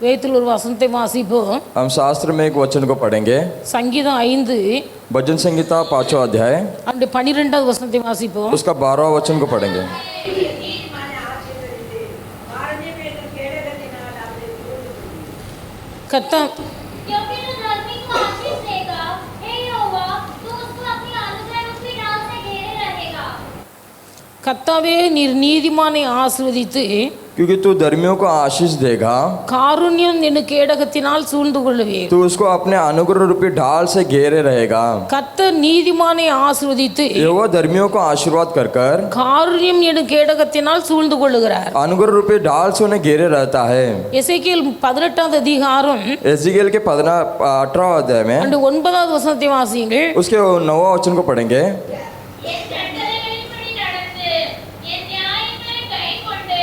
வேதத்தில் ஒரு வசனத்தை வாசிப்போம். हम शास्त्र में एक वचन को पढ़ेंगे. சங்கீதம் 5 भजन संहिता 5वां अध्याय அப்படி 12வது வசனத்தை வாசிப்போம். उसका 12वां वचन को पढ़ेंगे. கர்த்தர் क्योंकि तू धर्मी को आशीष देगा, हे यहोवा, तू उसको अपनी अनुग्रह रूपी डाल से घेरे रहेगा. கர்த்தாவே நீர் நீதிமானை ஆசீர்வதித்து क्योंकि तू धर्मियों को आशीष देगा, காருண்யம் என்னும் கேடகத்தினால் சூழ்ந்து கொள்ளுவீர். तू उसको अपने अनुग्रह रूपी ढाल से घेरे रहेगा. கர்த்தர் நீதிமானை ஆசீர்வதித்து यहोवा धर्मियों को आशीर्वाद कर कर காருண்யம் என்னும் கேடகத்தினால் சூழ்ந்து கொள்ளுகிறார். अनुग्रह रूपी ढाल से उन्हें घेरे रहता है. எசேக்கியேல் 18வது அதிகாரம் एजिकेल के 18वां अध्याय में அந்த 9வது வசனத்தை வாசியுங்கள். उसके 9वां वचन को पढ़ेंगे. என் கட்டளைகளின்படி நடந்து, என் நியாயங்களை கைக்கொண்டு,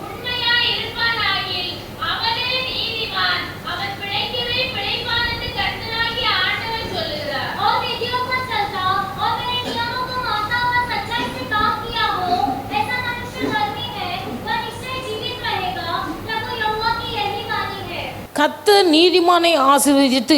உண்மையாய் இருப்பானாகில், அவனே நீதிமான், அவன் பிழைக்கவே பிழைப்பான் என்று கர்த்தராகிய ஆண்டவர் சொல்லுகிறார். और विधियों पर चलता और मेरे नियमों को मानता हुआ सच्चाई से काम किया हो, ऐसा मनुष्य धर्मी है, वह निश्चय जीवित रहेगा. प्रभु यहोवा की यही वाणी है. கர்த்தர் நீதிமானை ஆசீர்வதித்து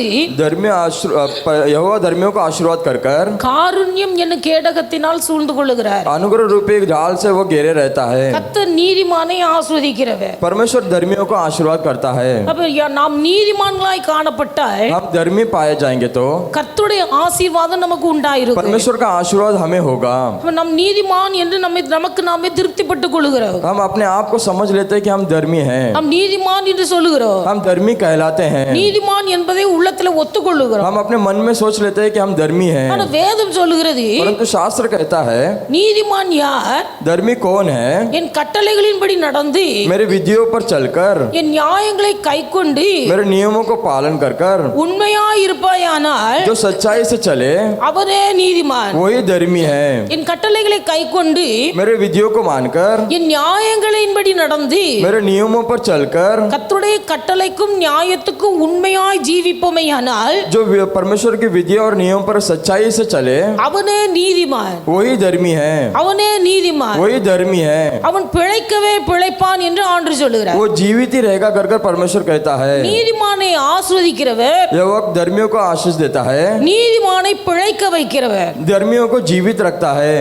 यहोवा धर्मियों को आशीर्वाद कर कर காருண்யம் என்னும் கேடகத்தினால் சூழ்ந்து கொள்ளுகிறார். अनुग्रह रूपी ढाल से वो घेरे रहता है. கர்த்தர் நீதிமானை ஆசீர்வதிக்கிறவர். परमेश्वर धर्मियों को आशीर्वाद करता है. அப்ப நாம் நீதிமான்களாய் காணப்பட்டால் हम धर्मी पाए जाएंगे तो கர்த்தருடைய ஆசீர்வாதம் நமக்கு உண்டாயிருக்கும். परमेश्वर का आशीर्वाद हमें होगा. அப்ப நாம் நீதிமான் என்று நமக்கு நாமே திருப்திப்பட்டுக் கொள்கிறோம். हम अपने आप को समझ लेते हैं कि हम धर्मी हैं. நாம் நீதிமான் என்று சொல்லுகிறோம். हम धर्मी कहलाते हैं. நீதிமான் என்பதை உள்ளத்துல ஒத்துக்கொள்ளுகிறோம். हम अपने मन में सोच लेते हैं कि हम धर्मी हैं. ஆனா வேதம் சொல்லுகிறது परंतु शास्त्र कहता है நீதிமான் யார்? धर्मी कौन है? என் கட்டளைகளின்படி நடந்து मेरे विधियों पर चलकर என் நியாயங்களை கைக்கொண்டு मेरे नियमों को पालन कर कर உண்மையாய் இருப்பாயானால் जो सच्चाई से चले அவனே நீதிமான். वही धर्मी है. என் கட்டளைகளை கைக்கொண்டு मेरे विधियों को मानकर என் நியாயங்களின்படி நடந்து मेरे नियमों पर चलकर கர்த்தருடைய கட்டளைக்கும் நியாயத்துக்கும் உண்மையாய் ஜீவிப்போமேயானால் जो परमेश्वर की विधि और नियम पर सच्चाई से चले அவனே நீதிமான். वही धर्मी है. அவனே நீதிமான். वही धर्मी है. அவன் பிழைக்கவே பிழைப்பான் என்று ஆண்டவர் சொல்லுகிறார். वो जीवित ही रहेगा कर कर परमेश्वर कहता है. நீதிமானை ஆசீர்வதிக்கிறவர் यह वक्त धर्मियों को आशीष देता है. நீதிமானை பிழைக்க வைக்கிறவர். धर्मियों को जीवित रखता है.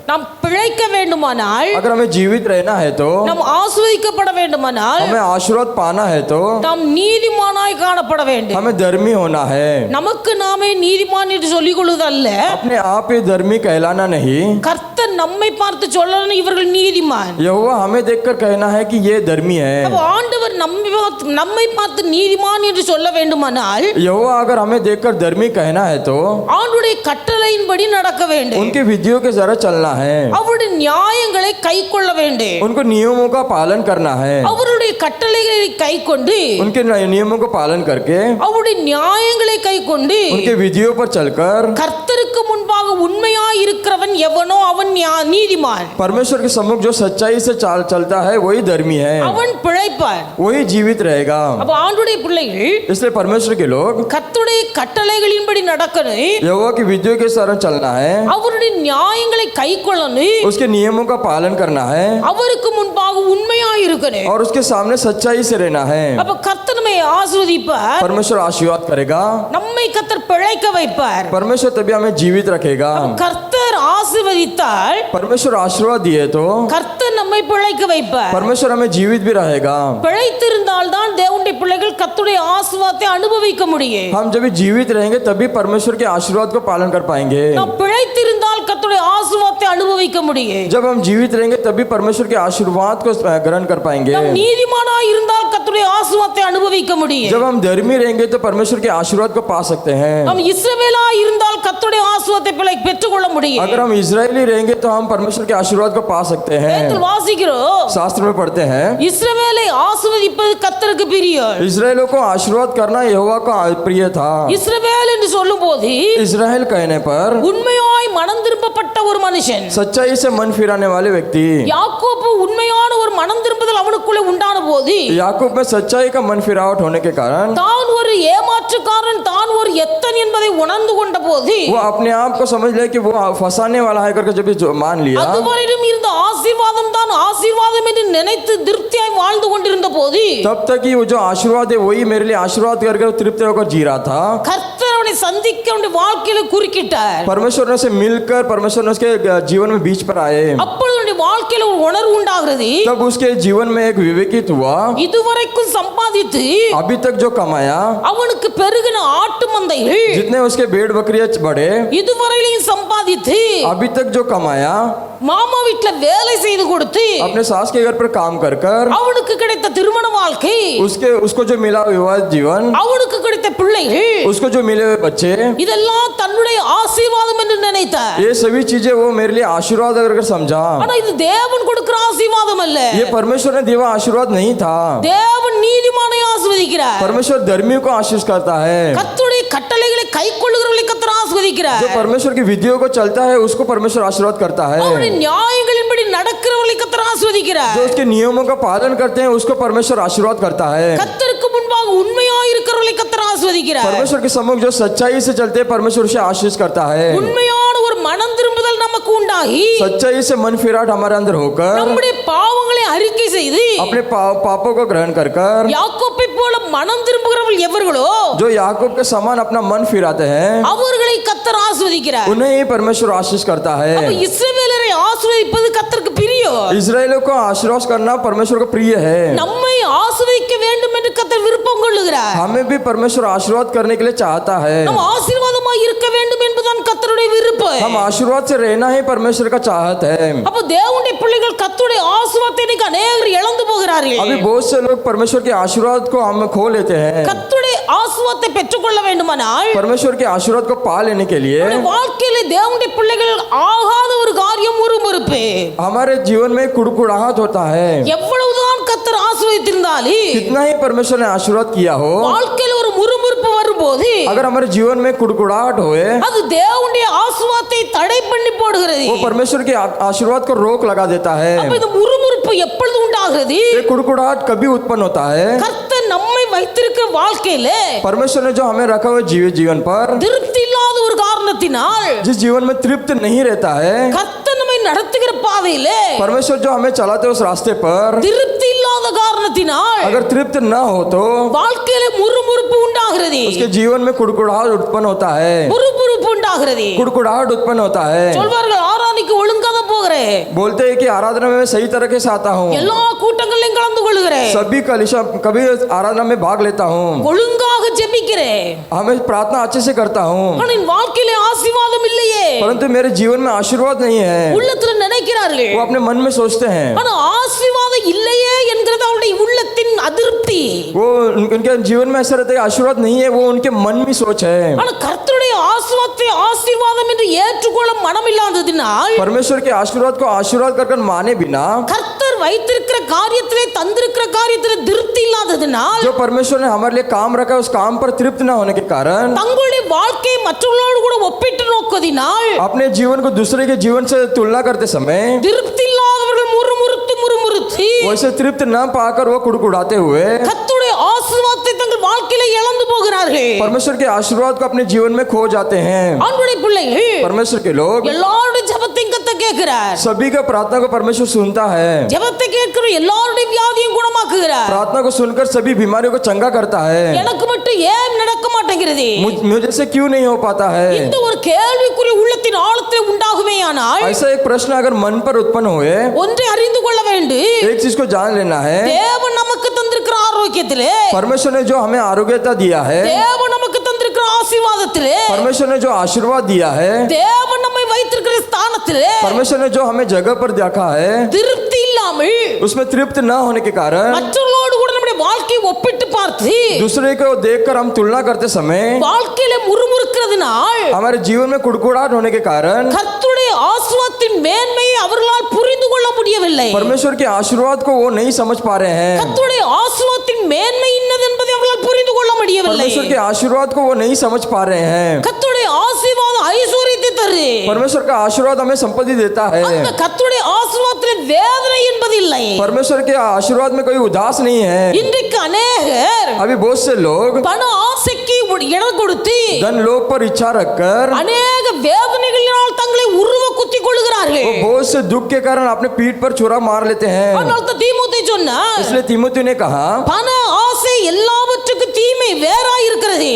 நாம் பிழைக்க வேண்டுமானால், अगर हमें जीवित रहना है तो, நாம் ஆசீர்வதிக்கப்பட வேண்டுமானால், हमें आशीर्वाद पाना है तो நாம் நீதிமானாய் காணப்பட வேண்டும். हमें धर्मी होना है. நமக்கு நாமே நீதிமான் என்று சொல்லிக் கொள்வதல்ல, अपने आप ही धर्मी कहलाना नहीं. கர்த்தர் நம்மை பார்த்து சொல்லணும் இவர்கள் நீதிமான். यहोवा हमें देखकर कहना है कि ये धर्मी है. அப்ப ஆண்டவர் நம்மை பார்த்து நீதிமான் என்று சொல்ல வேண்டுமானால், यहोवा अगर हमें देखकर धर्मी कहना है तो ஆண்டவருடைய கட்டளையின்படி நடக்க வேண்டும். उनके विधियों के जरा चलना है. அவருடைய நியாயங்களை கைக்கொள்ள வேண்டும். उनको नियमों का पालन करना है. அவருடைய கட்டளைகளை கைக்கொண்டு, उनके नियमों को पालन करके அவருடைய நியாயங்களை கைக்கொண்டு उनके विधियों पर चलकर கர்த்தருக்கு முன்பாக உண்மையாய் இருக்கிறவன் எவனோ அவன் நீதிமான். परमेश्वर के सम्मुख जो सच्चाई से चलता है वही धर्मी है. அவன் பிழைப்பான். वही जीवित रहेगा. அப்ப ஆண்டவருடைய பிள்ளைகள் इसलिए परमेश्वर के लोग கர்த்தருடைய கட்டளைகளின்படி நடக்கணும். यहोवा की विधियों के साथ चलना है. அவருடைய நியாயங்களை கைக்கொள்ளணும். उसके नियमों का पालन करना है அவருக்கு முன்பாக உண்மையாய் இருக்கணும். और उसके सामने सच्चाई से रहना है. அப்ப கர்த்தர் நம்மை ஆசீர்வதிப்பார். परमेश्वर आशीर्वाद करेगा. நம்மை கர்த்தர் பிழைக்க வைப்பார். परमेश्वर तभी हमें जीवित रखेगा. கர்த்தர் ஆசீர்வதித்தால் परमेश्वर आशीर्वाद दिए तो கர்த்தர் நம்மை பிழைக்க வைப்பார். परमेश्वर हमें जीवित भी रहेगा. பிழைத்திருந்தால் தான் தேவனுடைய பிள்ளைகள் கர்த்தருடைய ஆசீர்வாதத்தை அனுபவிக்க முடியும். हम जब जीवित रहेंगे तभी परमेश्वर के आशीर्वाद को पालन कर पाएंगे. நாம் பிழைத்திருந்தால் கர்த்தருடைய ஆசீர்வாதத்தை அனுபவிக்க முடியும். जब हम जीवित रहेंगे तभी परमेश्वर के आशीर्वाद को ग्रहण कर पाएंगे. நாம் நீதிமானாய் இருந்தால் கர்த்தருடைய ஆசீர்வாதத்தை அனுபவிக்க முடியும். जब हम धर्मी रहेंगे तो परमेश्वर के आशीर्वाद को पा सकते हैं. நாம் இஸ்ரவேலாய் இருந்தால் கர்த்தருடைய ஆசீர்வாதத்தை பெற்றுக்கொள்ள முடியும். अगर हम इजरायली रहेंगे तो हम परमेश्वर के आशीर्वाद को पा सकते हैं. வேதத்தில் வாசிக்கிறோம், शास्त्र में पढ़ते हैं இஸ்ரவேலை ஆசீர்வதிப்பது கர்த்தருக்கு பிரியம். इजरायलों को आशीर्वाद करना यहोवा को प्रिय था. இஸ்ரவேல் என்று சொல்லும்போது इजराइल कहने पर உண்மையாய் மனம் திரும்பப்பட்ட ஒரு மனுஷன், सच्चाई से मन फिराने वाले व्यक्ति. யாக்கோபு உண்மையான ஒரு மனம் திரும்புதல் அவனுக்குள்ளே உண்டான போது याकूब में सच्चाई का मन फिराव गिरावट होने के कारण தான் ஒரு ஏமாற்றுக்காரன், தான் ஒரு எத்தன் என்பதை உணர்ந்து கொண்ட போது, वो अपने आप को समझ ले कि वो फंसाने वाला है करके जब मान लिया, அதுவரையிலும் இருந்த ஆசீர்வாதம் தான் ஆசீர்வாதம் என்று நினைத்து திருப்தியாய் வாழ்ந்து கொண்டிருந்த போது, तब तक ही वो जो आशीर्वाद है वही मेरे लिए आशीर्वाद करके तृप्त होकर जी रहा था। கர்த்தர் அவனை சந்திக்க அவனுடைய வாழ்க்கையில குறுக்கிட்டார். परमेश्वर ने से मिलकर परमेश्वर ने उसके जीवन में बीच पर आए, அப்பொழுது அவனுடைய வாழ்க்கையில ஒரு உணர்வு உண்டாகிறது. तब उसके जीवन में एक विवेकित हुआ। இதுவரைக்கும் சம்பாதித்து अभी तक जो कमाया, அவனுக்கு பெருகின ஆட்டு மந்தைகள், जितने उसके भेड़ बकरियां बढ़े, இதுவரையிலும் சம்பாதித்து अभी तक जो कमाया, மாமா வீட்டுல வேலை செய்து கொடுத்து अपने सास के घर पर काम कर कर அவனுக்கு கிடைத்த திருமண வாழ்க்கை, उसको जो मिला विवाह जीवन, அவனுக்கு கிடைத்த பிள்ளைகள், उसको जो मिले हुए बच्चे, இதெல்லாம் தன்னுடைய ஆசீர்வாதம் என்று நினைத்தார். ये सभी चीजें वो मेरे लिए आशीर्वाद अगर समझा। ஆனா இது தேவன் கொடுக்கிற ஆசீர்வாதம் அல்ல. ये परमेश्वर ने दिया आशीर्वाद नहीं था। தேவன் நீதிமானை ஆசீர்வதிக்கிறார். परमेश्वर धर्मियों को आशीष करता है। கர்த்தருடைய கட்டளைகளை கைக்கொள்ளுகிறவர்களை கர்த்தர் ஆசீர்வதிக்கிறார். जो परमेश्वर की विधियों को चलता है उसको परमेश्वर आशीर्वाद करता है। அவருடைய நியாயங்களின்படி நடக்கிறவர்களை கர்த்தர் ஆசீர்வதிக்கிறார். जो उसके नियमों का पालन करते हैं उसको परमेश्वर आशीर्वाद करता है। கர்த்தருக்கு முன்பாக உண்மையாய் இருக்கிறவர்களை கர்த்தர் ஆசீர்வதிக்கிறார். परमेश्वर के सम्मुख जो सच्चाई से चलते हैं परमेश्वर उसे आशीष करता है। உண்மையான ஒரு மனம் திரும்புதல் நமக்கு உண்டாகி सच्चाई से मन फिराट हमारे अंदर होकर நம்முடைய பாவங்களை அறிக்கை செய்து अपने पापों को ग्रहण कर कर யாக்கோப்பை போல மனம் திரும்புகிறவர்கள் எவர்களோ जो याकूब के समान अपना मन फिराते हैं அவர்களை கர்த்தர் ஆசீர்வதிக்கிறார். उन्हें ही परमेश्वर आशीष करता है। அப்ப இஸ்ரவேலரை ஆசீர்வதிப்பது கர்த்தருக்கு பிரியம். इस्राएलियों को आशीर्वाद करना परमेश्वर को प्रिय है। நம்மை ஆசீர்வதிக்க வேண்டும் என்று கர்த்தர் விருப்பம் கொள்ளுகிறார். हमें भी परमेश्वर आशीर्वाद करने के लिए चाहता है। நாம் ஆசீர்வாதமாய் இருக்க வேண்டும் என்பதுதான் கர்த்தருடைய விருப்பம். हम आशीर्वाद से रहना ही परमेश्वर का चाहत है। அப்ப தேவனுடைய பிள்ளைகள் கர்த்தருடைய ஆசீர்வாதத்தை இன்னைக்கு अनेகர் இழந்து போகிறார்கள். अभी बहुत से लोग परमेश्वर के आशीर्वाद को हम खो लेते हैं। கர்த்தருடைய ஆசீர்வாதத்தை பெற்றுக்கொள்ள வேண்டுமானால் परमेश्वर के आशीर्वाद को पा लेने के लिए நம்முடைய வாழ்க்கையில தேவனுடைய பிள்ளைகள் ஆகாத ஒரு காரியம் முறுமுறுப்பு. हमारे जीवन में कुड़कुड़ाहट होता है। எவ்வளவுதான் கர்த்தர் ஆசீர்வதித்திருந்தாலும் कितना ही परमेश्वर ने आशीर्वाद किया हो, வாழ்க்கையில ஒரு முறுமுறுப்பு வரும்போது अगर हमारे जीवन में कुड़कुड़ाहट होए அது தேவனுடைய ஆசீர்வாதத்தை தடை பண்ணி போடுகிறது. वो परमेश्वर के आशीर्वाद को रोक लगा देता है। அப்ப இந்த முறுமுறுப்பு எப்பொழுது உண்டாகிறது? ये कुड़कुड़ाहट कभी उत्पन्न होता है கர்த்தர் நம்மை வைத்திருக்கிற வாழ்க்கையில परमेश्वर ने जो हमें रखा हुआ जीवन पर, திருப்தி இல்லாத ஒரு காரணத்தினால் जिस जीवन में तृप्त नहीं रहता है, கர்த்தர் நம்மை நடத்துகிற பாதையில परमेश्वर जो हमें चलाते हैं उस रास्ते पर திருப்தி இல்லாத காரணத்தினால் अगर तृप्त न हो तो வாழ்க்கையில முறுமுறுப்பு உண்டாகிறது. उसके जीवन में कुड़कुड़ाहट उत्पन्न होता है। முறுமுறுப்பு உண்டாகிறது. कुड़कुड़ाहट उत्पन्न होता है। சொல்வார்கள் ஆராதனைக்கு ஒழுங்கா தான் போகிறேன், बोलते हैं कि आराधना में मैं सही तरीके से आता हूँ, எல்லா கூட்டங்களிலும் கலந்து கொள்கிறேன், सभी कलिशा कभी आराधना में भाग लेता हूँ, ஒழுங்காக ஜெபிக்கிறேன், हमें प्रार्थना अच्छे से करता हूँ, ஆனா என் வாழ்க்கையில ஆசீர்வாதம் இல்லையே. परंतु मेरे जीवन में आशीर्वाद नहीं है। உள்ளத்துல நினைக்கிறார்கள், वो अपने मन में सोचते हैं, ஆனா ஆசீர்வாதம் இல்லையே என்கிறது அவருடைய உள்ளத்தின் அதிருப்தி. वो उनके जीवन में ऐसा रहता है आशीर्वाद नहीं है, वो उनके मन में सोच है। ஆனா கர்த்தருடைய ஆசீர்வாதத்தை ஆசீர்வாதம் என்று ஏற்றுக்கொள்ள மனம் இல்லாததினால் परमेश्वर के आशीर्वाद को आशीर्वाद कर माने बिना, கர்த்தர் வைத்திருக்கிற காரியத்திலே தந்திருக்கிற காரியத்திலே திருப்தி இல்லாததினால் जो परमेश्वर ने हमारे लिए काम रखा है उस काम पर तृप्त न होने के कारण, தங்களுடைய வாழ்க்கையை மற்றவர்களோடு கூட ஒப்பிட்டு நோக்குவதினால் अपने जीवन को दूसरे के जीवन से तुलना करते समय திருப்தி இல்லாதவர்கள் முறுமுறுத்து वैसे तृप्त न पाकर वो कुड़कुड़ाते हुए கர்த்தருடைய ஆசீர்வாதத்தை தங்கள் வாழ்க்கையில இழந்து போகிறார்கள். परमेश्वर के आशीर्वाद को अपने जीवन में खो जाते हैं। ஆண்டவருடைய பிள்ளைகள் परमेश्वर के लोग எல்லாருடைய ஜெபத்தையும் கர்த்தர் கேட்கிறார். सभी का प्रार्थना को परमेश्वर सुनता है। ஜெபத்தை கேட்கிற எல்லாருடைய வியாதியையும் குணமாக்குகிறார். प्रार्थना को सुनकर सभी बीमारियों को चंगा करता है। எனக்கு மட்டும் ஏன் நடக்க மாட்டேங்கிறது? मुझे से क्यों नहीं हो पाता है? இந்த ஒரு கேள்விக்குறி உள்ளத்தின் ஆழத்தில் உண்டாகுமேயானால் ऐसा एक प्रश्न अगर मन पर उत्पन्न हुए, ஒன்றை அறிந்து கொள்ள வேண்டும். एक चीज को जान लेना है, தேவன் நமக்கு தந்திருக்கிற ஆரோக்கியத்திலே, परमेश्वर ने जो हमें आरोग्यता दिया है, தேவன் நமக்கு தந்திருக்கிற ஆசீர்வாதத்திலே, परमेश्वर ने जो आशीर्वाद दिया है, தேவன் நம்மை வைத்திருக்கிற ஸ்தானத்திலே परमेश्वर ने जो हमें जगह पर देखा है, திருப்தி இல்லாமல் उसमें तृप्त न होने के कारण மற்றவர்களோடு கூட நம்முடைய வாழ்க்கையை ஒப்பிட்டு பார்த்து दूसरे को देखकर हम तुलना करते समय வாழ்க்கையில முறுமுறுக்கிறதுனால் हमारे जीवन में कुड़कुड़ाहट होने के कारण கர்த்தருடைய ஆசீர்வாதத்தின் மேன்மையை அவர்களால் புரிந்து கொள்ள முடியவில்லை. परमेश्वर के आशीर्वाद को वो नहीं समझ पा रहे हैं। கர்த்தருடைய ஆசீர்வாதத்தின் மேன்மை இன்னது என்பதை அவர்களால் புரிந்து கொள்ள முடியவில்லை. परमेश्वर के आशीर्वाद को वो नहीं समझ पा रहे हैं। கர்த்தருடைய ஆசீர்வாதம் ஐஸ்வரியத்தை தரு. परमेश्वर का आशीर्वाद हमें संपत्ति देता है। அந்த கர்த்தருடைய ஆசீர்வாதத்திலே வேதனை என்பதில்லை. परमेश्वर के आशीर्वाद में कोई उदास नहीं है। இன்றைக்கு अनेகர் अभी बहुत से लोग பண ஆசைக்கு இடம் கொடுத்து धन लोभ पर इच्छा रखकर அநேக வேதனைகளினால் தங்களை உருவ குத்தி वो கொள்கிறார்கள். बहुत से दुख के कारण अपने पीठ पर छुरा मार लेते हैं। அதனால தான் தீமோத்தேயு சொன்னார், इसलिए तीमुथियुस ने कहा பண ஆசை எல்லாவற்றுக்கும் தீமை வேறாய் இருக்கிறது.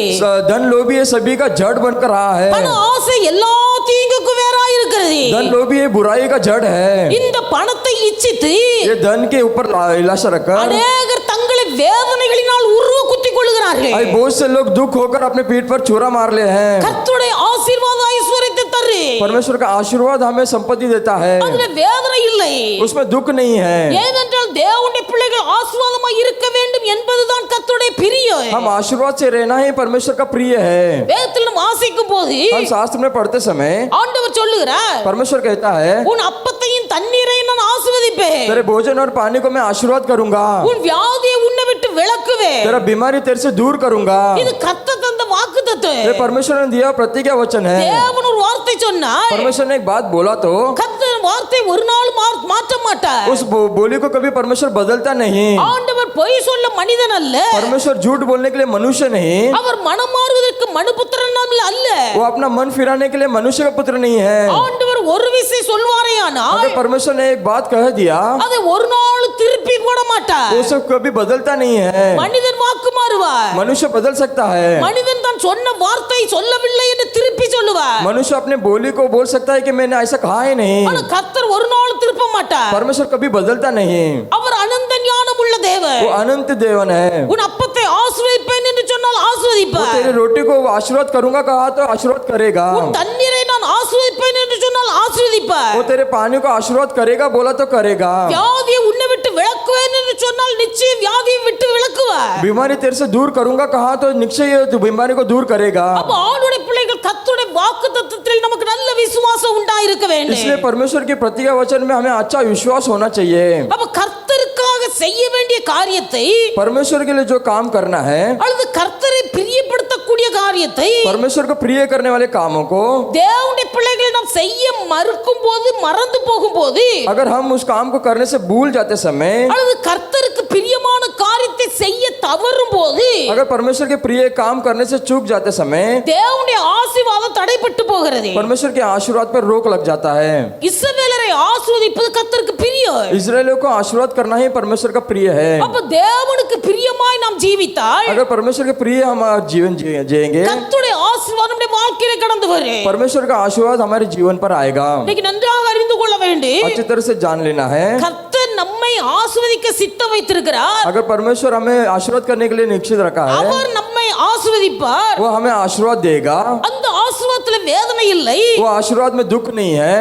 धन लोभी ये सभी का जड़ बनकर रहा है। பண ஆசை எல்லா தீங்குக்கும் வேறாய் இருக்கிறது. धन लोभी ये बुराई का जड़ है। இந்த பணத்தை இச்சித்து ये धन के ऊपर लालसा रखकर அநேகர் தங்களை வேதனைகளினால் உருவ குத்தி கொள்கிறார்கள். आज बहुत से लोग दुख होकर अपने पीठ पर छुरा मार ले हैं। கர்த்தருடைய ஆசீர்வாத ஐஸ்வரியத்தை தரு. परमेश्वर का आशीर्वाद हमें संपत्ति देता है, அதுல வேதனை இல்லை. उसमें दुख नहीं है। ஏனென்றால் தேவனுடைய பிள்ளைகள் ஆசீர்வாதமாய் இருக்க வேண்டும் என்பதுதான் கர்த்தருடைய பிரியம். हम आशीर्वाद से रहना ही परमेश्वर का प्रिय है। வேதத்தில் நாம் வாசிக்கும் போது हम शास्त्र में पढ़ते समय ஆண்டவர் சொல்லுகிறார், परमेश्वर कहता है உன் அப்பத்தையும் தண்ணீரையும் நான் ஆசீர்வதிப்பேன், तेरे भोजन और पानी को मैं आशीर्वाद करूंगा, உன் வியாதியை உன்னை விட்டு விலக்குவேன். तेरा बीमारी तेरे से दूर करूंगा। இது கர்த்தர் தந்த வாக்குத்தத்தம். ये परमेश्वर ने दिया प्रतिज्ञा वचन है। தேவன் ஒரு வார்த்தை சொன்னார், परमेश्वर ने एक बात बोला तो கர்த்தர் வார்த்தை ஒரு நாள் மாற்ற மாட்டார். उस बोली को कभी परमेश्वर बदलता नहीं। ஆண்டவர் பொய் சொல்ல மனிதன் அல்ல, परमेश्वर झूठ बोलने के लिए मनुष्य नहीं, அவர் மனம் மாறுவதற்கு மனுபுத்திரன் அல்ல. वो अपना मन फिराने के लिए मनुष्य का पुत्र नहीं है। ஆண்டவர் ஒரு விஷயம் சொல்வாரேயானால் अगर परमेश्वर ने एक बात कह दिया அதை ஒரு நாள் திருப்பி போட மாட்டார். वो सब कभी बदलता नहीं है। மனிதன் வாக்கு மாறுவார். मनुष्य बदल सकता है, மனிதன் தான் சொன்ன வார்த்தை சொல்லவில்லை என்று திருப்பி சொல்லுவார். मनुष्य अपने बोली को बोल सकता है कि मैंने ऐसा कहा ही नहीं। ஆனா கர்த்தர் ஒரு நாள் திருப்ப மாட்டார். परमेश्वर कभी बदलता नहीं, அவர் அனந்த ஞானம் உள்ள தேவன். वो अनंत देवन है। உன் அப்பத்தை ஆசீர்வதிப்பேன் என்று சொன்னால் वो ஆசீர்வதிப்பார். तेरी रोटी को आशीर्वाद करूंगा कहा तो आशीर्वाद करेगा, உன் தண்ணீரை நான் ஆசீர்வதிப்பேன் என்று சொன்னால் ஆசீர்வதிப்பார். वो तेरे पानी को आशीर्वाद करेगा बोला तो करेगा, வியாதியை உன்னை விட்டு விலக்குவேன் என்று சொன்னால் நிச்சயம் வியாதியை விட்டு விலக்குவார். बीमारी तेरे से दूर करूंगा कहा तो निश्चय तू बीमारी को दूर करेगा। அப்ப ஆளுடைய பிள்ளைகள் கர்த்தருடைய வாக்குத்தத்தத்தில் நமக்கு நல்ல விசுவாசம் உண்டாயிருக்க வேண்டும். इसलिए परमेश्वर के प्रतिज्ञा वचन में हमें अच्छा विश्वास होना चाहिए। அப்ப கர்த்தருக்காக செய்ய வேண்டிய காரியத்தை परमेश्वर के लिए जो काम करना है, அல்லது கர்த்தரை பிரியப்படுத்தக்கூடிய காரியத்தை परमेश्वर को प्रिय करने वाले कामों को தேவனுடைய பிள்ளைகள் நாம் செய்ய மறுக்கும் போது மறந்து போகும் போது अगर हम उस काम को करने से भूल जाते समय, அல்லது கர்த்தருக்கு பிரியமான காரியத்தை செய்ய தவறும் போது अगर परमेश्वर के प्रिय काम करने से चूक जाते समय தேவனுடைய ஆசீர்வாதம் தடைப்பட்டு போகிறது. परमेश्वर के आशीर्वाद पर रोक लग जाता है। இஸ்ரவேலரை ஆசீர்வதிப்பது கர்த்தருக்கு பிரியம். इस्राएलियों को आशीर्वाद करना ही परमेश्वर का प्रिय है। அப்ப தேவனுக்கு பிரியமாய் நாம் ஜீவித்தால் अगर परमेश्वर के प्रिय हम जीवन जिएंगे, கர்த்தருடைய ஆசீர்வாதம் நம்முடைய வாழ்க்கையில கடந்து வரும். परमेश्वर का आशीर्वाद हमारे जीवन पर आएगा। இன்னைக்கு நன்றாக அறிந்து கொள்ள வேண்டும், अच्छी तरह से जान लेना है, கர்த்தர் நம்மை ஆசீர்வதிக்க சித்தம் வைத்திருக்கிறார். अगर परमेश्वर हमें आशीर्वाद करने के लिए निश्चित रखा है, அவர் நம்மை ஆசீர்வதிப்பார். वो हमें आशीर्वाद देगा। அந்த ஆசீர்வாதத்துல வேதனை இல்லை. वो आशीर्वाद में दुख नहीं है।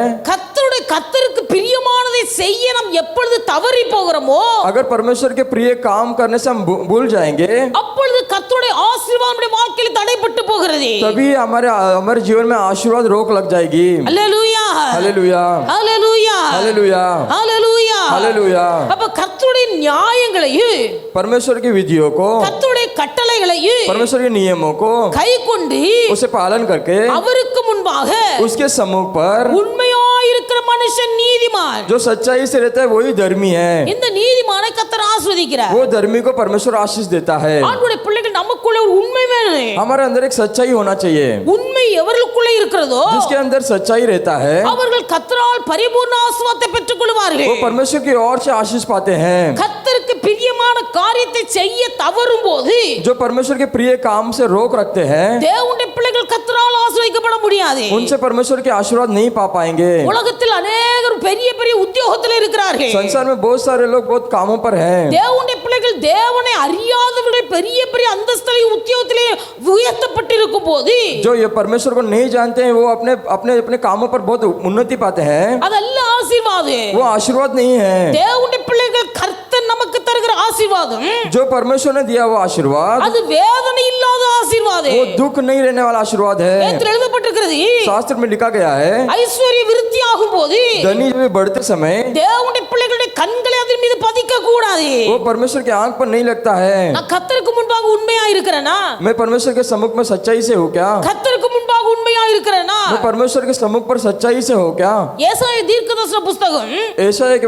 கர்த்தருக்கு பிரியமானதை செய்ய நாம் எப்பொழுது தவறி போகிறோமோ अगर परमेश्वर के प्रिय काम करने से हम भूल जाएंगे, அப்பொழுது கர்த்தருடைய ஆசீர்வாதம் நம்முடைய வாழ்க்கையில் தடைப்பட்டு போகிறது. तभी हमारे जीवन में आशीर्वाद रोक लग जाएगी। அல்லேலூயா, हालेलुया, அல்லேலூயா, हालेलुया, அல்லேலூயா. हालेलुया। அப்ப கர்த்தருடைய நியாயங்களையும் परमेश्वर की विधियों को, கர்த்தருடைய கட்டளைகளையும் परमेश्वर के नियमों को கை கொண்டு उसे पालन करके அவருக்கு முன்பாக उसके सम्मुख पर உண்மையாயிருக்கிற மனுஷன் நீதிமான். जो सच्चाई से रहता है वही धर्मी है। இந்த நீதிமானை கர்த்தர் ஆசீர்வதிக்கிறார். वो धर्मी को परमेश्वर आशीष देता है। ஆண்டவருடைய பிள்ளைகள் நமக்குள்ள ஒரு உண்மை வேணும். हमारे अंदर एक सच्चाई होना चाहिए। உண்மை எவர்களுக்குள்ள இருக்கிறதோ जिसके अंदर सच्चाई रहता है அவர்கள் கர்த்தரால் பரிபூர்ண ஆசீர்வாதத்தை பெற்றுக் वो கொள்வார்கள். परमेश्वर की ओर से आशीष पाते हैं। கர்த்தருக்கு பிரியமான காரியத்தை செய்ய தவறும் போது जो परमेश्वर के प्रिय काम से रोक रखते हैं, தேவனுடைய பிள்ளைகள் கர்த்தரால் ஆசீர்வதிக்கப்பட முடியாது. उनसे परमेश्वर के आशीर्वाद नहीं पा पाएंगे। உலகத்தில் அநேகர் பெரிய பெரிய உத்தியோகத்தில் இருக்கிறார்கள். संसार में बहुत सारे लोग बहुत कामों पर हैं। தேவனுடைய பிள்ளைகள் தேவனை அறியாதவர்கள் பெரிய பெரிய அந்தஸ்திலே உத்தியோகத்திலே உயர்த்தப்பட்டிருக்கும் போது जो ये परमेश्वर को नहीं जानते हैं, वो अपने अपने अपने कामों पर बहुत उन्नति पाते हैं। அதெல்லாம் ஆசீர்வாதம். वो आशीर्वाद नहीं है। தேவனுடைய பிள்ளைகள் கர்த்தர் நமக்கு தருகிற ஆசீர்வாதம் जो परमेश्वर ने दिया वो आशीर्वाद அது வேதனை இல்லாத ஆசீர்வாதம். वो दुख नहीं रहने वाला आशीर्वाद है। வேதத்தில் எழுதப்பட்டிருக்கிறது, शास्त्र में लिखा गया है ஐஸ்வர்ய விருத்தி ஆகும் போது धनी जब बढ़ते समय தேவனுடைய பிள்ளைகளுடைய கண்களை அதன் மீது பதிக்க கூடாது. वो परमेश्वर के आंख पर नहीं लगता है। நான் கர்த்தருக்கு முன்பாக உண்மையா இருக்கிறேனா? मैं परमेश्वर के सम्मुख में सच्चाई से हूँ क्या? கர்த்தருக்கு முன்பாக உண்மையா இருக்கிறேனா? मैं परमेश्वर के सम्मुख पर सच्चाई से हूँ क्या? ஏசாயா தீர்க்கதரிசன புத்தகம் ऐसा है कि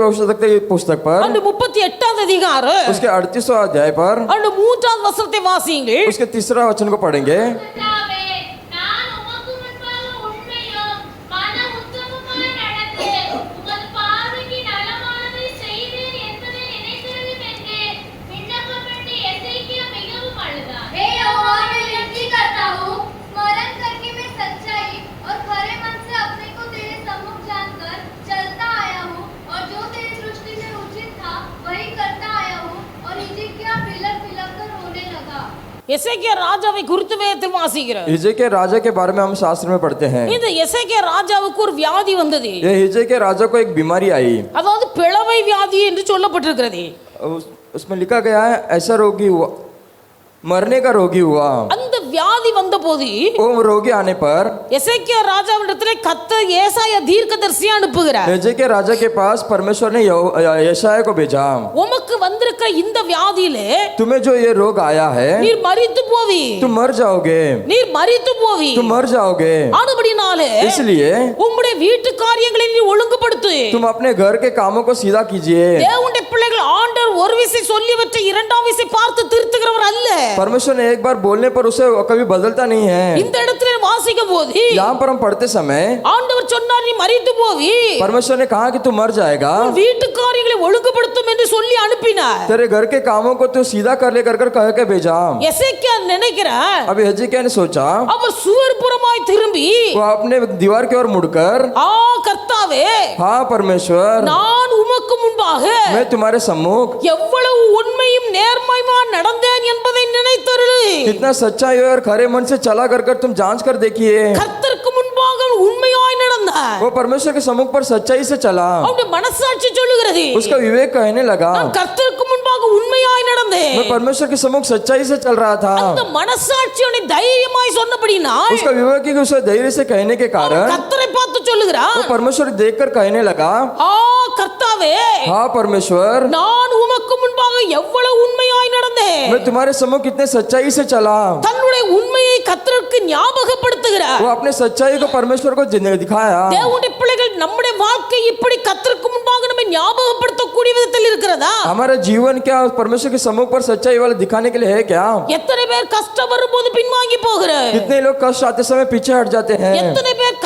पुस्तक पर அந்த 38வது அதிகாரம் उसके 38वां अध्याय पर அந்த 3வது வசனத்தை வாசியுங்கள். उसके 3रा वचन को पढ़ेंगे। கர்த்தாவே, நான் உமக்கு முன்பாக உண்மையும் மன உத்தமமாய் நடந்து உமது பார்வைக்கு நலமானதை செய்தேன் என்பதை நினைத்தருளும் என்று விண்ணப்பம் பண்ணி எசேக்கியா மிகவும் அழுதார். हे यहोवा, मैं विनती करता हूँ, स्मरण करके मैं सच्चाई और खरे मन से अपने को तेरे सम्मुख जानकर चलता आया हूँ और जो तेरी दृष्टि में उचित था वही करता आया हूँ। और हिजकिय्याह बिलख बिलख कर रोने लगा। எசேக்கியா ராஜாவை குறித்து வேதத்தில் வாசிக்கிறோம். हिजकिय्याह राजा के बारे में हम शास्त्र में पढ़ते हैं। இந்த எசேக்கியா ராஜாவுக்கு ஒரு வியாதி வந்தது. ये हिजकिय्याह राजा को एक बीमारी आई। அதாவது பிளவை வியாதி என்று சொல்லப்பட்டிருக்கிறது. उसमें लिखा गया है ऐसा रोगी हुआ, मरने का रोगी हुआ। அந்த வியாதி வந்தபோது वो रोगी आने पर எசேக்கியா ராஜாவிடத்திலே கர்த்தர் ஏசாயா தீர்க்கதரிசியை அனுப்புகிறார். हिजकिय्याह राजा के पास परमेश्वर ने यशायाह को भेजा। உமக்கு வந்திருக்கிற இந்த வியாதியிலே तुम्हें जो ये रोग आया है நீர் மரித்து போவி, तुम मर जाओगे, நீர் மரித்து போவி. तुम मर जाओगे। ஆனபடினாலே इसलिए உம்முடைய வீட்டு காரியங்களை நீ ஒழுங்குபடுத்து. तुम अपने घर के कामों को सीधा कीजिए। தேவனுடைய பிள்ளைகள் ஆண்டவர் ஒரு விசை சொல்லியவற்றை இரண்டாம் விசை பார்த்து திருத்துகிறவர் அல்ல. परमेश्वर ने एक बार बोलने पर उसे कभी बदलता नहीं है। இந்த இடத்துல வாசிக்கும் போது यहाँ पर हम पढ़ते समय ஆண்டவர் சொன்னார், நீ மரித்து போவி, परमेश्वर ने कहा कि तू मर जाएगा, வீட்டு காரியங்களை ஒழுங்குபடுத்தும் என்று சொல்லி அனுப்பினார். तेरे घर के कामों को तू सीधा कर ले कर कह के भेजा। எசேக்கியா நினைக்கிறார், अभी हिजकिय्याह ने सोचा, அவர் சுவர் புறமாய் திரும்பி, वो अपने दीवार की ओर मुड़कर, ஆ கர்த்தாவே, हाँ परमेश्वर, நான் உமக்கு முன்பாக मैं तुम्हारे सम्मुख எவ்வளவு உண்மையும் நேர்மையுமா நடந்தேன் என்பதை நினைத்தருளு. कितना सच्चाई और खरे मन से चला कर तुम जांच कर देखिए। கர்த்தருக்கு முன்பாக உண்மையாய் நடந்தார். वो परमेश्वर के सम्मुख पर सच्चाई से चला। அவருடைய மனசாட்சி சொல்லுகிறது, उसका विवेक कहने लगा, நான் கர்த்தருக்கு முன்பாக உண்மையாய் நடந்தேன். मैं परमेश्वर के सम्मुख सच्चाई से चल रहा था। அந்த மனசாட்சி அவனை தைரியமாய் சொன்னபடினால் उसका विवेक की उसे धैर्य से कहने के कारण கர்த்தரை பார்த்து சொல்லுகிறான், वो परमेश्वर देखकर कहने लगा, ஆ கர்த்தாவே, हाँ परमेश्वर, நான் உமக்கு முன்பாக எவ்வளவு உண்மையாய் நடந்தேன். मैं तुम्हारे सम्मुख कितने सच्चाई से चला। தன்னுடைய உண்மையை கர்த்தருக்கு ஞாபகப்படுத்துகிறார். वो अपने सच्चाई को परमेश्वर को दिखाया। தேவனுடைய பிள்ளைகள், நம்முடைய வாழ்க்கை இப்படி கர்த்தருக்கு முன்பாக நம்மை ஞாபகப்படுத்தக்கூடிய விதத்தில் இருக்கிறதா? हमारा जीवन क्या परमेश्वर के सम्मुख पर सच्चाई वाला दिखाने के लिए है क्या? எத்தனை பேர் கஷ்டம் வரும்போது பின்வாங்கி போகிறார்? कितने लोग कष्ट आते समय पीछे हट जाते हैं? எத்தனை பேர்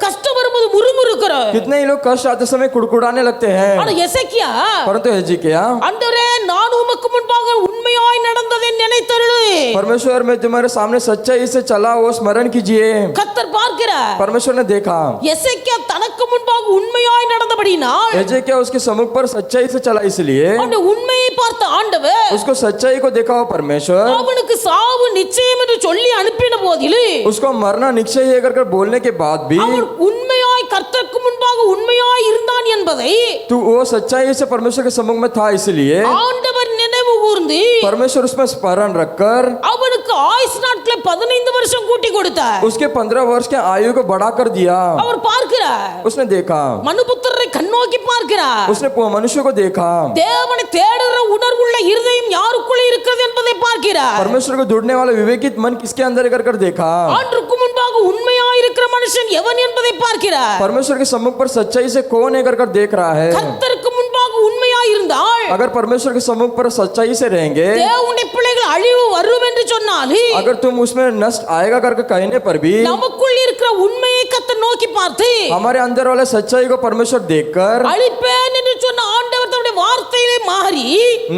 கஷ்டம் வரும்போது முறுமுறுக்கிறார்? कितने ही लोग कष्ट आते समय कुड़कुड़ाने लगते हैं? ஆனா எசேக்கியா, परंतु हिजकिय्याह, ஆண்டவரே, நான் உமக்கு முன்பாக உண்மையாய் நடந்ததை நினைத்தருளு. परमेश्वर मैं तुम्हारे सामने सच्चाई से चला, वो स्मरण कीजिए। கர்த்தர் பார்க்கிறார், परमेश्वर ने देखा எசேக்கியா தனக்கு முன்பாக உண்மையாய் நடந்தபடினால் हिजकिय्याह उसके सम्मुख पर सच्चाई से चला, इसलिए அந்த உண்மையை பார்த்த ஆண்டவர் उसको सच्चाई को देखा वो परमेश्वर அவனுக்கு சாவு நிச்சயம் என்று சொல்லி அனுப்பின போதிலும் उसको मरना निश्चय है कर बोलने के बाद भी அவன் உண்மையாய் கர்த்தருக்கு முன்பாக உண்மையாய் இருந்தான் என்பதை तू वो सच्चाई से परमेश्वर के सम्मुख में था, इसलिए ஆண்டவர் நினைவு கூர்ந்து परमेश्वर उसमें स्मरण रखकर அவனுக்கு ஆயுசு நாட்களை 15 வருஷம் கூட்டி கொடுத்தார். उसके 15 वर्ष के आयु को बढ़ा कर दिया। அவர் பார்க்கிறார், उसने देखा, மனுபுத்திரரை கண்ணோக்கி பார்க்கிறார், उसने मनुष्य को देखा, தேவனை தேடுகிற உணர்வுள்ள இருதயம் யாருக்குள்ள இருக்கிறது என்பதை பார்க்கிறார். परमेश्वर को ढूंढने वाला विवेकित मन किसके अंदर कर देखा, ஆண்டவருக்கு முன்பாக உண்மையாய் இருக்கிற மனுஷன் எவன் என்பதை பார்க்கிறார். परमेश्वर के सम्मुख पर सच्चाई से कौन है कर देख रहा है। கர்த்தருக்கு முன்பாக உண்மையாய் இருந்தால், अगर परमेश्वर के सम्मुख पर सच्चाई से रहेंगे, தேவனுடைய பிள்ளைகள் அழிவு வரும் என்று சொன்னாலும் अगर तुम उसमें नष्ट आएगा करके कहने पर भी நமக்குள் இருக்கிற உண்மையை கர்த்தர் நோக்கி பார்த்து हमारे अंदर वाले सच्चाई को परमेश्वर देखकर அழிப்பேன் என்று சொன்ன ஆண்டவர் தன்னுடைய வார்த்தையிலே மாறி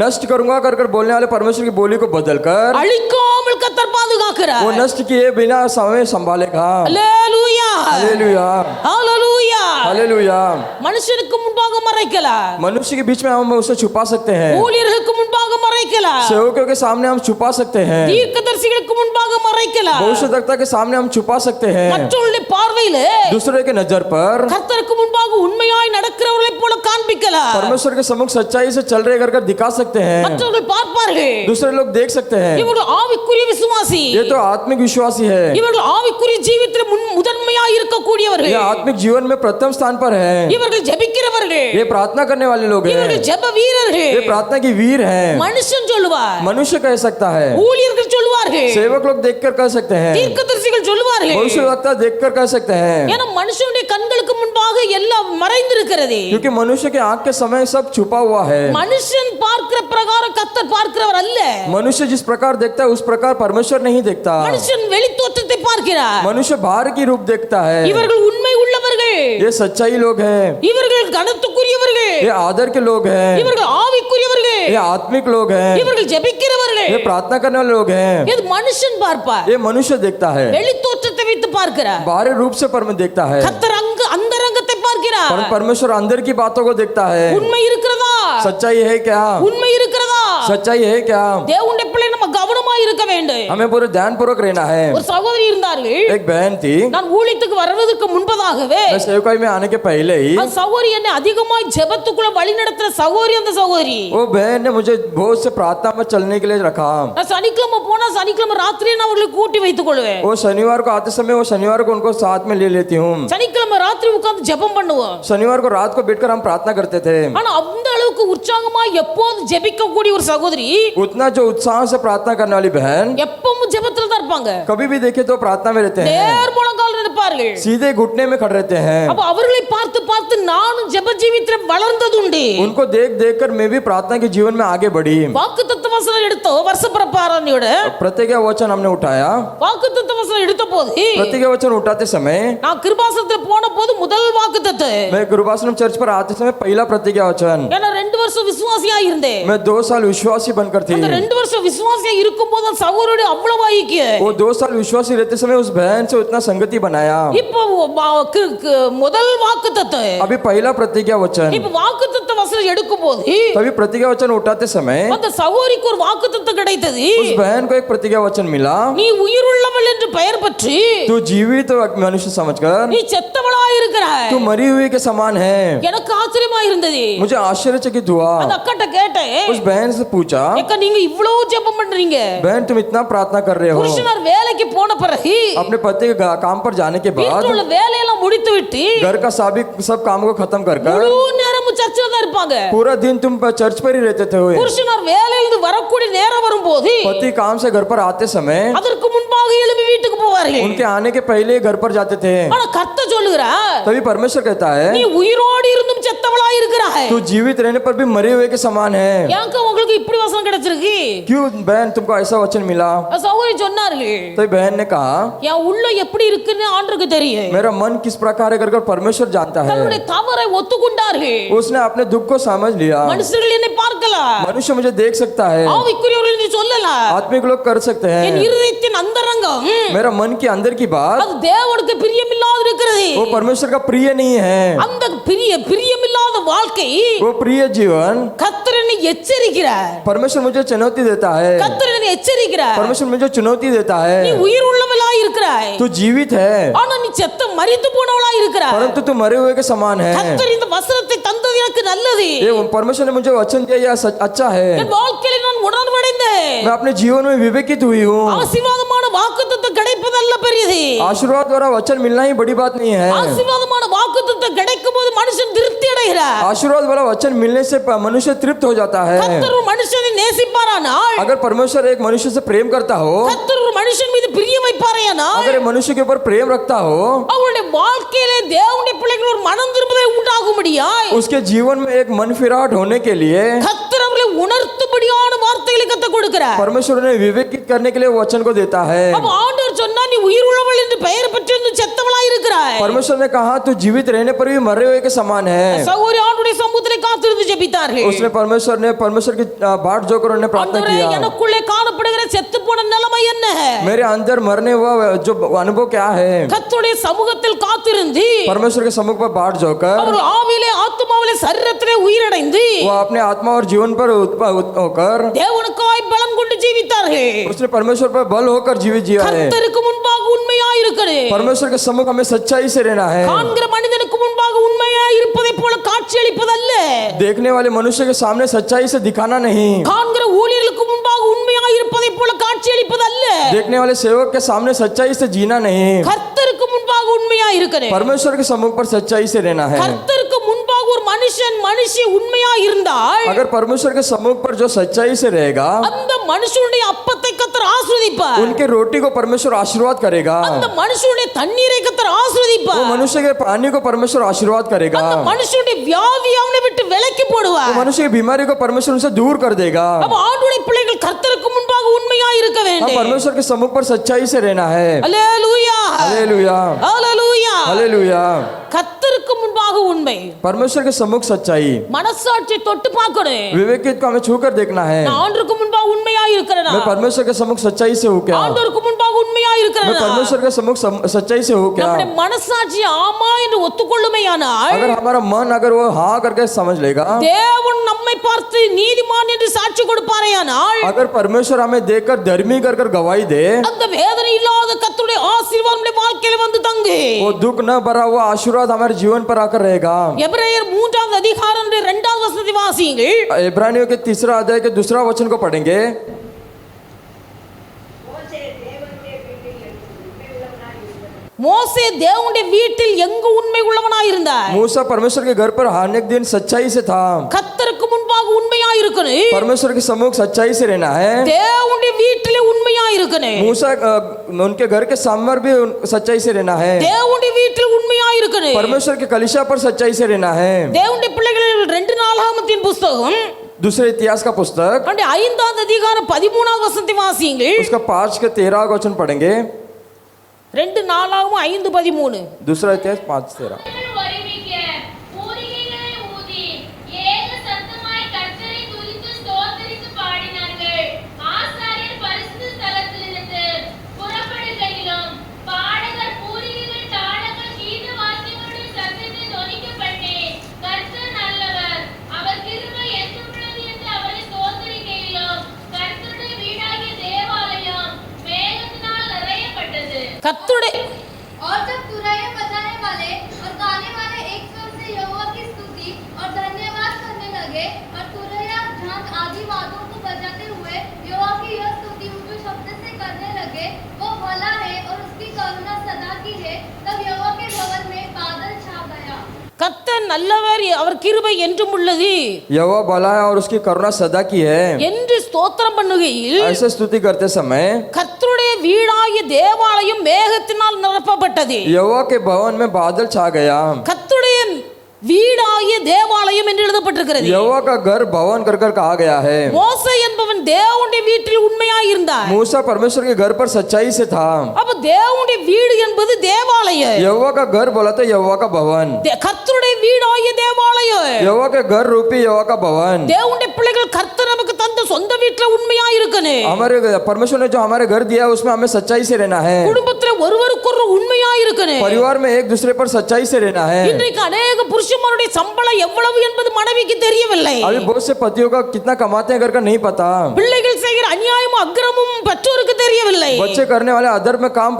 नष्ट करूंगा कर बोलने वाले परमेश्वर की बोली को बदलकर அழிக்காமல் கர்த்தர் பாதுகாக்கிறார். वो नष्ट किए बिना समय संभालेगा। அல்லேலூயா, हालेलुया, அல்லேலூயா. हालेलुया। மனுஷனுக்கு முன்பாக மறைக்கலாம், मनुष्य के बीच में हम उसे छुपा सकते हैं, ஊழியர்களுக்கு முன்பாக மறைக்கலாம், மறைக்கலாம், सेवकों के सामने हम छुपा सकते हैं, தீர்க்கதரிசிகளுக்கு முன்பாக மறைக்கலாம், भविष्यद्वक्ता के सामने हम छुपा सकते हैं, மற்றவர்களுடைய பார்வையில दूसरे के नजर पर கர்த்தருக்கு முன்பாக உண்மையாய் நடக்கிறவர்களைப் போல காண்பிக்கலாம். परमेश्वर के सम्मुख सच्चाई से चल रहे कर दिखा सकते हैं, மற்றவர்கள் பார்ப்பார்கள், दूसरे लोग देख सकते हैं இவர்கள் ஆவிக்குரிய விசுவாசி, ये तो आत्मिक विश्वासी है, இவர்கள் ஆவிக்குரிய ஜீவிதத்தில் முதன்மையாய் இருக்கக்கூடியவர்கள், ये आत्मिक जीवन में प्रथम स्थान पर है, இவர்கள் ஜெபிக்கிறவர்கள், ये प्रार्थना करने वाले लोग हैं, இவர்கள் ஜெப வீரர்கள். ये प्रार्थना की वीर हैं, மனுஷன் சொல்லுவார், मनुष्य कह सकता है, ஊழியர்கள் சொல்லுவார்கள், सेवक लोग देखकर कह सकते हैं, தீர்க்கதரிசிகள் சொல்லுவார்கள். भविष्यद्वक्ता देखकर कह सकते हैं, ஏன்னா மனுஷனுடைய கண்களுக்கு முன்பாக எல்லாம் மறைந்திருக்கிறது. क्योंकि मनुष्य के आंख के समय सब छुपा हुआ है, மனுஷன் பார்க்கிற பிரகாரம் கர்த்தர் பார்க்கிறவர் அல்ல. मनुष्य जिस प्रकार देखता है उस प्रकार परमेश्वर नहीं देखता, மனுஷன் வெளித்தோற்றத்தை பார்க்கிறார். मनुष्य बाहर की रूप देखता है, இவர்கள் உண்மை உள்ளவர்கள், ये सच्चाई लोग हैं, இவர்கள் கனத்துக்குரியவர்கள், ये आदर के लोग हैं, இவர்கள் ஆவிக்குரியவர்கள், ये आत्मिक लोग हैं, இவர்கள் ஜெபிக்கிறவர்கள். ये प्रार्थना करने वाले लोग हैं, இது மனுஷன் பார்ப்பார், ये मनुष्य देखता है, வெளித்தோற்றத்தை வைத்து பார்க்கிறார். बाहरी रूप से परम देखता है, கர்த்தர் அந்தரங்கத்தை பார்க்கிறார். परमेश्वर अंदर की बातों को देखता है, உண்மை இருக்கிறதா? सच्चाई है क्या, உண்மை இருக்கிறதா? सच्चाई है क्या, தேவனுடைய பிள்ளை நம்ம கவனமா இருக்க வேண்டும். हमें पूरे ध्यान पूर्वक रहना है। ஒரு சகோதரி இருந்தார்கள், एक बहन थी, நான் ஊழியத்துக்கு வர்றதுக்கு முன்பதாகவே मैं सेवकाई में आने के पहले ही அந்த சகோதரி என்னை அதிகமாய் ஜெபத்துக்குள்ள வழி நடத்துற சகோதரி. அந்த சகோதரி वो बहन ने मुझे बहुत से प्रार्थना में चलने के लिए रखा, நான் சனிக்கிழமை போனா சனிக்கிழமை ராத்திரியே நான் அவர்களை கூட்டி வைத்துக் கொள்வேன். वो शनिवार को आते समय वो शनिवार को उनको साथ में ले लेती हूँ, சனிக்கிழமை ராத்திரி உட்கார்ந்து ஜெபம் பண்ணுவோம். शनिवार को रात को बैठकर हम प्रार्थना करते थे, ஆனா அந்த அளவுக்கு உற்சாகமா எப்போது ஜெபிக்கக்கூடிய ஒரு சகோதரி, उतना जो उत्साह से प्रार्थना करने वाली बहन எப்பவும் ஜெபத்துல தான் இருப்பாங்க. कभी भी देखे तो प्रार्थना में रहते हैं, நேர் முழங்கால் இருப்பார்கள். सीधे घुटने में खड़े रहते हैं, அப்ப அவர்களை பார்த்து பார்த்து நானும் ஜெப ஜீவிதத்தில் வளர்ந்ததுண்டு. उनको देख देख कर मैं भी प्रार्थना के जीवन में आगे बढ़ी। வாக்குத்தத்த வசனம் எடுத்தோ வருஷ பிரபாரணியோட प्रतिज्ञा वचन हमने उठाया, வாக்குத்தத்த வசனம் எடுத்த போது प्रतिज्ञा वचन उठाते समय நான் கிருபாசனத்தில் போன போது முதல் வாக்குத்தத்த, मैं गुरुवासनम चर्च पर आते समय पहला प्रतिज्ञा वचन, ஏன்னா 2 வருஷம் விசுவாசியா இருந்தேன். मैं 2 साल विश्वासी बनकर थी, அந்த 2 வருஷம் விசுவாசியா இருக்கும்போது அந்த சகோதரியோட அவ்வளவு ஐக்கிய. वो 2 साल विश्वासी रहते समय उस बहन से उतना संगति बनाया। இப்போ முதல் வாக்குத்தத்த, अभी पहला प्रतिज्ञा वचन, இப்போ வாக்குத்தத்த வசனம் எடுக்கும்போது तभी प्रतिज्ञा वचन उठाते समय அந்த சகோதரிக்கு ஒரு வாக்குத்தத்த கிடைத்தது. उस बहन को एक प्रतिज्ञा वचन मिला, நீ உயிருள்ளவள் என்று பெயர் பெற்று तू जीवित मनुष्य समझकर நீ செத்தவளா இருக்கிறாய். तू मरी हुई के समान है। எனக்கு ஆச்சரியமா இருந்தது. मुझे आश्चर्यचकित हुआ, அந்த அக்காட்ட கேட்டேன், उस बहन से पूछा, அக்கா நீங்க இவ்வளவு ஜெபம் பண்றீங்க, बहन तुम इतना प्रार्थना कर रहे हो, புருஷனார் வேலைக்கு போன பிறகு अपने पति के काम पर जाने के बाद வீட்டுல உள்ள வேலையெல்லாம் முடித்து விட்டு घर का सब काम को खत्म कर முழு நேரமும் சர்ச்சில் தான் இருப்பாங்க. पूरा दिन तुम चर्च पर ही रहते थे, புருஷனார் வேலையிலிருந்து வரக்கூடிய நேரம் வரும்போது पति काम से घर पर आते समय அதற்கு முன்பாக எழும்பி வீட்டுக்கு போவார்கள். उनके आने के पहले घर पर जाते थे। ஆனா கர்த்தர் சொல்லுகிறார், तभी परमेश्वर कहता है நீ உயிரோடு இருந்தும் செத்தவளா இருக்கிறாய். तू जीवित रहने पर भी मरे हुए के समान है। ஏங்க உங்களுக்கு இப்படி வசனம் கிடைச்சிருக்கு? क्यों बहन तुमको ऐसा वचन मिला? சகோதரி சொன்னார்கள், तभी बहन ने कहा என் உள்ள எப்படி இருக்குன்னு ஆண்டவருக்கு தெரியும். मेरा मन किस प्रकार है कर परमेश्वर जानता है। தன்னுடைய தவறை ஒத்துக்கொண்டார்கள். उसने अपने दुख को समझ लिया। மனுஷர்கள் என்னை பார்க்கலாம், मनुष्य मुझे देख सकता है, ஆவிக்குரியவர்கள் என்று சொல்லலாம். आत्मिक लोग कर सकते என் हैं, இருதயத்தின் அந்தரங்கம் मेरा मन के अंदर की बात அது தேவனுக்கு பிரியமில்லாத இருக்கிறது. वो परमेश्वर का प्रिय नहीं है। அந்த பிரியமில்லாத வாழ்க்கை वो प्रिय जीवन கர்த்தர் என்னை எச்சரிக்கிறார். परमेश्वर मुझे चुनौती देता है, கர்த்தர் என்னை எச்சரிக்கிறார். परमेश्वर मुझे चुनौती देता நீ है। உயிர் உள்ளவளாய் இருக்கிறாய், तू जीवित है ஆனா நீ செத்த மரித்து போனவளாய் இருக்கிறாய். परंतु तू मरे हुए के समान है। கர்த்தர் இந்த வசனத்தை தந்தது எனக்கு நல்லது. ये परमेश्वर ने मुझे वचन दिया, यह अच्छा है। என் வாழ்க்கையில நான் உணர்வடைந்தேன். मैं अपने जीवन में विवेकित हुई हूँ। ஆசீர்வாதமான வாக்குத்தத்தம் கிடைப்பதல்ல பெரியது. आशीर्वाद द्वारा वचन मिलना ही बड़ी बात नहीं है। ஆசீர்வாதமான வாக்குத்தத்தம் கிடைக்கும் போது மனுஷன் திருப்தி அடைகிறார். आशीर्वाद वाला वचन मिलने से मनुष्य तृप्त हो जाता है। கர்த்தர் ஒரு மனுஷனை நேசிப்பாரானால், अगर परमेश्वर एक मनुष्य से प्रेम करता हो, கர்த்தர் ஒரு மனுஷன் மீது பிரியம் வைப்பாரேயானால், अगर एक मनुष्य के ऊपर प्रेम रखता हो, அவருடைய வாழ்க்கையிலே தேவனுடைய பிள்ளைகள் ஒரு மனம் திரும்புதல் உண்டாகும்படியாய் उसके जीवन में एक मन फिराट होने के लिए கர்த்தர் அவர்களை உணர்த்தும்படியான வார்த்தைகளை கற்றுக் கொடுக்கிறார். परमेश्वर ने विवेकित करने के लिए वचन को देता है। அப்ப ஆண்டவர் சொன்னா நீ உயிர் உள்ளவள் என்று பெயர் பெற்றிருந்து செத்தவளாய் இருக்கிறாய். परमेश्वर ने कहा तू जीवित रहने पर भी मरे हुए के समान है। சகோதரி ஆண்டவருடைய சமூகத்திலே காத்திருந்து ஜெபித்தார்கள். उसने परमेश्वर की बाट जोकर उन्हें प्रार्थना ஆண்டவரே, किया। எனக்குள்ளே காணப்படுகிற செத்து போன நிலைமை என்ன? है? मेरे अंदर मरने हुआ जो अनुभव क्या है? கர்த்தருடைய சமூகத்தில் காத்திருந்து परमेश्वर के सम्मुख पर बाट जोकर அவர் ஆவியிலே ஆத்துமாவிலே சரீரத்திலே உயிரடைந்து वो अपने आत्मा और जीवन पर होकर தேவனுக்காய் பலம் கொண்டு ஜீவித்தார்கள். उसने परमेश्वर पर बल होकर जीवित जिया है। கர்த்தருக்கு முன்பாக உண்மையாய் இருக்கணும். परमेश्वर के सम्मुख हमें सच्चाई से रहना है। காண்கிற மனிதனுக்கு முன்பாக உண்மையாய் இருப்பதைப் போல காட்சியளிப்பதல்ல. देखने वाले मनुष्य के सामने सच्चाई से दिखाना नहीं। காண்கிற ஊழியர்களுக்கு முன்பாக உண்மையாய் இருப்பதைப் போல காட்சியளிப்பதல்ல. देखने वाले सेवक के सामने सच्चाई से जीना नहीं। கர்த்தருக்கு முன்பாக உண்மையாய் இருக்கணும். परमेश्वर के सम्मुख पर सच्चाई से रहना है। கர்த்தருக்கு முன்பாக ஒரு மனுஷி உண்மையாய் இருந்தால் अगर परमेश्वर के सम्मुख पर जो सच्चाई से रहेगा அந்த மனுஷனுடைய அப்பத்தை கர்த்தர் ஆசீர்வதிப்பார். उनके रोटी को परमेश्वर आशीर्वाद करेगा। அந்த மனுஷனுடைய தண்ணீரை கர்த்தர் वो ஆசீர்வதிப்பார். मनुष्य के पानी को परमेश्वर आशीर्वाद करेगा। அந்த மனுஷனுடைய வியாதியை அவனை விட்டு விலக்கி वो போடுவார். मनुष्य की बीमारी को परमेश्वर उनसे दूर कर देगा। அப்ப ஆண்டவருடைய பிள்ளைகள் கர்த்தருக்கு முன்பாக உண்மையாய் இருக்க हम வேண்டும். परमेश्वर के सम्मुख पर सच्चाई से रहना है। அல்லேலூயா हालेलुया அல்லேலூயா. हालेलुया। கர்த்தருக்கு முன்பாக உண்மை. परमेश्वर के सम्मुख सच्चाई மனசாட்சி தொட்டு பார்க்கணும். विवेकित को हमें छूकर देखना है। நான் ஆண்டவருக்கு முன்பாக உண்மையாய் இருக்கிறேனா? मैं परमेश्वर के सम्मुख सच्चाई से हूँ क्या? ஆண்டவருக்கு முன்பாக உண்மையாய் मैं இருக்கிறேனா? परमेश्वर के सम्मुख सच्चाई से हूँ क्या? நம்முடைய மனசாட்சி ஆமா என்று ஒத்துக்கொள்ளுமையானால் अगर हमारा मन अगर वो हाँ करके समझ लेगा, தேவன் நம்மை பார்த்து நீதிமான் என்று சாட்சி கொடுப்பாரேயானால் अगर परमेश्वर हमें देखकर धर्मी कर गवाही दे, அந்த வேதனை இல்லாத கர்த்தருடைய ஆசீர்வாதம் நம்முடைய வாழ்க்கையில வந்து தங்கு. वो दुख न भरा हुआ आशीर्वाद हमारे जीवन पर आकर रहेगा। எபிரேயர் 3வது அதிகாரம் 2வது வசனத்தை வாசியுங்கள். इब्रानियों के 3 अध्याय के 2 वचन को पढ़ेंगे। மோசே தேவனுடைய வீட்டில் எங்கு உண்மை உள்ளவனாய் இருந்தார்? मूसा परमेश्वर के घर पर हर एक दिन सच्चाई से था। கர்த்தருக்கு முன்பாக உண்மையாய் இருக்கணும். परमेश्वर के सम्मुख सच्चाई से रहना है। தேவனுடைய வீட்டிலே உண்மையாய் இருக்கணும். मूसा उनके घर के सामने भी सच्चाई से रहना है। தேவனுடைய வீட்டில் உண்மையாய் இருக்கணும். परमेश्वर के कलीसिया पर सच्चाई से रहना है। தேவனுடைய பிள்ளைகளில் 2 நாளாகமத்தின் புத்தகம் दूसरे इतिहास का पुस्तक 5வது அதிகாரம் 13வது வசனத்தை வாசியுங்கள். उसका 5 के 13 वचन पढ़ेंगे। 2 நாளாகமம் 5:13. दूसरा इतिहास 5:13। ஒருமிக்க பூரிகைகளை ஊதி ஏக சத்தமாய் கர்த்தரை துதித்து ஸ்தோத்திரித்து பாடினார்கள். ஆசாரியர் பரிசுத்த ஸ்தலத்திலிருந்து புறப்படுகையிலும் பாடகர் பூரிகைகள் தாளங்கள் கீத வாத்தியங்களுடைய சத்தத்தை தொனிக்க பண்ணி கர்த்தர் நல்லவர், அவர் கிருபை என்றுமுள்ளது என்று அவரை ஸ்தோத்திரிக்கையிலும் கர்த்தருடைய வீடாகிய தேவாலயம் மேகத்தினால் நிறையப்பட்டது. கர்த்தருடைய और जब तुरैया बजाने वाले और गाने वाले एक स्वर से यहोवा की स्तुति और धन्यवाद करने लगे और तुरैया झांझ आदि वाद्यों को बजाते हुए यहोवा की यह स्तुति ऊंचे शब्द से करने लगे, वो भला है और उसकी करुणा सदा की है, तब यहोवा के भवन में बादल छा गया। கர்த்தர் நல்லவர், அவர் கிருபை என்றும் உள்ளது यहोवा भला है और उसकी करुणा सदा की है। என்று ஸ்தோத்திரம் பண்ணுகையில் ऐसे स्तुति करते समय கர்த்தருடைய வீடாகிய தேவாலயம் மேகத்தினால் நிரப்பப்பட்டது. यहोवा के भवन में बादल छा गया। கர்த்தருடைய வீடாகிய தேவாலயம் என்று எழுதப்பட்டிருக்கிறது. यहोवा का घर भवन कर कहा गया है। மோசே என்பவன் தேவனுடைய வீட்டில் உண்மையாய் இருந்தார். मूसा परमेश्वर के घर पर सच्चाई से था। அப்ப தேவனுடைய வீடு என்பது தேவாலயம். यहोवा का घर बोला तो यहोवा का भवन। கர்த்தருடைய வீடாகிய தேவாலயம். यहोवा के घर रूपी यहोवा का भवन। தேவனுடைய பிள்ளைகள் கர்த்தர் நமக்கு தந்த சொந்த வீட்டில் உண்மையாய் இருக்கணும். हमारे परमेश्वर ने जो हमारे घर दिया उसमें हमें सच्चाई से रहना है। குடும்பத்தில் ஒருவருக்கொரு உண்மையாய் இருக்கணும். परिवार में एक दूसरे पर सच्चाई से रहना है। இன்றைக்கு अनेक புருஷன்மாருடைய சம்பளம் எவ்வளவு என்பது மனைவிக்கு தெரியவில்லை. अभी बहुत से पतियों का कितना कमाते हैं घर का नहीं पता। பிள்ளைகள் செய்கிற அநியாயமும் அக்கிரமமும் பெற்றோருக்கு தெரியவில்லை. बच्चे करने वाले अधर्म काम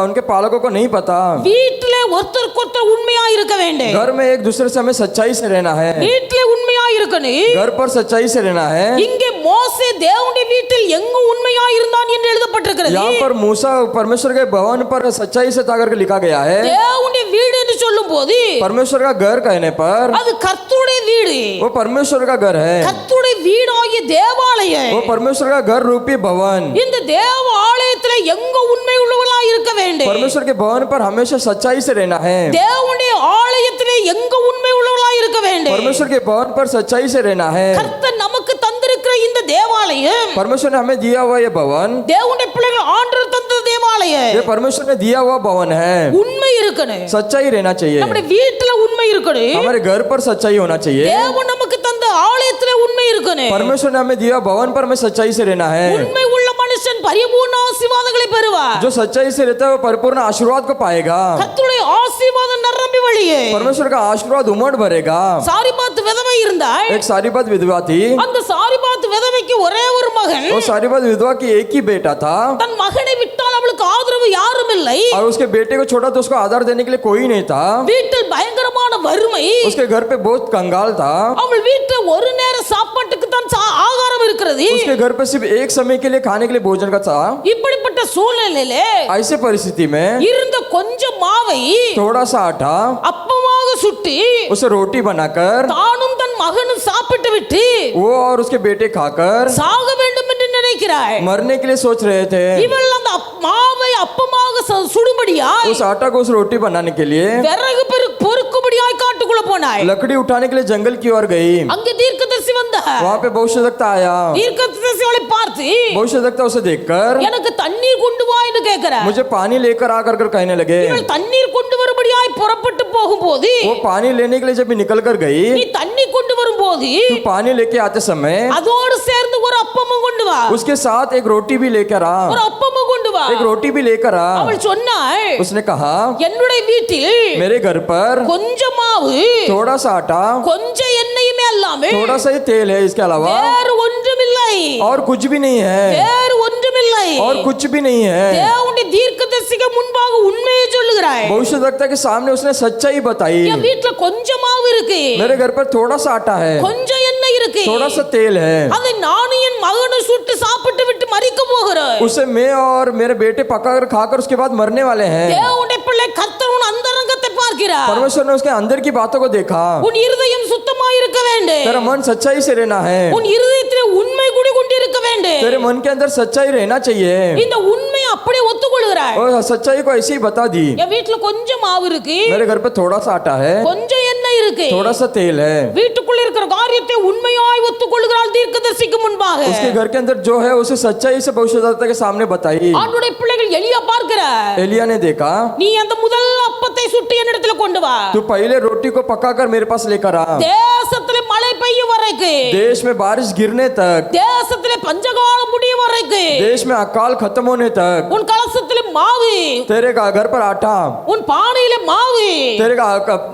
उनके पालकों को नहीं पता। வீட்டிலே ஒருத்தருக்கொருத்தர் உண்மையாய் இருக்க வேண்டும். घर में एक दूसरे से हमें सच्चाई से रहना है। வீட்டிலே உண்மையாய் இருக்கணும். घर पर सच्चाई से रहना है। இங்கே மோசே தேவனுடைய வீட்டில் எங்கு உண்மையாய் இருந்தான் என்று எழுதப்பட்டிருக்கிறது. यहाँ पर मूसा परमेश्वर के भवन पर सच्चाई से था करके लिखा गया है। தேவனுடைய வீடு என்று சொல்லும்போது परमेश्वर का घर कहने पर அது கர்த்தருடைய வீடு. वो परमेश्वर का घर है। கர்த்தருடைய வீடாகிய தேவாலயம். वो परमेश्वर का घर रूपी भवन। இந்த தேவ ஆலயத்திலே எங்க உண்மை உள்ளவர்களாய் இருக்க வேண்டும். परमेश्वर के भवन पर हमेशा सच्चाई से रहना है। தேவனுடைய ஆலயத்திலே எங்க உண்மை உள்ளவர்களாய் இருக்க வேண்டும். परमेश्वर के भवन पर सच्चाई से रहना है। கர்த்தர் நமக்கு தந்திருக்கிற இந்த தேவாலயம், परमेश्वर ने हमें दिया हुआ ये भवन, தேவனுடைய பிள்ளைகள் ஆண்டவர் தந்த தேவாலயம், ये परमेश्वर ने दिया हुआ भवन है। உண்மை இருக்கணும். सच्चाई रहना चाहिए। நம்முடைய வீட்டுல உண்மை இருக்கணும். हमारे घर पर सच्चाई होना चाहिए। தேவன் நமக்கு தந்த ஆலயத்திலே உண்மை இருக்கணும். परमेश्वर ने हमें दिया भवन पर हमें सच्चाई से रहना है। உண்மை உள்ள மனுஷன் பரிபூர்ண ஆசீர்வாதங்களை பெறுவார். जो सच्चाई से रहता है वो परिपूर्ण आशीर्वाद को पाएगा. கர்த்தருடைய ஆசீர்வாதம் நிரம்பி வழியே. परमेश्वर का आशीर्वाद उमड़ भरेगा. சாரிபாத் விதவை இருந்தாள். एक सारीबात विधवा थी. அந்த சாரிபாத் விதவைக்கு ஒரே ஒரு மகன். और सारीबात विधवा की एक ही बेटा था. தன் மகனை விட்டால் அவளுக்கு ஆதரவு யாரும் இல்லை. और उसके बेटे को छोड़ा तो उसको आधार देने के लिए कोई नहीं था. வீட்டில் பயங்கரமான வறுமை. उसके घर पे बहुत कंगाल था. அவள் வீட்டில் ஒரு நேர சாப்பாட்டுக்கு தான் ஆகாரம் இருக்கிறது. उसके घर पे सिर्फ एक समय के लिए खाने के लिए भोजन का था. இப்படிப்பட்ட சூழ்நிலையிலே ऐसे परिस्थिति में இருந்த கொஞ்சம் மாவை थोड़ा सा आटा அப்பமாக சுட்டி उसे रोटी बनाकर தானும் தன் மகனும் சாப்பிட்டு விட்டு वो और उसके बेटे खाकर சாக வேண்டும் என்று நினைக்கிறாள். मरने के लिए सोच रहे थे. இவள் அந்த மாவை அப்பமாக சுடும்படியாய் उस आटा को उस रोटी बनाने के लिए விறகு பொறுக்கும்படியாய் காட்டுக்குள்ள போனாள். लकड़ी उठाने के लिए जंगल की ओर गई. அங்கே தீர்க்கதரிசி வந்தார். वहाँ पे भविष्यवक्ता आया. தீர்க்கதரிசி அவளை பார்த்து भविष्यवक्ता उसे देखकर எனக்கு தண்ணீர் கொண்டு வா என்று கேட்கிறார். मुझे पानी लेकर आकर कर कहने लगे. இவள் தண்ணீர் கொண்டு வரும்படியாய் புறப்பட்டு போகும்போது वो पानी लेने के लिए जब निकल कर गई நீ தண்ணி கொண்டு வரும்போது तो पानी लेके आते समय அதோடு சேர்ந்து ஒரு அப்பமும் கொண்டு வா. उसके साथ एक रोटी भी लेकर ஒரு आ. அப்பமும் கொண்டு வா. एक रोटी भी लेकर आ. அவள் சொன்னாள் उसने कहा என்னுடைய வீட்டில் मेरे घर पर கொஞ்சம் மாவு थोड़ा सा आटा கொஞ்சம் எண்ணெயுமே அல்லாமல் थोड़ा सा ही तेल है. इसके अलावा வேறு ஒன்றுமில்லை. और कुछ भी नहीं है. வேறு ஒன்றுமில்லை. और कुछ भी नहीं है. தேவனுடைய தீர்க்கதரிசிக்கு முன்பாக உண்மையை சொல்லுகிறாய். भविष्यवक्ता के सामने उसने सच्चाई बताई. என் வீட்ல கொஞ்சம் மாவு இருக்கு. मेरे घर पर थोड़ा सा आटा है. கொஞ்சம் எண்ணெய் இருக்கு. थोड़ा सा तेल है. அதை நானும் என் மகனும் சுட்டு சாப்பிட்டு விட்டு மரிக்க போகிறோம். उसे मैं और मेरे बेटे पकाकर खाकर उसके बाद मरने वाले हैं. தேவனுடைய பிள்ளை கர்த்தர் உன் அந்தரங்கத்தை பார்க்கிறார். परमेश्वर ने उसके अंदर की बातों को देखा. உன் இருதயம் சுத்தமாய் இருக்க வேண்டும். तेरा मन सच्चाई से रहना है. உன் இருதயத்திலே உண்மை குடிகொண்டிருக்க வேண்டும். तेरे मन के अंदर सच्चाई रहना चाहिए. இந்த உண்மை அப்படியே ஒத்துக்கொள்கிறாய். और सच्चाई को ऐसे ही बता दी. என் வீட்ல கொஞ்சம் மாவு இருக்கு. मेरे घर पे थोड़ा सा आटा है. கொஞ்சம் எண்ணெய் இருக்கு. थोड़ा सा तेल है. வீட்டுக்குள்ள இருக்கிற காரியத்தை உண்மையாய் ஒத்துக்கொள்கிறாள் தீர்க்கதரிசிக்கு முன்பாக. उसके घर के अंदर जो है उसे सच्चाई से भविष्यवक्ता के सामने बताई. ஆண்டவருடைய பிள்ளைகள் எலியா பார்க்கிறார். एलिया ने देखा நீ அந்த முதல் அப்பத்தை சுட்டு என்னிடத்துல கொண்டு வா. तू पहले रोटी को पकाकर मेरे पास लेकर आ. தேசத்திலே மழை பெய்யும் வரைக்கும், देश में बारिश गिरने तक, தேசத்திலே பஞ்சகாலம் முடியும் வரைக்கும், देश में अकाल खत्म होने तक, உன் கலசத்திலே மாவு, तेरे घर पर आटा, உன் பானையிலே மாவு,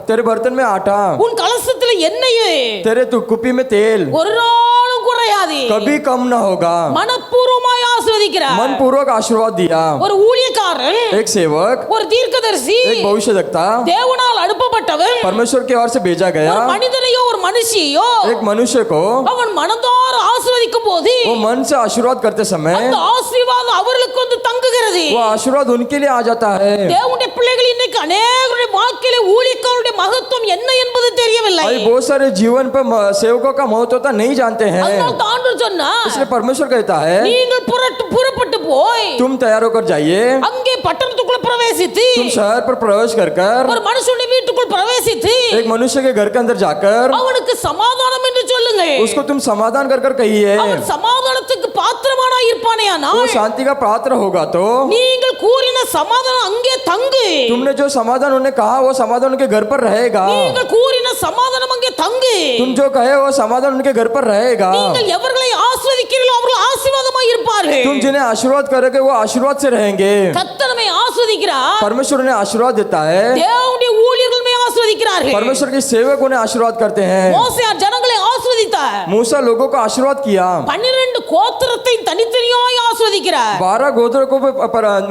तेरे बर्तन में आटा, உன் கலசத்திலே எண்ணெய் तेरे तू कुपी में तेल ஒரு நாளும் குறையாது. कभी कम ना होगा. மனப்பூர்வமாய் ஆசீர்வதிக்கிறார். मन पूर्वक आशीर्वाद दिया. ஒரு ஊழியக்காரன், एक सेवक, ஒரு தீர்க்கதரிசி, एक भविष्यवक्ता தேவனால் அனுப்பப்பட்டவன் परमेश्वर की ओर से भेजा गया. ஒரு மனிதனையோ ஒரு மனுஷியோ एक मनुष्य को அவன் மனதார ஆசீர்வதிக்கும் போது वो मन से आशीर्वाद करते समय அந்த ஆசீர்வாதம் அவர்களுக்கு வந்து தங்குகிறது. वो आशीर्वाद उनके लिए आ जाता है. தேவனுடைய பிள்ளைகள் இன்னைக்கு அநேகருடைய வாழ்க்கையில ஊழியக்காரருடைய மகத்துவம் என்ன என்பது தெரியவில்லை. अभी बहुत सारे जीवन पर सेवकों का महत्वता नहीं जानते हैं. அதனால தான் ஆண்டவர் சொன்னார், इसलिए परमेश्वर कहता है நீங்கள் புறப்பட்டு போய் तुम तैयार होकर जाइए. அங்கே பட்டணத்துக்குள்ள பிரவேசித்து तुम शहर पर प्रवेश कर ஒரு மனுஷனுடைய வீட்டுக்குள் பிரவேசித்து एक मनुष्य के घर के अंदर जाकर அவனுக்கு சமாதானம் என்று சொல்லுங்கள். उसको तुम समाधान कर कहिए. அவன் சமாதானத்துக்கு பாத்திரமானாய் இருப்பானேயானால் वो शांति का पात्र होगा तो நீங்கள் கூறின சமாதானம் அங்கே தங்கு. तुमने जो समाधान उन्हें कहा वो समाधान उनके घर पर रहेगा. நீங்கள் கூறின சமாதானம் அங்கே தங்கு. तुम जो कहे वो समाधान उनके घर पर रहेगा. நீங்கள் எவர்களை ஆசீர்வதிக்கிறீர்களோ அவர்கள் ஆசீர்வாதமாய் இருப்பார்கள். तुम जिन्हें आशीर्वाद करोगे वो आशीर्वाद से रहेंगे. கர்த்தர் நம்மை ஆசீர்வதிக்கிறார். परमेश्वर उन्हें आशीर्वाद देता है. தேவனுடைய ஊழியர்கள் நம்மை ஆசீர்வதிக்கிறார்கள். परमेश्वर के सेवक उन्हें आशीर्वाद करते हैं. மோசே ஜனங்களை ஆசீர்வதித்தார். मूसा लोगों को आशीर्वाद किया. 12 கோத்திரத்தை தனித்தனியாய் ஆசீர்வதிக்கிறார். 12 गोत्रों को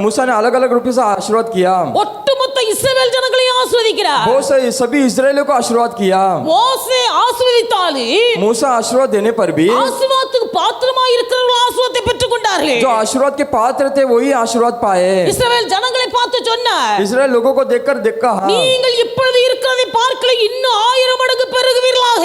मूसा ने अलग अलग रूप से आशीर्वाद किया. ஒட்டுமொத்த இஸ்ரவேல் ஜனங்களை ஆசீர்வதிக்கிறார். बहुत से सभी इस्राएलियों को आशीर्वाद किया. மோசே ஆசீர்வதித்தாலும் मूसा आशीर्वाद देने पर भी ஆசீர்வாதத்துக்கு பாத்திரமாய் இருக்கிறவர்கள் ஆசீர்வாதத்தை பெற்றுக்கொண்டார்கள். जो आशीर्वाद के पात्र थे वही आशीर्वाद पाए. இஸ்ரவேல் ஜனங்களை பார்த்து சொன்னார், इस्राएल लोगों को देखकर देखा நீங்கள் இப்பொழுது இருக்கிறதை பார்க்கல இன்னும் 1000 மடங்கு பெருகுவீர்களாக.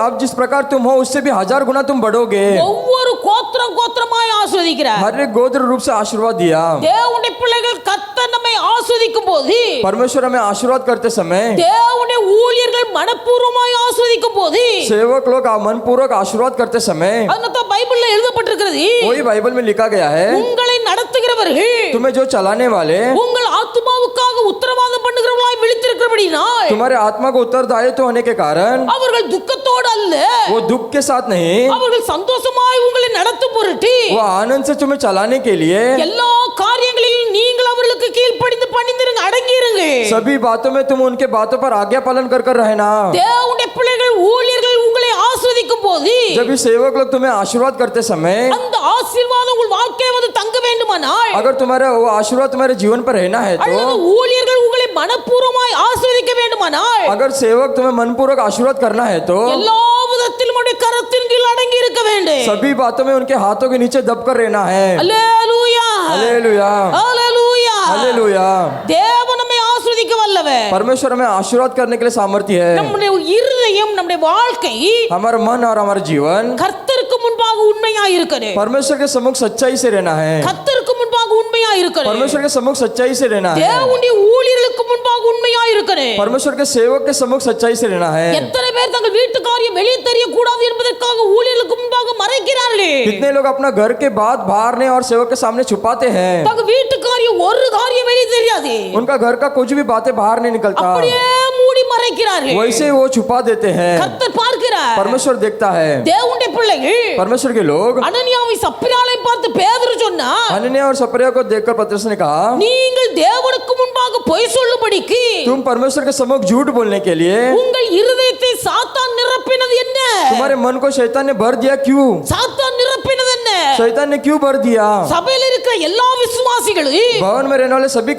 अब जिस प्रकार तुम हो उससे भी 1000 गुना तुम बढ़ोगे. ஒவ்வொரு கோத்திரமாய் ஆசீர்வதிக்கிறார். हर एक गोत्र रूप से आशीर्वाद दिया. தேவனுடைய பிள்ளைகள் கர்த்தர் நம்மை ஆசீர்வதிக்கும் போது, परमेश्वर हमें आशीर्वाद करते समय தேவனுடைய ஊழியர்கள் மனப்பூர்வமாய் ஆசீர்வதிக்கும் போது, सेवक लोग मनपूर्वक आशीर्वाद करते समय அதனால பைபிள்ல எழுதப்பட்டிருக்கிறது, वही बाइबल में लिखा गया है உங்களை நடத்துகிறவர்கள் तुम्हें जो चलाने वाले உங்கள் ஆத்துமாவுக்காக உத்தரவாதம் பண்ணுகிறவர்களாய் விழித்திருக்கிறபடியால் तुम्हारे आत्मा को उत्तरदायित्व होने के कारण அவர்கள் துக்கத்தோடு துக்கத்தோடு அல்ல, वो दुख के साथ नहीं, அவர்கள் சந்தோஷமாய் உங்களை நடத்தும் பொருட்டு वो आनंद से तुम्हें चलाने के लिए எல்லா காரியங்களிலும் நீங்கள் அவர்களுக்கு கீழ்ப்படிந்து பணிந்திருங்க, அடங்கியிருங்க. सभी बातों में तुम उनके बातों पर आज्ञा पालन कर रहना। தேவனுடைய பிள்ளைகள் ஊழியர்கள் உங்களை ஆசீர்வதிக்கும் போது जब भी सेवक लोग तुम्हें आशीर्वाद करते समय, அந்த ஆசீர்வாதம் உங்கள் வாழ்க்கையில வந்து தங்க வேண்டுமானால், अगर तुम्हारा वो आशीर्वाद तुम्हारे जीवन पर रहना है அல்லது तो, ஊழியர்கள் உங்களை மனப்பூர்வமாய் ஆசீர்வதிக்க வேண்டுமானால், अगर सेवक तुम्हें मनपूर्वक आशीर्वाद करना है तो எல்லா விதத்திலும் உடைய கரத்தின் கீழ் அடங்கி இருக்க வேண்டும். सभी बातों में उनके हाथों के नीचे दबकर रहना है। அல்லேலூயா, हालेलुया, அல்லேலூயா. हालेलुया। தேவன் நம்மை ஆசீர்வதிக்க வல்லவர். परमेश्वर हमें आशीर्वाद करने के लिए सामर्थ्य है। நம்முடைய இருதயம், நம்முடைய வாழ்க்கை हमारा मन और हमारा जीवन கர்த்தருக்கு முன்பாக உண்மையாய் இருக்கணும். परमेश्वर के सम्मुख सच्चाई से रहना है। கர்த்தருக்கு முன்பாக உண்மையாய் இருக்கணும். परमेश्वर के सम्मुख सच्चाई से रहना है। தேவனுடைய ஊழியர்களுக்கு முன்பாக உண்மையாய் இருக்கணும். परमेश्वर के सेवक के सम्मुख सच्चाई से रहना है। எத்தனை பேர் தங்கள் வீட்டு காரியம் வெளியே தெரியக்கூடாது என்பதற்காக ஊழியர்களுக்கு முன்பாக மறைக்கிறார்களே. कितने लोग अपना घर के बात बाहर नहीं और सेवक के सामने छुपाते हैं। தங்கள் வீட்டு காரியம் ஒரு காரியம் வெளியே தெரியாது, उनका घर का कुछ भी बातें बाहर नहीं निकलता, அப்படியே மூடி மறைக்கிறார்கள். वैसे वो छुपा देते हैं। கர்த்தர் பார்க்கிறார். परमेश्वर देखता है। தேவனுடைய பிள்ளைகள் परमेश्वर के लोग அனனியாவை சப்பிராளை பார்த்து பேதுரு சொன்னா, हनन्याह और सपरिया को देखकर पतरस ने कहा, நீங்கள் தேவனுக்கு முன்பாக பொய் சொல்லும்படிக்கு तुम परमेश्वर के सम्मुख झूठ बोलने के लिए உங்கள் இருதயத்தை சாத்தான் நிரப்பினது என்ன? तुम्हारे मन को शैतान ने भर दिया। क्यों சாத்தான் நிரப்பினது என்ன? शैतान ने क्यों भर दिया? சபையில் இருக்கிற எல்லா விசுவாசிகளும் भवन में रहने वाले सभी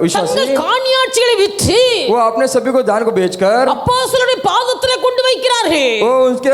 विश्वासी தங்கள் காணியாட்சிகளை விற்று वो अपने सभी को दान को बेचकर அப்போஸ்தலருடைய பாதத்திலே கொண்டு வைக்கிறார்கள். वो उनके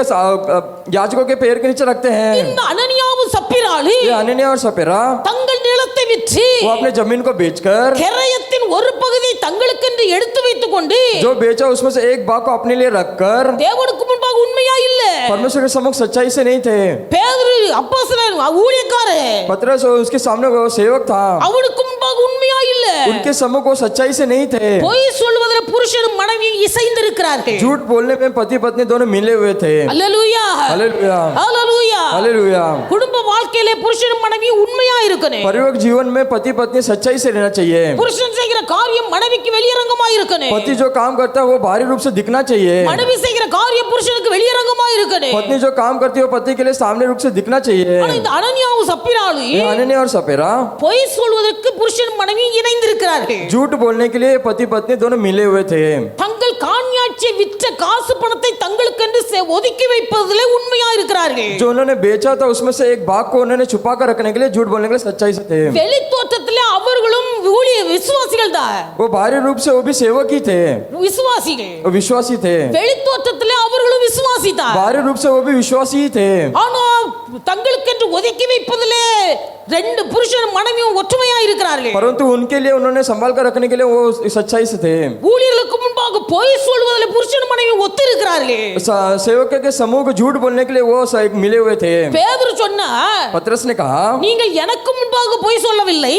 याजकों के पैर के नीचे रखते हैं। இந்த அனனியாவும் சப்பிராளும் ये हनन्याह और सपेरा தங்கள் நிலத்தை விற்று वो अपने जमीन को बेचकर கிரயத்தின் ஒரு பகுதியை தங்களுக்கென்று எடுத்து வைத்துக் கொண்டு जो बेचा उसमें से एक भाग को अपने लिए रखकर தேவனுக்கு முன்பாக உண்மையா இல்ல. परमेश्वर के सम्मुख सच्चाई से नहीं थे। பேதுரு அப்போஸ்தலன் ஊழியக்காரன், पतरस उसके सामने वो सेवक था, அவனுக்கு முன்பாக உண்மையா இல்ல. उनके सम्मुख वो सच्चाई से नहीं थे। பொய் சொல்வதில் புருஷனும் மனைவியும் இசைந்திருக்கிறார்கள். झूठ बोलने में पति पत्नी दोनों मिले हुए थे। அல்லேலூயா, हालेलुया, அல்லேலூயா. हालेलुया। குடும்ப வாழ்க்கையிலே புருஷனும் மனைவியும் உண்மையா இருக்கணும். परिवार जीवन में पति पत्नी सच्चाई से रहना चाहिए। புருஷன் செய்கிற காரியம் மனைவிக்கு வெளியரங்கமா இருக்கணும். पति जो काम करता है वो बाहरी रूप से दिखना चाहिए। மனைவி செய்கிற காரியம் புருஷனுக்கு வெளியரங்கமா இருக்கணும். पत्नी जो काम करती है वो पति के लिए सामने रूप से दिखना चाहिए। ஆனா இந்த அனனியாவும் சப்பிராளும் ये हनन्याह और सपेरा பொய் சொல்வதற்கு புருஷன் மனைவி இணைந்திருக்கிறார்கள். झूठ बोलने के लिए पति पत्नी दोनों मिले हुए थे। தங்கள் காணியாட்சியை விற்ற காசு பணத்தை தங்களுக்கென்று ஒதுக்கி வைப்பதிலே உண்மையா இருக்கிறார்கள். जो उन्होंने बेचा था उसमें से एक भाग को उन्होंने छुपा कर रखने के लिए झूठ बोलने के लिए सच्चाई से थे। வெளி தோற்றத்திலே அவர்களும் ஊழிய விசுவாசிகள் தான், वो बाहरी रूप से वो भी सेवक ही थे, விசுவாசிகள். वो विश्वासी थे। வெளி தோற்றத்திலே அவர்களும் விசுவாசி தான், बाहरी रूप से वो भी विश्वासी ही थे। ஆனா தங்களுக்கென்று ஒதுக்கி வைப்பதிலே ரெண்டு புருஷனும் மனைவியும் ஒற்றுமையா இருக்கிறார்கள். परंतु उनके लिए उन्होंने संभाल कर रखने के लिए वो सच्चाई से थे। ஊழியர்களுக்கு முன்பாக பொய் சொல்வதில் புருஷனும் மனைவியும் ஒத்து இருக்கிறார்கள். सेवक के समूह को झूठ बोलने के लिए वो मिले हुए थे। பேதுரு சொன்னா, पतरस ने कहा, நீங்கள் எனக்கு முன்பாக பொய் சொல்லவில்லை,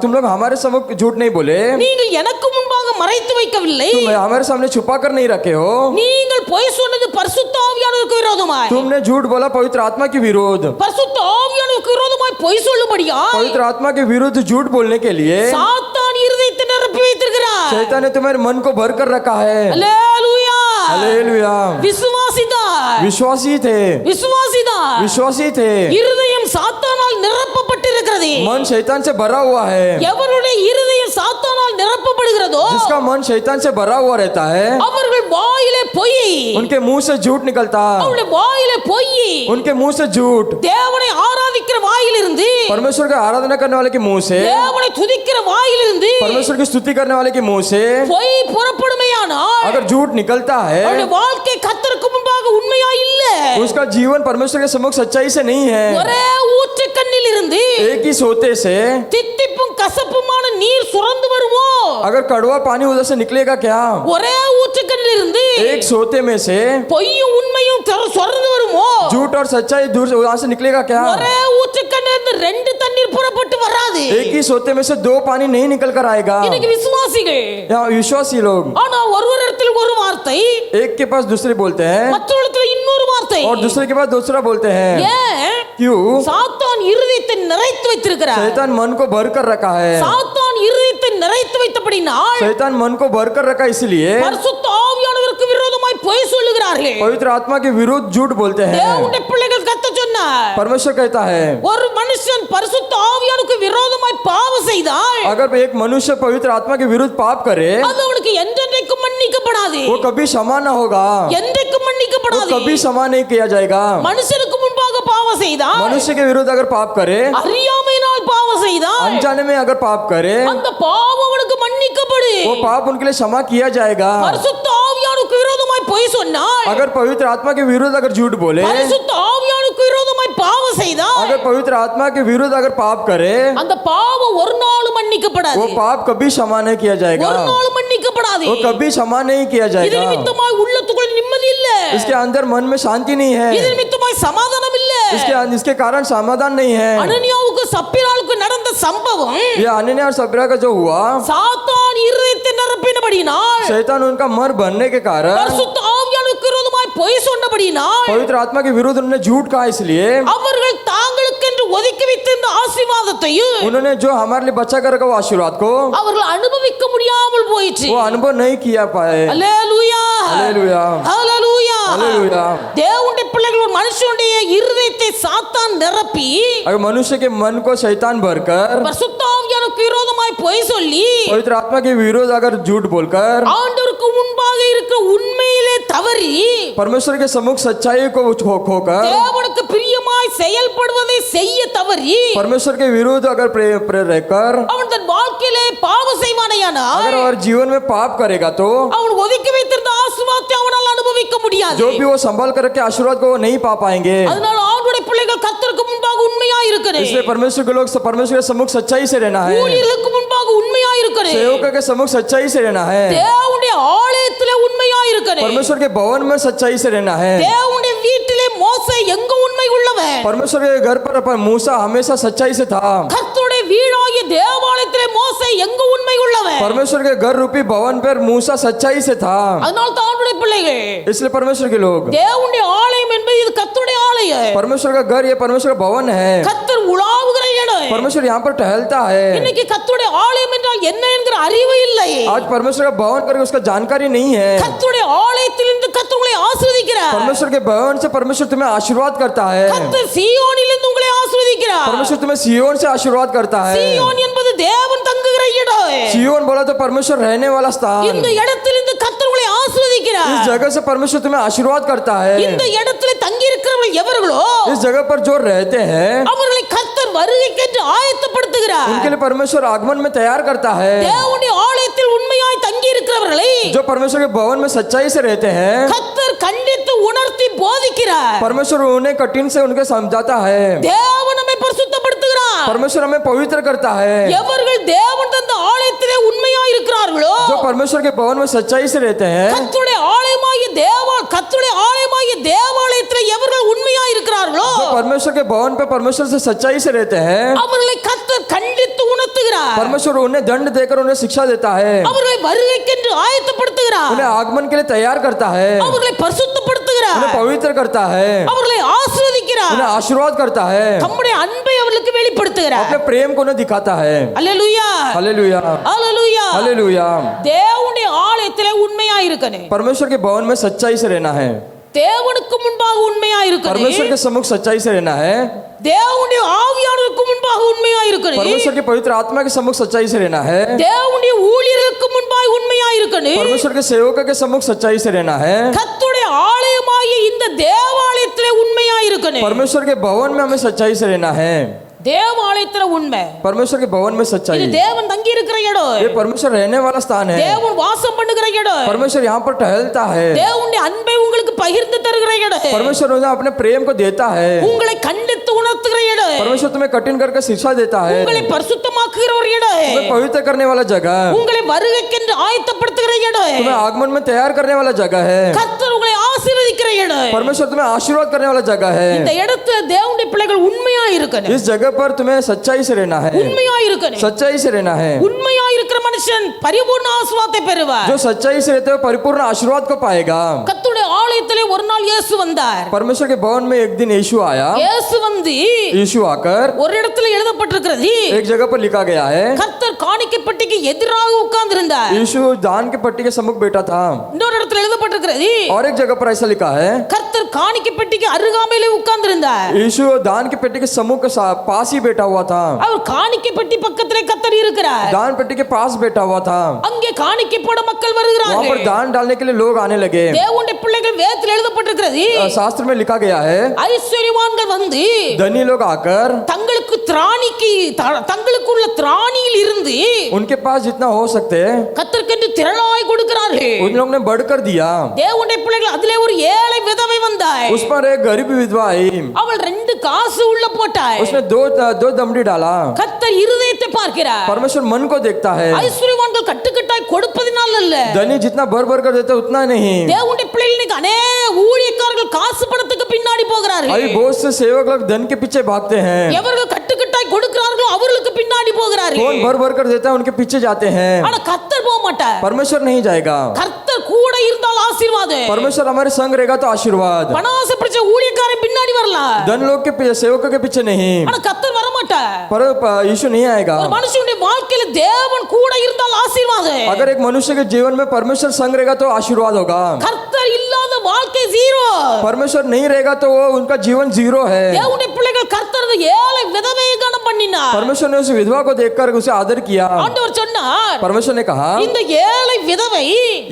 तुम लोग हमारे समूह झूठ नहीं बोले, நீங்கள் எனக்கு முன்பாக மறைத்து வைக்கவில்லை, तुम हमारे सामने छुपा कर नहीं रखे हो, நீங்கள் பொய் சொன்னது பரிசுத்த ஆவியானவருக்கு விரோதமாய், तुमने झूठ बोला पवित्र आत्मा के विरोध। பரிசுத்த ஆவியானவருக்கு விரோதமாய் பொய் சொல்லும்படியா पवित्र आत्मा के विरुद्ध झूठ बोलने के लिए சாத்தான் இருதயத்தை நிரப்பி வைத்திருக்கிறார். शैतान ने तुम्हारे मन को भर कर रखा है। அல்லேலூயா, हालेलुया। விசுவாசிதான், विश्वासी थे, விசுவாசிதான். विश्वासी थे। இருதயம் சாத்தானால் நிரப்பப்பட்டிருக்கிறது. मन शैतान से भरा हुआ है। எவருடைய இருதயம் சாத்தானால் நிரப்பப்படுகிறதோ जिसका मन शैतान से भरा हुआ रहता है அவர்கள் வாயிலே பொய், उनके मुंह से झूठ निकलता, அவருடைய வாயிலே பொய். उनके मुंह से झूठ, தேவனை ஆராதிக்கிற வாயிலிருந்து, परमेश्वर का आराधना करने वाले के मुंह से, தேவனை துதிக்கிற வாயிலிருந்து परमेश्वर की स्तुति करने वाले के मुंह से பொய் புறப்படுமையானால் अगर झूठ निकलता அவருடைய है, வாழ்க்கை கர்த்தருக்கு முன்பாக உண்மையா இல்ல. उसका जीवन परमेश्वर के सम्मुख सच्चाई से नहीं है। ஒரே ஊற்று கண்ணில் இருந்து एक ही सोते से தித்திப்பும் கசப்புமான நீர் சுரந்து வருமோ? अगर कड़वा पानी उधर से निकलेगा क्या? ஒரே ஊற்று கண்ணில் இருந்து एक सोते में से பொய்யும் உண்மையும் சுரந்து வருமோ? झूठ और सच्चाई दूर से वहां से निकलेगा क्या? ஒரே ஊற்று கண்ணில் இருந்து ரெண்டு தண்ணீர் புறப்பட்டு வராது. एक ही सोते में से दो पानी नहीं निकल कर आएगा। இன்னைக்கு விசுவாசிகள் यहाँ विश्वासी लोग ஆனா ஒருவரிடத்தில் ஒரு வார்த்தை, एक के पास दूसरे बोलते हैं மற்றவரிடத்தில் இன்னொரு வார்த்தை. और दूसरे के पास दूसरा बोलते हैं। ஏன்? क्यों? சாத்தான் இருதயத்தை நிறைத்து வைத்திருக்கிறார். शैतान मन को भर कर रखा है। சாத்தான் இருதயத்தை நிறைத்து வைத்தபடினால் शैतान मन को भर कर रखा इसलिए பரிசுத்த ஆவியானவருக்கு விரோதமாய் பொய் சொல்லுகிறான். சொல்லுகிறார்கள். पवित्र आत्मा के विरुद्ध झूठ बोलते हैं। தேவனுடைய பிள்ளைகள் கத்த சொன்னார், परमेश्वर कहता है ஒரு மனுஷன் பரிசுத்த ஆவியானுக்கு விரோதமாய் பாவம் செய்தால் अगर एक मनुष्य पवित्र आत्मा के विरुद्ध पाप करे அது அவனுக்கு என்றென்றைக்கும் மன்னிக்கப்படாது. वो कभी क्षमा न होगा, என்றைக்கும் वो மன்னிக்கப்படாது. कभी क्षमा नहीं किया जाएगा। மனுஷனுக்கு முன்பாக பாவம் செய்தால், मनुष्य के विरुद्ध अगर पाप करे, அறியாமையினால் பாவம் செய்தால், अनजाने में अगर पाप करे, அந்த பாவம் அவனுக்கு மன்னிக்கப்படு. वो पाप उनके लिए क्षमा किया जाएगा। பரிசுத்த ஆவியானுக்கு விரோதமாய் பொய் சொன்னால், अगर पवित्र आत्मा के विरुद्ध अगर झूठ बोले, பரிசுத்த ஆவியானுக்கு விரோதமாய் பாவம் செய்தால், अगर पवित्र आत्मा के विरुद्ध अगर पाप करे, அந்த பாவம் ஒரு நாளும் மன்னிக்கப்படாது. वो पाप कभी क्षमा नहीं किया जाएगा, ஒரு நாளும் மன்னிக்கப்படாது. वो कभी क्षमा नहीं किया இது जाएगा। நிமித்தமாய் உள்ளத்துக்குள்ள நிம்மதி இல்ல. इसके अंदर मन में शांति नहीं है, இது நிமித்தமாய் சமாதானம் இல்ல. इसके कारण समाधान नहीं है। அனனியாவுக்கு சப்பிராளுக்கு நடந்த சம்பவம் ये अनन्या और सप्रा का जो हुआ, சாத்தான் இருதயத்தை நிரப்பினபடியினால், शैतान उनका मर बनने के कारण, பரிசுத்த ஆவியானுக்கு விரோதமாய் பொய் சொன்னபடியினால், पवित्र आत्मा के विरुद्ध उन्होंने झूठ कहा, इसलिए அவர்கள் தாங்களுக்கென்று ஒதுக்கி வைத்திருந்த ஆசீர்வாதத்தையும் उन्होंने जो हमारे लिए बचा कर रखा वो आशीर्वाद को அவர்கள் அனுபவிக்க முடியாமல் போயிற்று. वो अनुभव नहीं किया पाए। அல்லேலூயா, हालेलुया, அல்லேலூயா. हालेलुया। தேவனுடைய பிள்ளைகள் ஒரு மனுஷனுடைய இருதயத்தை சாத்தான் நிரப்பி अगर मनुष्य के मन को शैतान भरकर பரிசுத்த ஆவியானுக்கு விரோதமாய் பொய் சொல்லி पवित्र आत्मा के विरुद्ध अगर झूठ बोलकर ஆண்டவருக்கு முன்பாக இருக்கிற உண்மையிலே தவறி परमेश्वर के सम्मुख सच्चाई को खोकर தேவனுக்கு பிரியமாய் செயல்படுவதை செய்ய தவறி परमेश्वर के विरुद्ध अगर प्रेर रहकर அவன் தன் வாழ்க்கையிலே பாவம் செய்வானேயானால் अगर और जीवन में पाप करेगा तो அவன் ஒதுக்கி வைத்திருந்த ஆசீர்வாதத்தை அவனால் அனுபவிக்க முடியாது. जो भी वो संभाल कर रखे आशीर्वाद को वो नहीं पा पाएंगे। அதனால ஆண்டவருடைய பிள்ளைகள் கர்த்தருக்கு முன்பாக உண்மையா இருக்கணும். इसलिए परमेश्वर के लोग परमेश्वर के सम्मुख सच्चाई से रहना है, ஊழியர்களுக்கு முன்பாக உண்மையா இருக்கணும். सेवकों के सम्मुख सच्चाई से रहना है, தேவனுடைய ஆலயத்திலே உண்மையா இருக்கணும். परमेश्वर के भवन में सच्चाई से रहना है। தேவனுடைய வீட்டிலே மோசே எங்க உண்மை உள்ளவன்? परमेश्वर के घर पर मूसा हमेशा सच्चाई से था। கர்த்தருடைய வீடாகிய தேவாலயத்திலே மோசே எங்க உண்மை உள்ளவன்? परमेश्वर के घर रूपी भवन पर मूसा सच्चाई से था। அதனால தான் ஆண்டவருடைய பிள்ளைகள், इसलिए परमेश्वर के लोग, தேவனுடைய ஆலயம் என்பது இது கர்த்தருடைய ஆலயம். परमेश्वर का घर ये परमेश्वर का भवन है, கர்த்தர் உலாவுகிற இடம். परमेश्वर यहाँ पर टहलता है। இன்னைக்கு கர்த்தருடைய ஆலயம் என்றால் என்ன என்கிற அறிவு இல்லை. आज परमेश्वर का भवन करके उसका जानकारी नहीं है। கர்த்தருடைய ஆலயத்திலிருந்து கர்த்தர் உங்களை ஆசீர்வதிக்கிறார். परमेश्वर के भवन से परमेश्वर तुम्हें आशीर्वाद करता है। கர்த்தர் சீயோனிலிருந்து உங்களை ஆசீர்வதிக்கிறார். परमेश्वर तुम्हें सियोन से आशीर्वाद करता है। சீயோன் என்பது தேவன் தங்குகிற இடம். सियोन बोला तो परमेश्वर रहने वाला स्थान। இந்த இடத்திலிருந்து கர்த்தர் உங்களை इस ஆசீர்வதிக்கிறார். जगह से परमेश्वर तुम्हें आशीर्वाद करता है। இந்த இடத்திலே தங்கி இருக்கிறவர்கள் எவர்களோ इस जगह पर जो रहते हैं அவர்களை கர்த்தர் வருகைக்கென்று ஆயத்தப்படுத்துகிறார். उनके लिए परमेश्वर आगमन में तैयार करता है। தேவனுடைய ஆலயத்தில் உண்மையாய் தங்கி இருக்கிறவர்களை जो परमेश्वर के भवन में सच्चाई से रहते हैं, கர்த்தர் கண்டித்து உணர்த்தி போதிக்கிறார். परमेश्वर उन्हें कठिन से उनके समझाता है। தேவன் நம்மை பரிசுத்தப்படுத்துகிறார். परमेश्वर हमें पवित्र करता है। எவர்கள் தேவன் தந்த ஆலயத்திலே உண்மையாய் இருக்கிறார்களோ जो परमेश्वर के भवन में सच्चाई से रहते हैं, கர்த்தருடைய ஆலயமாகிய தேவாலயத்திலே எவர்கள் உண்மையாய் இருக்கிறார்களோ जो परमेश्वर के भवन पे परमेश्वर से सच्चाई से रहते हैं, அவர்களை கர்த்தர் கண்டித்து உணர்த்துகிறார். परमेश्वर उन्हें दंड देकर उन्हें शिक्षा देता है, அவர்களை வருகைக்கென்று ஆயத்தப்படுத்துகிறார். उन्हें आगमन के लिए तैयार करता है, அவர்களை பரிசுத்தப்படுத்துகிறார். उन्हें पवित्र करता है, அவர்களை ஆசீர்வதிக்கிறார். उन्हें आशीर्वाद करता है, தம்முடைய அன்பை அவர்களுக்கு வெளிப்படுத்துகிறார். अपने प्रेम को उन्हें दिखाता है। அல்லேலூயா, हालेलुया, அல்லேலூயா. हालेलुया। தேவனுடைய ஆலயத்திலே உண்மையாய் இருக்கணும். परमेश्वर के भवन में सच्चाई से रहना है, தேவனுக்கு முன்பாக உண்மையாய் இருக்கணும். परमेश्वर के सम्मुख सच्चाई से रहना है, தேவனுடைய ஆவியானவருக்கு முன்பாக உண்மையாய் இருக்கணும். परमेश्वर के पवित्र आत्मा के सम्मुख सच्चाई से रहना है, தேவனுடைய ஊழியர்களுக்கு முன்பாக உண்மையாய் இருக்கணும். परमेश्वर के सेवकों के सम्मुख सच्चाई से रहना है, கர்த்தருடைய ஆலயமாகிய இந்த தேவாலயத்திலே உண்மையாய் இருக்கணும். परमेश्वर के भवन में हमें सच्चाई से रहना है, தேவாலயத்திலே உண்மை. परमेश्वर के भवन में இது सच्चाई, தேவன் தங்கி இருக்கிற இடம். ये परमेश्वर रहने वाला स्थान है, தேவன் வாசம் பண்ணுகிற இடம். परमेश्वर यहाँ पर टहलता है, தேவனுடைய அன்பை உங்களுக்கு பகிர்ந்து தருகிற இடம். परमेश्वर उन्हें अपने प्रेम को देता है, உங்களை கண்டித்து உணர்த்துகிற இடம். परमेश्वर तुम्हें कठिन करके शिक्षा देता है, உங்களை பரிசுத்தமாக்குகிற ஒரு இடம். तुम्हें पवित्र करने वाला जगह, உங்களை வருகைக்கென்று ஆயத்தப்படுத்துகிற இடம். तुम्हें आगमन में तैयार करने वाला जगह है, கர்த்தர் உங்களை ஆசீர்வதிக்கிற இடம். परमेश्वर तुम्हें आशीर्वाद करने वाला जगह है। இந்த இடத்துல தேவனுடைய பிள்ளைகள் உண்மையா இருக்கணும். इस जगह पर तुम्हें सच्चाई से रहना है, உண்மையா இருக்கணும். सच्चाई से रहना है। உண்மையா இருக்கிற மனுஷன் பரிபூர்ண ஆசீர்வாதத்தை பெறுவார். जो सच्चाई से रहते हुए परिपूर्ण आशीर्वाद को पाएगा। கர்த்தருடைய ஆலயத்திலே ஒரு நாள் இயேசு வந்தார். परमेश्वर के भवन में एक दिन यीशु आया। இயேசு வந்து यीशु आकर ஒரு இடத்துல எழுதப்பட்டிருக்கிறது, एक जगह पर लिखा गया है, கர்த்தர் காணிக்கை பெட்டிக்கு எதிராக உட்கார்ந்து இருந்தார். यीशु दान के पट्टी के सम्मुख बैठा था। இன்னொரு இடத்துல எழுதப்பட்டிருக்கிறது, और एक जगह पर ऐसा लिखा है, கர்த்தர் காணிக்கை பெட்டிக்கு அருகாமையிலே உட்கார்ந்து இருந்தார். यीशु दान के पेटी के सम्मुख के पास ही बैठा हुआ था। அவர் காணிக்கை பெட்டி பக்கத்திலே கர்த்தர் இருக்கிறார். दान पेटी के पास बैठा हुआ था। அங்கே காணிக்கை போட மக்கள் वहाँ पर வருகிறார்கள். दान डालने के लिए लोग आने लगे। தேவனுடைய பிள்ளைகள் வேதத்தில் எழுதப்பட்டிருக்கிறது, शास्त्र में लिखा गया है, ஐஸ்வர்யவான்கள் வந்து धनी लोग आकर தங்களுக்கு தங்களுக்குள்ள திராணியில் இருந்து उनके पास जितना हो सकते கர்த்தருக்கு திரளாய் கொடுக்கிறார்கள். उन लोग ने बढ़कर दिया। தேவனுடைய பிள்ளைகள் அதிலே ஒரு ஏழை விதவை வந்தாய். उस पर एक गरीब विधवा आई, அவள் 2 காசு உள்ள போட்டாய். उसने दो दमड़ी डाला। கர்த்தர் இருதயத்தை பார்க்கிறார். परमेश्वर मन को देखता है। ஐஸ்வர்யவான்கள் கட்டுக்கட்டாய் கொடுப்பதினால் அல்ல, धनी जितना भर भर कर देते उतना नहीं। தேவனுடைய பிள்ளைகள் இன்னைக்கு अनेक ஊழியக்காரர்கள் காசு பணத்துக்கு பின்னாடி போகிறார்கள். अभी बहुत से सेवक लोग धन के पीछे भागते हैं। எவர்கள் கட்டுக்கட்டாய் கொடுக்கிறார்களோ அவர்களுக்கு பின்னாடி போகிறார்கள். कौन भर भर कर देता है उनके पीछे जाते हैं। ஆனா கர்த்தர் போக மாட்டார். परमेश्वर नहीं जाएगा। கர்த்தர் கூட இருந்தால் ஆசீர்வாதம். परमेश्वर हमारे संग रहेगा तो आशीर्वाद। பணாசை பிடிச்ச ஊழியக்காரன் பின்னாடி வரலாம், धन लोग के सेवकों के पीछे नहीं, ஆனா கர்த்தர் வர மாட்டார். पर यीशु नहीं आएगा। ஒரு மனுஷனுடைய வாழ்க்கையில தேவன் கூட இருந்தால் ஆசீர்வாதம். अगर एक मनुष्य के जीवन में परमेश्वर संग रहेगा तो आशीर्वाद होगा। கர்த்தர் இல்லாத வாழ்க்கை ஜீரோ. परमेश्वर नहीं रहेगा तो वो उनका जीवन जीरो है। தேவனுடைய பிள்ளைகள் கர்த்தர் ஏழை விதவையை கனம் பண்ணினார். परमेश्वर ने उस विधवा को देखकर उसे आदर किया। ஆண்டவர் சொன்னார், परमेश्वर ने कहा, இந்த ஏழை விதவை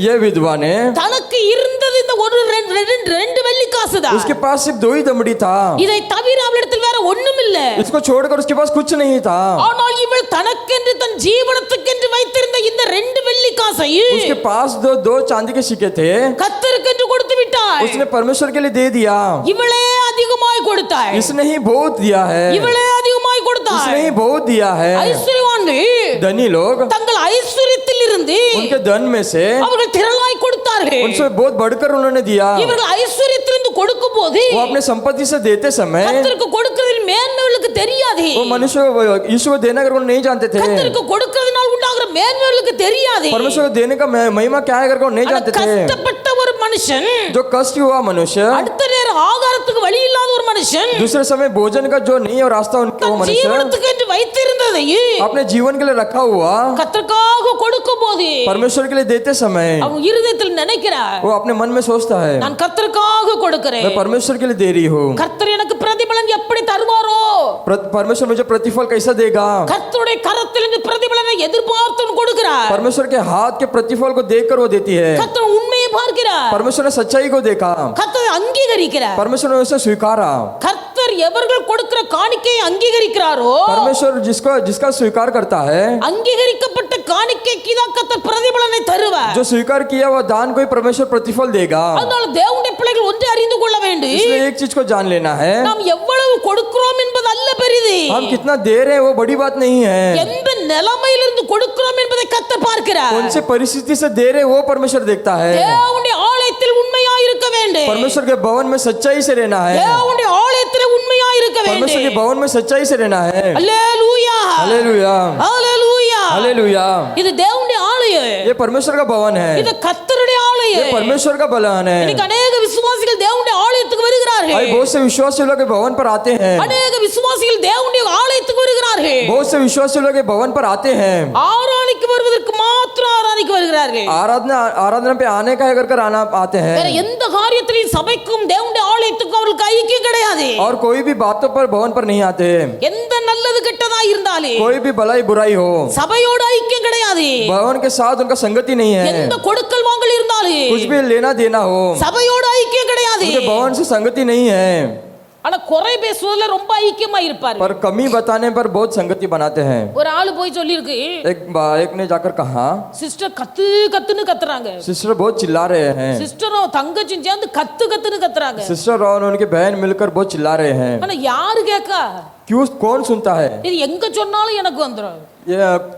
ये विधवा ने, தனக்கு இருந்தது இந்த ஒரு 2 வெள்ளி காசுதான். उसके पास सिर्फ 2 ही दमड़ी था। இதை தவிர அவளிடத்தில் வேற ஒண்ணும் இல்ல. इसको छोड़कर उसके पास कुछ नहीं था। ஆனால் இவள் தனக்கென்று தன் ஜீவனத்துக்கென்று வைத்திருந்த இந்த 2 வெள்ளி காசை उसके पास दो चांदी के सिक्के थे, கர்த்தருக்கென்று கொடுத்து விட்டாள். उसने परमेश्वर के लिए दे दिया। இவளே அதிகமாய் கொடுத்தாள். इसने ही बहुत दिया है। இவளே அதிகமாய் கொடுத்தாள். इसने ही बहुत दिया है। ஐஸ்வர்யவான்கள் धनी लोग தங்கள் ஐஸ்வர்யத்தில் இருந்து उनके धन में से அவர்கள் திரளாய் கொடுத்தார்கள். उनसे बहुत बढ़कर उन्होंने दिया। இவர்கள் ஐஸ்வர்யத்திலிருந்து கொடுக்கும் போது वो अपने संपत्ति से देते समय கர்த்தருக்கு கொடுக்கிறதில் மேன்மைகளுக்கு தெரியாது. वो मनुष्य यीशु को देना कर नहीं जानते थे। கர்த்தருக்கு கொடுக்கிறதுனால் உண்டாகிற மேன்மைகளுக்கு தெரியாது. परमेश्वर को देने का महिमा क्या है कर नहीं जानते थे। கஷ்டப்பட்ட ஒரு மனுஷன், जो कष्ट हुआ मनुष्य, அடுத்த நேரம் ஆகாரத்துக்கு வழி இல்லாத ஒரு மனுஷன், दूसरे समय भोजन का जो नहीं और रास्ता उनका वो தன் मनुष्य ஜீவனத்துக்கு என்று வைத்திருந்ததை अपने जीवन के लिए रखा हुआ கர்த்தருக்காக கொடுக்கும் போது परमेश्वर के लिए देते समय அவன் இருதயத்தில் நினைக்கிறார், वो अपने मन में सोचता है, நான் கர்த்தருக்காக கொடுக்கிறேன். मैं परमेश्वर के लिए दे रही हूँ। கர்த்தர் எனக்கு பிரதிபலன் எப்படி தருவாரோ, परमेश्वर मुझे प्रतिफल कैसा देगा। கர்த்தருடைய கரத்திலிருந்து பிரதிபலனை எதிர்பார்த்து கொடுக்கிறார். परमेश्वर के हाथ के प्रतिफल को देखकर वो देती है। கர்த்தர் உண்மையை பார்க்கிறார். परमेश्वर ने सच्चाई को देखा। கர்த்தர் அங்கீகரிக்கிறார். परमेश्वर ने उसे स्वीकारा। கர்த்தர் எவர்கள் கொடுக்கிற காணிக்கையை அங்கீகரிக்கிறாரோ, परमेश्वर जिसका स्वीकार करता है, அங்கீகரிக்கப்பட்ட காணிக்கைக்கு தான் கர்த்தர் பிரதிபலனை தருவார். जो स्वीकार किया वह दान को ही परमेश्वर प्रतिफल देगा। அதனால தேவனுடைய பிள்ளைகள் ஒன்றை அறிந்து கொள்ள வேண்டும், इसलिए एक चीज को जान लेना है, நாம் எவ்வளவு கொடுக்கிறோம் என்பது அல்ல பெரிது, हम कितना दे रहे हैं वो बड़ी बात नहीं है। எந்த நிலைமையிலிருந்து கொடுக்கிறோம் என்பதை கர்த்தர் பார்க்கிறார். कौन से परिस्थिति से दे रहे वो परमेश्वर देखता है। தேவனுடைய ஆலயத்தில் உண்மையாய் இருக்க வேண்டும். परमेश्वर के भवन में सच्चाई से रहना है। தேவனுடைய ஆலயத்தில் உண்மையாய் இருக்க परमेश्वर के வேண்டும். भवन में सच्चाई से रहना है। அல்லேலூயா, हालेलुया, அல்லேலூயா. हालेलुया। இது தேவனுடைய ஆலயம், ये परमेश्वर का भवन है, இது கர்த்தருடைய ये ஆலயம். परमेश्वर का भवन है। இன்னைக்கு अनेक விசுவாசிகள் தேவனுடைய ஆலயத்துக்கு வருகிறார்கள். भाई बहुत से विश्वासी लोग के भवन पर आते हैं। अनेक விசுவாசிகள் தேவனுடைய ஆலயத்துக்கு வருகிறார்கள். बहुत से विश्वासी लोग के भवन पर आते हैं। ஆராதனைக்கு வருவதற்கு மாத்திரம் ஆராதனைக்கு வருகிறார்கள். आराधना पे आने का है कर आना आते हैं। வேற எந்த காரியத்திலும் சபைக்கும் தேவனுடைய ஆலயத்துக்கும் அவர்களுக்கு ஐக்கியம் கிடையாது. और कोई भी बातों पर भवन पर नहीं आते। எந்த நல்லது கெட்டதா இருந்தாலும் कोई भी भलाई बुराई हो, சபையோட ஐக்கியம் கிடையாது. भवन के साथ उनका संगति नहीं है। எந்த கொடுக்கல் வாங்கல் இருந்தாலும் कुछ भी लेना देना हो, சபையோட ஐக்கியம் கிடையாது. उनके भवन से संगति नहीं है। ஆனா குறை பேசுவதுல ரொம்ப ஐக்கியமா இருப்பாரு. पर कमी बताने पर बहुत संगति बनाते हैं। ஒரு ஆளு போய் சொல்லிருக்கு, एक ने जाकर कहा, சிஸ்டர் கத்து கத்துன்னு கத்துறாங்க. सिस्टर बहुत चिल्ला रहे हैं। சிஸ்டரும் தங்கச்சியும் சேர்ந்து கத்து கத்துன்னு கத்துறாங்க. सिस्टर और उनके बहन मिलकर बहुत चिल्ला रहे हैं। ஆனா யாரு கேட்கா? क्यों, कौन सुनता है? இது எங்க சொன்னாலும் எனக்கு வந்துரும். ये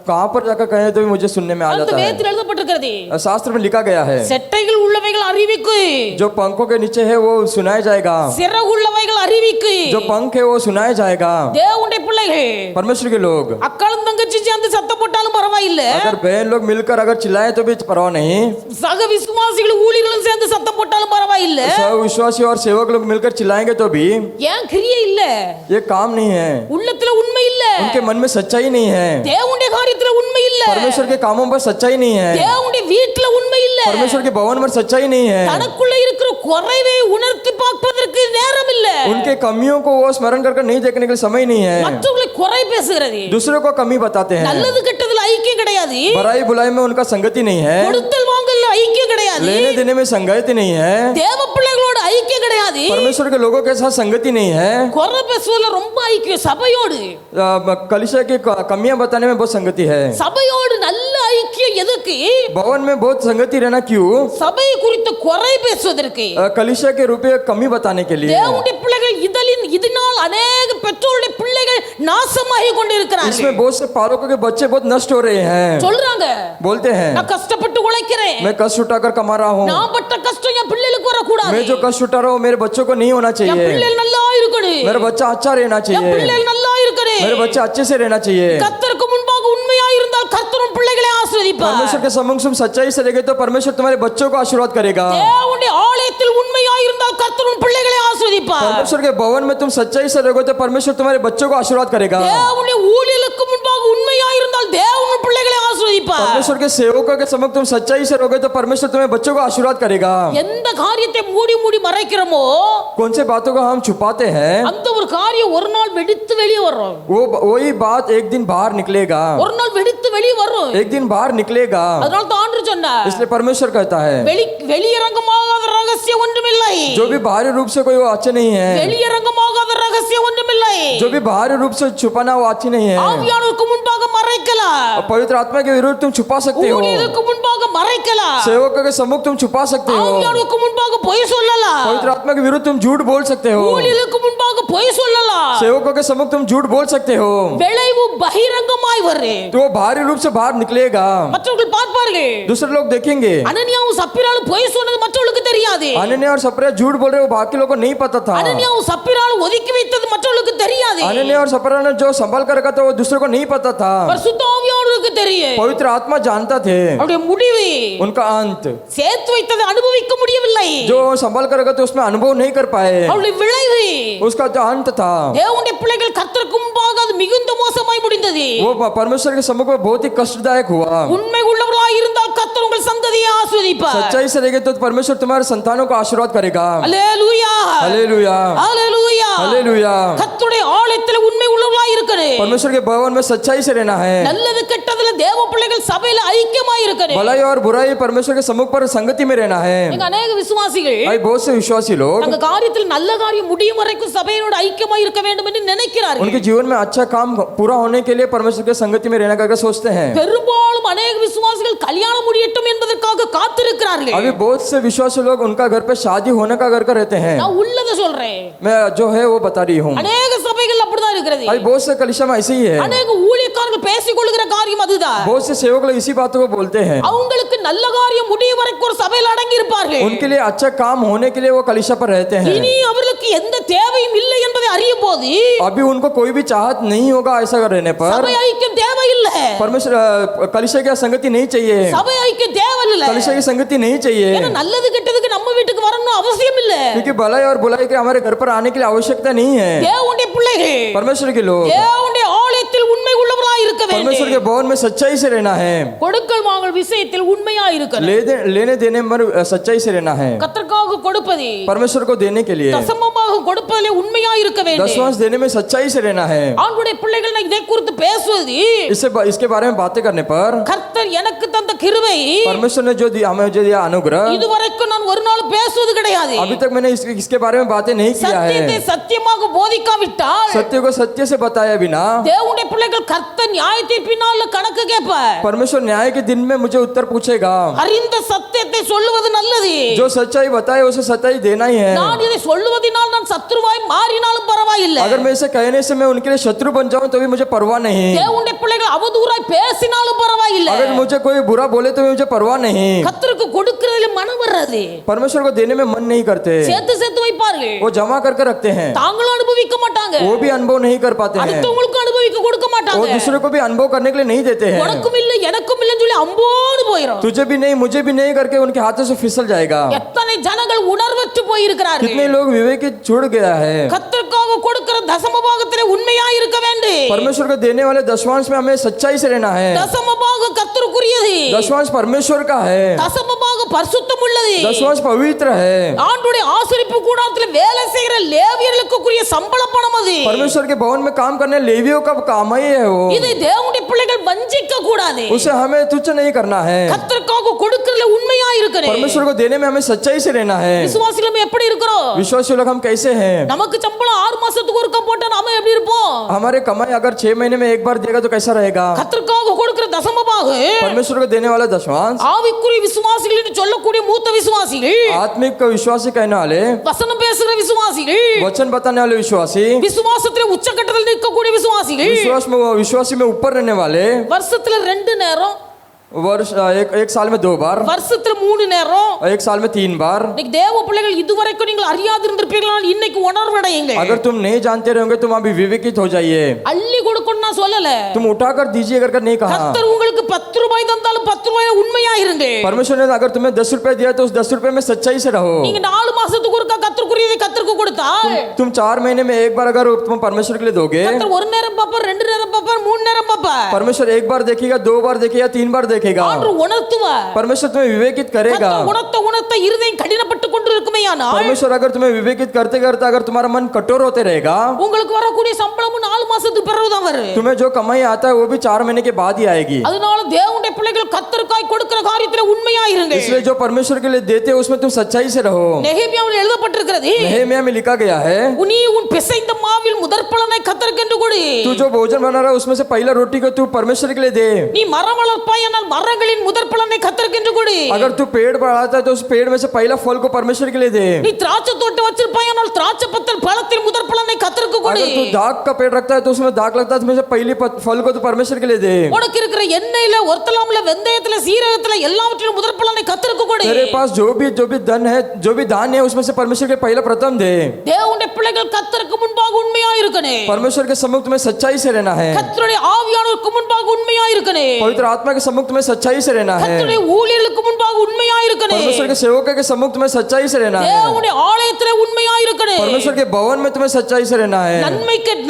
कहाँ पर जाकर कहे तो भी मुझे सुनने में आ அந்த जाता है। வேதத்தில் எழுதப்பட்டிருக்கிறது, शास्त्र में लिखा गया है, செட்டைகள் உள்ளவைகள் அறிவிக்கு, जो पंखों के नीचे है वो सुनाया जाएगा, சிறகு உள்ளவைகள் அறிவிக்கு. जो पंख है वो सुनाया जाएगा। தேவனுடைய பிள்ளைகள் परमेश्वर के लोग அக்காலும் தங்கச்சி சேர்ந்து சத்தம் போட்டாலும் பரவாயில்லை, अगर बहन लोग मिलकर अगर चिल्लाए तो भी परवाह नहीं, சக விசுவாசிகள் ஊழியர்களும் சேர்ந்து சத்தம் போட்டாலும் பரவாயில்லை. सब विश्वासी और सेवक लोग मिलकर चिल्लाएंगे तो भी ஏன் கிரியை இல்ல? ये काम नहीं है। உள்ளத்துல உண்மை இல்ல. उनके मन में सच्चाई नहीं है। தேவனுடைய காரியத்துல உண்மை இல்ல. இல்ல परमेश्वर के कामों पर सच्चाई नहीं है, தேவனுடைய வீட்டுல உண்மை இல்ல परमेश्वर के भवन में सच्चाई नहीं है, தனக்குள்ள இருக்கிற குறைவை உணர்த்தி பார்ப்பதற்கு நேரம் இல்ல उनके कमियों को वो स्मरण कर नहीं देखने के लिए समय नहीं है, மற்றவங்களை குறை பேசுகிறது दूसरों को कमी बताते हैं, நல்லது கெட்டதுல ஐக்கியம் கிடையாது बुराई बुलाई में उनका संगति नहीं है, கொடுத்தல் வாங்கல்ல ஐக்கியம் கிடையாது लेने देने में संगति नहीं है, தேவ பிள்ளைகளோட ஐக்கியம் கிடையாது परमेश्वर के लोगों के साथ संगति नहीं है, குறை பேசுவதுல ரொம்ப ஐக்கியம் சபையோடு कलिशा की कमियां बताने में बहुत संगति है, சபையோடு நல்ல ஐக்கியம் எதுக்கு भवन में बहुत संगति रहना क्यों, சபை குறித்த குறை பேசுவதற்கு कलिशा के रूप में कमी बताने के लिए, தேவனுடைய பிள்ளைகள் இதனால் अनेक பெற்றோருடைய பிள்ளைகள் நாசமாகி கொண்டிருக்கிறார்கள் इसमें बहुत से पालकों के बच्चे बहुत नष्ट हो रहे हैं, சொல்றாங்க बोलते हैं நான் கஷ்டப்பட்டு உழைக்கிறேன் मैं कष्ट उठाकर कमा रहा हूँ, நான் பட்ட கஷ்டம் என் பிள்ளைகளுக்கு வரக்கூடாது मैं जो कष्ट उठा रहा हूँ मेरे बच्चों को नहीं होना என் चाहिए, பிள்ளைகள் நல்லா இருக்கணும் मेरा बच्चा अच्छा रहना என் चाहिए, பிள்ளைகள் நல்லா இருக்கணும் मेरे बच्चा अच्छे से रहना चाहिए, கர்த்தருக்கு முன்பாக உண்மையா இருந்தால் கர்த்தர் உன் பிள்ளைகளை ஆசீர்வதிப்பார் परमेश्वर के सम्मुख तुम सच्चाई से रहेंगे तो परमेश्वर तुम्हारे बच्चों को आशीर्वाद करेगा, தேவனுடைய ஆலயத்தில் உண்மையா இருந்தால் கர்த்தர் உன் பிள்ளைகளை ஆசீர்வதிப்பார் परमेश्वर के भवन में तुम सच्चाई से रहोगे तो परमेश्वर तुम्हारे बच्चों को आशीर्वाद करेगा, தேவனுடைய ஊழியர்களுக்கு முன்பாக உண்மையா இருந்தால் தேவன் உன் பிள்ளைகளை ஆசீர்வதிப்பார் परमेश्वर के सेवकों के सम्मुख तुम सच्चाई से रहोगे तो परमेश्वर तुम्हारे बच्चों को आशीर्वाद करेगा, எந்த காரியத்தை மூடி மூடி மறைக்கிறோமோ कौन से बातों को हम छुपाते हैं அந்த ஒரு காரியம் ஒரு நாள் வெடித்து வெளியே வரும் वही बात एक दिन बाहर निकलेगा, ஒரு நாள் வெடித்து வெளியே வரும் एक दिन बाहर निकलेगा, அதனால தான் ஆண்டவர் சொன்னார் इसलिए परमेश्वर कहता है வெளியரங்கமாகாத ரகசியம் ஒன்றுமில்லை जो भी बाहरी रूप से कोई वो अच्छे नहीं है, வெளியரங்கமாகாத ரகசியம் ஒன்றுமில்லை जो भी बाहरी रूप से छुपाना वो अच्छी नहीं है, ஆவியானவருக்கு முன்பாக மறைக்கலாம் पवित्र आत्मा के विरुद्ध तुम छुपा सकते हो, ஊழியருக்கு முன்பாக மறைக்கலாம் सेवकों के सम्मुख तुम छुपा सकते हो, ஆவியானவருக்கு முன்பாக பொய் சொல்லலாம் पवित्र आत्मा के विरुद्ध तुम झूठ बोल सकते हो, ஊழியருக்கு முன்பாக பொய் சொல்லலாம் सेवकों के सम्मुख तुम झूठ बोल सकते हो, விளைவு பகிரங்கமாய் வரும் तो वो बाहरी रूप से बाहर निकलेगा, மற்றவர்கள் பார்ப்பார்கள் दूसरे लोग देखेंगे அனனியாவும் சப்பிராலும் பொய் சொன்னது மற்றவர்களுக்கு தெரியாது अनन्या और सपरा झूठ बोल रहे वो बाकी लोगों को नहीं पता था, அனனியாவும் சப்பிராலும் ஒதுக்கி வைத்தது மற்றவர்களுக்கு தெரியாது अनन्या और सपरा ने जो संभाल कर रखा था वो दूसरे को नहीं पता था, பரிசுத்த ஆவியானவருக்கு தெரியும் पवित्र आत्मा जानता थे அவருடைய முடிவு उनका अंत, சேர்த்து வைத்ததை அனுபவிக்க முடியவில்லை जो संभाल कर रखा था उसमें अनुभव नहीं कर पाए, அவருடைய விளைவு उसका जो अंत था தேவனுடைய பிள்ளைகள் கர்த்தருக்கு முன்பாக அது மிகுந்த மோசமாய் முடிந்தது वो परमेश्वर के सम्मुख में बहुत ही कष्टदायक हुआ, உண்மை உள்ளவர்களாய் இருந்தால் கர்த்தர் உங்கள் சந்ததியை ஆசீர்வதிப்பார் सच्चाई से रहेंगे तो परमेश्वर तुम्हारे संतानों को आशीर्वाद करेगा, அல்லேலூயா हालेलुया அல்லேலூயா हालेलुया, கர்த்தருடைய ஆலயத்தில் உண்மை உள்ளவர்களாய் இருக்கணும் परमेश्वर के भवन में सच्चाई से रहना है, நல்லது கெட்டதுல தேவ பிள்ளைகள் சபையில ஐக்கியமாய் இருக்கணும் भलाई और बुराई परमेश्वर के सम्मुख पर संगति में रहना है, எங்க अनेक விசுவாசிகள் भाई बहुत से विश्वासी लोग அந்த காரியத்தில் நல்ல காரியம் முடியும் வரைக்கும் சபையோட ஐக்கியமாய் இருக்க வேண்டும் என்று நினைக்கிறார்கள் उनके जीवन में अच्छा काम पूरा होने के लिए परमेश्वर के संगति में रहना करके सोचते हैं, பெரும்பாலும் अनेक விசுவாசிகள் கல்யாணம் முடியட்டும் என்பதற்காக காத்திருக்கிறார்கள் अभी बहुत से विश्वासी लोग उनका घर पे शादी होने का घर का रहते हैं, நான் உள்ளத சொல்றேன் मैं जो है वो बता रही हूँ, अनेक சபைகள் அப்படிதான் இருக்கிறது अभी बहुत से कलिशा में ऐसे ही है, अनेक ஊழியக்காரர்கள் பேசிக் கொள்கிற காரியம் அதுதான் बहुत से सेवक लोग इसी बातों को बोलते हैं, அவங்களுக்கு நல்ல காரியம் முடியும் வரைக்கும் ஒரு சபையில் அடங்கி இருப்பார்கள் उनके लिए अच्छा काम होने के लिए वो कलिशा पर रहते हैं, இனி அவர்களுக்கு எந்த தேவையும் இல்லை என்பதை அறியும் போது अभी उनको कोई भी चाहत नहीं होगा ऐसा रहने पर சபை ஐக்கியம் தேவையில்லை परमेश्वर कलिशा की संगति नहीं चाहिए, சபை ஐக்கியம் தேவையில்லை कलिशा की संगति नहीं चाहिए, ஏன்னா நல்லது கெட்டதுக்கு நம்ம வீட்டுக்கு வரணும் அவசியம் இல்ல क्योंकि भलाई और बुराई के हमारे घर पर आने के लिए आवश्यकता नहीं है, தேவனுடைய பிள்ளைகள் परमेश्वर के लोग தேவனுடைய ஆலயத்தில் உண்மை உள்ளவராய் இருக்க परमेश्वर வேண்டும் के भवन में सच्चाई से रहना है, கொடுக்கல் வாங்கல் விஷயத்தில் உண்மையா இருக்கணும் लेने देने में सच्चाई से रहना है, கர்த்தருக்காக கொடுப்பது परमेश्वर को देने के लिए தசமமாக கொடுப்பதிலே உண்மையா இருக்க வேண்டும் दसवांश देने में सच्चाई से रहना है, ஆண்டுடைய பிள்ளைகள் நான் இதை குறித்து பேசுவது इसके बारे में बातें करने पर கர்த்தர் எனக்கு தந்த கிருபை परमेश्वर ने जो दिया हमें जो दिया अनुग्रह இதுவரைக்கும் நான் ஒரு நாள் பேசுவது கிடையாது अभी तक मैंने इसके बारे में बातें नहीं किया சத்தியத்தை है, சத்தியமாக போதிக்காவிட்டால் सत्य को सत्य से बताया बिना தேவனுடைய பிள்ளைகள் கர்த்தர் நியாய தீர்ப்பினால் கணக்கு கேட்பார் परमेश्वर न्याय के दिन में मुझे उत्तर पूछेगा, அறிந்த சத்தியத்தை சொல்லுவது நல்லது जो सच्चाई बताए उसे सच्चाई देना ही है, நான் இதை சொல்லுவதினால் நான் சத்ருவாய் மாறினாலும் பரவாயில்லை अगर मैं इसे कहने से मैं उनके लिए शत्रु बन जाऊं तो भी मुझे परवाह नहीं, தேவனுடைய பிள்ளைகள் அவதூறாய் பேசினாலும் பரவாயில்லை अगर मुझे कोई बुरा बोले तो भी मुझे परवाह नहीं, கர்த்தருக்கு கொடுக்கிறதுல மனம் வராது परमेश्वर को देने में मन नहीं करते, சேர்த்து சேர்த்து வைப்பார்கள் वो जमा करके रखते हैं, தாங்களும் அனுபவிக்க மாட்டாங்க वो भी अनुभव नहीं कर पाते हैं, அடுத்தவங்களுக்கு அனுபவிக்க கொடுக்க वो மாட்டாங்க दूसरे को भी अनुभव करने के लिए नहीं देते हैं, உனக்கும் இல்ல எனக்கும் இல்லைன்னு சொல்லி அம்போடு போயிடும் तुझे भी नहीं मुझे भी नहीं करके उनके हाथों से फिसल जाएगा, எத்தனை ஜனங்கள் உணர்வற்று போயிருக்கிறார்கள் कितने लोग विवेक छूट गया है, கர்த்தருக்காக கொடுக்கிற தசம பாகத்திலே உண்மையா இருக்க வேண்டும் परमेश्वर को देने वाले दशवांश उसमें हमें सच्चाई से रहना है। தசமபாக கர்த்தருக்குரியது, दशवांश परमेश्वर का है, தசமபாக பரிசுத்தம் உள்ளது. दशवांश पवित्र है। ஆண்டுடைய ஆசரிப்பு கூடாரத்தில் வேலை செய்கிற லேவியர்களுக்குரிய சம்பள பணம் அது. परमेश्वर के भवन में काम करने लेवियों का काम ही है वो। இதை தேவனுடைய பிள்ளைகள் வஞ்சிக்க கூடாது. उसे हमें तुच्छ नहीं करना है। கர்த்தருக்காக கொடுக்கிறதுல உண்மையா இருக்கணும். परमेश्वर को देने में हमें सच्चाई से रहना है। விசுவாசிகள் எப்படி இருக்கிறோம்? विश्वासी लोग हम कैसे हैं? நமக்கு சம்பளம் 6 மாசத்துக்கு ஒருக்கா போட்டா நாம எப்படி இருப்போம்? हमारे कमाई अगर 6 महीने में एक बार देगा तो कैसा रहेगा? கர்த்தருக்காக கொடுக்கிற தசமபாக परमेश्वर को देने वाला दशवांश, ஆவிக்குரிய விசுவாசிகள் என்று சொல்லக்கூடிய மூத்த விசுவாசிகள், आत्मिक को विश्वासी कहने वाले, வசனம் பேசுகிற விசுவாசிகள், वचन बताने वाले विश्वासी, விசுவாசத்திலே உச்சக்கட்டத்தில் நிற்கக்கூடிய விசுவாசிகள், विश्वासी में ऊपर रहने वाले, வருஷத்துல 2 நேரம், वर्ष एक साल में 2 बार, வருஷத்துல 3 நேரம், एक साल में 3 बार। இன்னைக்கு தேவ பிள்ளைகள் இதுவரைக்கும் நீங்கள் அறியாதிருந்திருப்பீர்கள், இன்னைக்கு உணர்வடையுங்கள். अगर तुम नहीं जानते रहोगे तुम अभी विवेकित हो जाइए। அள்ளி கொடுக்கணும் நான் சொல்லல, तुम उठाकर दीजिए कर नहीं कहा। கர்த்தர் உங்களுக்கு 10 ரூபாய் தந்தாலும் 10 ரூபாயில உண்மையா இருங்க. परमेश्वर ने अगर तुम्हें 10 रुपए दिया तो उस 10 रुपए में सच्चाई से रहो। நீங்க 4 மாசத்துக்கு ஒருக்கா கர்த்தருக்குரியதை கர்த்தருக்கு கொடுத்தா, तुम 4 महीने में एक बार अगर तुम परमेश्वर के लिए दोगे, கர்த்தர் 1 நேரம் பாப்பார், 2 நேரம் பாப்பார், 3 நேரம் பாப்பார். परमेश्वर एक बार देखेगा, 2 बार देखेगा, 3 बार देखेगा। ஆண்டவர் உணர்த்துவார். परमेश्वर तुम्हें विवेकित करेगा। கர்த்தர் உணர்த்த இருதயம் கடினப்பட்டு கொண்டிருக்குமேயானால், परमेश्वर अगर तुम्हें विवेकित करते करते अगर तुम्हारा मन कठोर होते रहेगा, உங்களுக்கு வரக்கூடிய சம்பளமும் 4 மாசத்துக்கு பிறகுதான் வரும். तुम्हें जो कमाई आता है वो भी 4 महीने के बाद ही आएगी। அதனால தேவனுடைய பிள்ளைகள் கர்த்தருக்காய் கொடுக்கிற காரியத்துல உண்மையா இருங்க. इसलिए जो परमेश्वर के लिए देते हो उसमें तुम सच्चाई से रहो। நெகேமியாவில் எழுதப்பட்டிருக்கிறது, नहम्याह में लिखा गया है, நீ உன் பிசைந்த மாவில் முதற் பலனை கர்த்தருக்கு கொடு. तू जो भोजन बना रहा है उसमें से पहला रोटी को तू परमेश्वर के लिए दे। நீ மரம் வளர்ப்பாயானால் மரங்களின் முதற் பலனை கர்த்தருக்கு கொடு. अगर तू पेड़ बढ़ाता है तो उस पेड़ में से पहला फल को परमेश्वर के लिए दे। நீ திராட்சை தோட்டம் வச்சிருப்பாயானால் திராட்சை பழத்தின் முதற் பலனை கர்த்தருக்கு கொடு. अगर तू दाग का पेड़ रखता है तो उसमें दाग लगता है उसमें से पहली फल को तो परमेश्वर के लिए दे। உனக்கு இருக்கிற எண்ணெயில ஒர்த்தலாம்ல வெந்தயத்துல சீரகத்துல எல்லாவற்றிலும் முதற் பலனை கர்த்தருக்கு கொடு. तेरे पास जो भी धन है, जो भी दान है उसमें से परमेश्वर के पहला प्रथम दे। தேவனுடைய பிள்ளைகள் கர்த்தருக்கு முன்பாக உண்மையா இருக்கணும். परमेश्वर के सम्मुख तुम्हें सच्चाई से रहना है। கர்த்தருடைய ஆவியானவருக்கு முன்பாக உண்மையா இருக்கணும். पवित्र आत्मा के सम्मुख तुम्हें सच्चाई से रहना है। கர்த்தருடைய ஊழியர்களுக்கு முன்பாக உண்மையா இருக்கணும். परमेश्वर के सेवकों के सम्मुख तुम्हें सच्चाई से रहना है। தேவனுடைய ஆலயத்திலே உண்மையா இருக்கணும். परमेश्वर के भवन में तुम्हें सच्चाई से रहना है।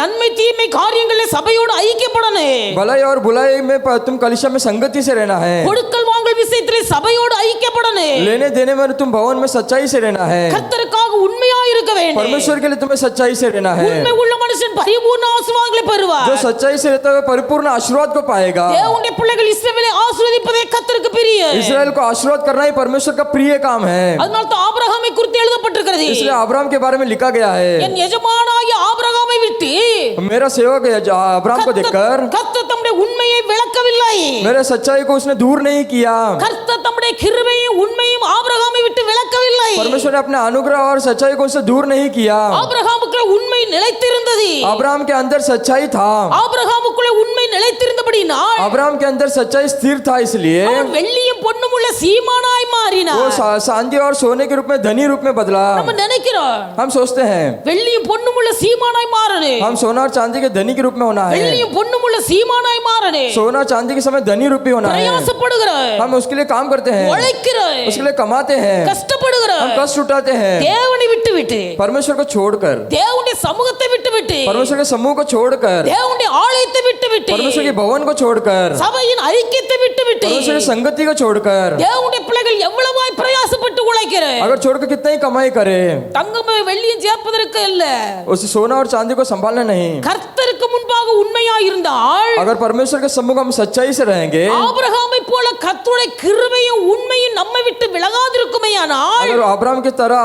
நன்மை தீமை காரியங்களிலே சபையோடு ஐக்கியப்படணும். भलाई और बुराई में तुम कलीसिया में संगति से रहना है। கொடுக்கல் வாங்கல் விஷயத்திலே சபையோடு ஐக்கியப்படணும். लेने देने में तुम भवन में सच्चाई से रहना है। கர்த்தருக்காக உண்மையா இருக்க வேண்டும். परमेश्वर के लिए तुम्हें सच्चाई से रहना है। உண்மை உள்ள மனுஷன் பரிபூர்ண ஆசீர்வாதங்களை பெறுவார். जो सच्चाई से रहता है वह परिपूर्ण आशीर्वाद को पाएगा। தேவனுடைய பிள்ளைகள் இஸ்ரவேலை ஆசீர்வதிப்பதே கர்த்தருக்கு பிரியம். इस्राएल को आशीर्वाद करना ही परमेश्वर का प्रिय काम है। அதனால தான் ஆபிரகாமை குறித்து எழுதப்பட்டிருக்கிறது, इसलिए अब्राहम के बारे में लिखा गया है, என் எஜமானாகிய ஆபிரகாமை விட்டு मेरा सेवक अब्राहम को देखकर கர்த்தர் தம்முடைய உண்மையை விளக்கவில்லை. मेरे सच्चाई को उसने दूर नहीं किया। கர்த்தர் தம்முடைய கிருபையையும் உண்மையும் ஆபிரகாமை விட்டு விளக்கவில்லை. परमेश्वर ने अपने अनुग्रह और सच्चाई को उससे दूर नहीं किया। ஆபிரகாமுக்குள்ள உண்மை நிலைத்திருந்தது. अब्राहम के अंदर सच्चाई था। ஆபிரகாமுக்குள்ள உண்மை நிலைத்திருந்தபடியினால் अब्राहम के अंदर सच्चाई स्थिर था, इसलिए அவன் வெள்ளியும் பொன்னும் உள்ள சீமானாய் वो மாறினார். चांदी और सोने के रूप में धनी रूप में बदला। நம்ம நினைக்கிறோம் हम सोचते हैं வெள்ளியும் பொன்னும் உள்ள சீமானாய் மாறனே, हम सोना और चांदी के धनी के रूप में होना है। வெள்ளியும் பொன்னும் உள்ள சீமானாய் மாறனே. सोना चांदी के समय धनी रूपी होना है। பிரயாசப்படுகிறாய், हम उसके लिए काम करते हैं, உழைக்கிறாய், उसके लिए कमाते हैं, हम கஷ்டப்படுகிறாய். कष्ट उठाते हैं। தேவனை விட்டுவிட்டு, परमेश्वर को छोड़कर, தேவனுடைய சமூகத்தை விட்டுவிட்டு, परमेश्वर के समूह को छोड़कर, தேவனுடைய ஆலயத்தை விட்டுவிட்டு, परमेश्वर के भवन को छोड़कर, சபையின் ஐக்கியத்தை விட்டுவிட்டு, परमेश्वर की संगति को छोड़कर, தேவனுடைய பிள்ளைகள் எவ்வளவாய் பிரயாசப்பட்டு உழைக்கிறாய். अगर छोड़कर कितना ही कमाई करे, தங்கம் வெள்ளியும் சேர்ப்பதற்கு இல்ல, उस सोना और चांदी को संभालना नहीं। கர்த்தருக்கு முன்பாக உண்மையா இருந்தால், अगर परमेश्वर के सम्मुख हम सच्चाई से रहेंगे, ஆபிரகாமை போல கர்த்தருடைய கிருபையும் உண்மையும் நம்மை விட்டு விலகாதிருக்குமேயானால், अगर अब्राहम की तरह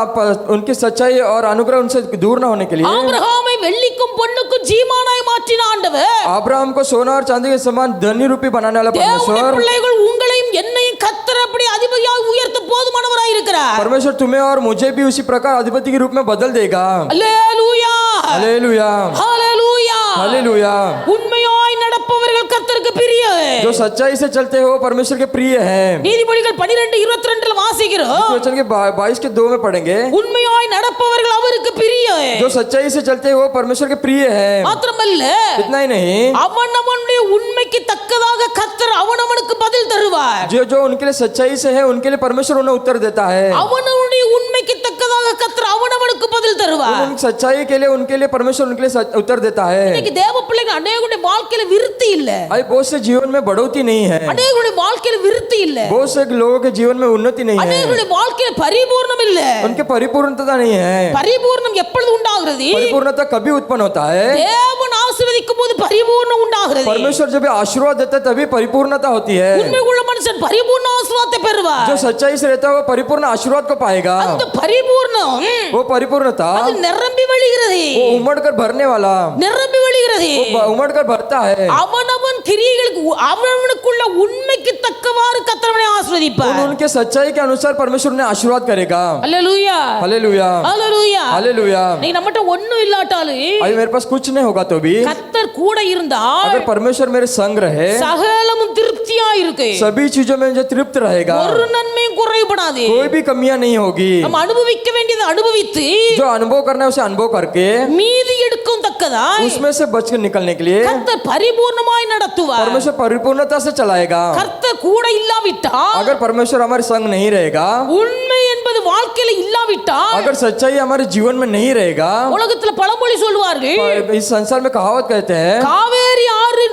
उनकी सच्चाई और अनुग्रह उनसे दूर न होने के लिए, ஆபிரகாமை வெள்ளிக்கும் பொன்னுக்கும் ஜீமானாய் மாற்றின ஆண்டவர், अब्राहम को सोना और चांदी के समान धनी रूपी बनाने वाला தேவனுடைய परमेश्वर, பிள்ளைகள் உங்களையும் என்னையும் கர்த்தர் அப்படி அதிபதியாக உயர்த்த போதுமானவராய் இருக்கிறார். परमेश्वर तुम्हें और मुझे भी उसी प्रकार अधिपति के रूप में बदल देगा। அல்லேலூயா, हालेलुया, ஹalleluya. हालेलुया। உண்மையாய் நடப்பவர்கள் கர்த்தருக்கு பிரியம். जो सच्चाई से चलते हो परमेश्वर के प्रिय हैं। நீதிமொழிகள் 12:22 வாசிக்கிறோம், वचन के 22 के 2 में पढ़ेंगे, உண்மையாய் நடப்பவர்கள் அவருக்கு பிரியம். जो सच्चाई से चलते हो परमेश्वर के प्रिय हैं। மாத்திரமல்ல, इतना ही नहीं, அவனவனுடைய உண்மைக்கு தக்கதாக கர்த்தர் அவனவனுக்கு பதில் தருவார். जो जो उनके लिए सच्चाई से है उनके लिए परमेश्वर उन्हें उत्तर देता है। அவனவனுடைய உண்மைக்கு தக்கதாக கர்த்தர் அவனவனுக்கு பதில் தருவார். उन सच्चाई के लिए उनके लिए परमेश्वर उनके लिए उत्तर देता है। இன்னைக்கு தேவ பிள்ளைகள் அநேகருடைய வாழ்க்கையில விருத்தி இல்ல, अरे बहुत से जीवन में बढ़ोतरी नहीं है, அநேகருடைய வாழ்க்கையில விருத்தி இல்ல, बहुत से लोगों के जीवन में उन्नति नहीं है, அநேகருடைய வாழ்க்கையில பரிபூர்ணம் இல்ல. उनके परिपूर्णता नहीं है। பரிபூர்ணம் எப்பொழுது உண்டாகிறது? परिपूर्णता कभी उत्पन्न होता है, தேவன் ஆசீர்வதிக்கும் போது பரிபூர்ணம் உண்டாகிறது. परमेश्वर जब आशीर्वाद देता है तभी परिपूर्णता होती है। உண்மை உள்ள மனுஷன் பரிபூர்ண ஆசீர்வாதத்தை பெறுவார். जो सच्चाई से रहता है वो परिपूर्ण आशीर्वाद को पाएगा। அந்த பரிபூர்ணம் वो परिपूर्णता அது நிரம்பி வழிகிறது, वो उमड़ कर भरने वाला, நிரம்பி வழிகிறது. वो उमड़ कर भरता है। அவனவன் கிரியைகளுக்கு அவனவனுக்குள்ள உண்மைக்கு தக்கவாறு கர்த்தர் அவனை ஆசீர்வதிப்பார். उनके सच्चाई के अनुसार परमेश्वर ने आशीर्वाद करेगा। அல்லேலூயா, हालेलुया, அல்லேலூயா. हालेलुया। நீ நம்மட்ட ஒண்ணும் இல்லாட்டாலும் अभी मेरे पास कुछ नहीं होगा तो भी கர்த்தர் கூட இருந்தால் अगर परमेश्वर मेरे संग रहे, சகலமும் திருப்தியா இருக்கு, सभी चीजों में जो तृप्त रहेगा, ஒரு நன்மையும் குறைபடாது. कोई भी कमियां नहीं होगी। நம்ம அனுபவிக்க வேண்டியதை அனுபவித்து जो अनुभव करना है उसे अनुभव करके மீதி எடுக்கும் தக்கதாய் उसमें से बच कर निकलने के लिए கர்த்தர் பரிபூர்ணமாய் நடத்துவார். परमेश्वर परिपूर्णता से चलाएगा। கர்த்தர் கூட இல்லாவிட்டால், अगर परमेश्वर हमारे संग नहीं रहेगा, உண்மை என்பது வாழ்க்கையில இல்லாவிட்டால், अगर सच्चाई हमारे जीवन में नहीं रहेगा, உலகத்துல பழமொழி சொல்வார்கள், इस संसार में कहावत कहते हैं, காவேரி ஆறு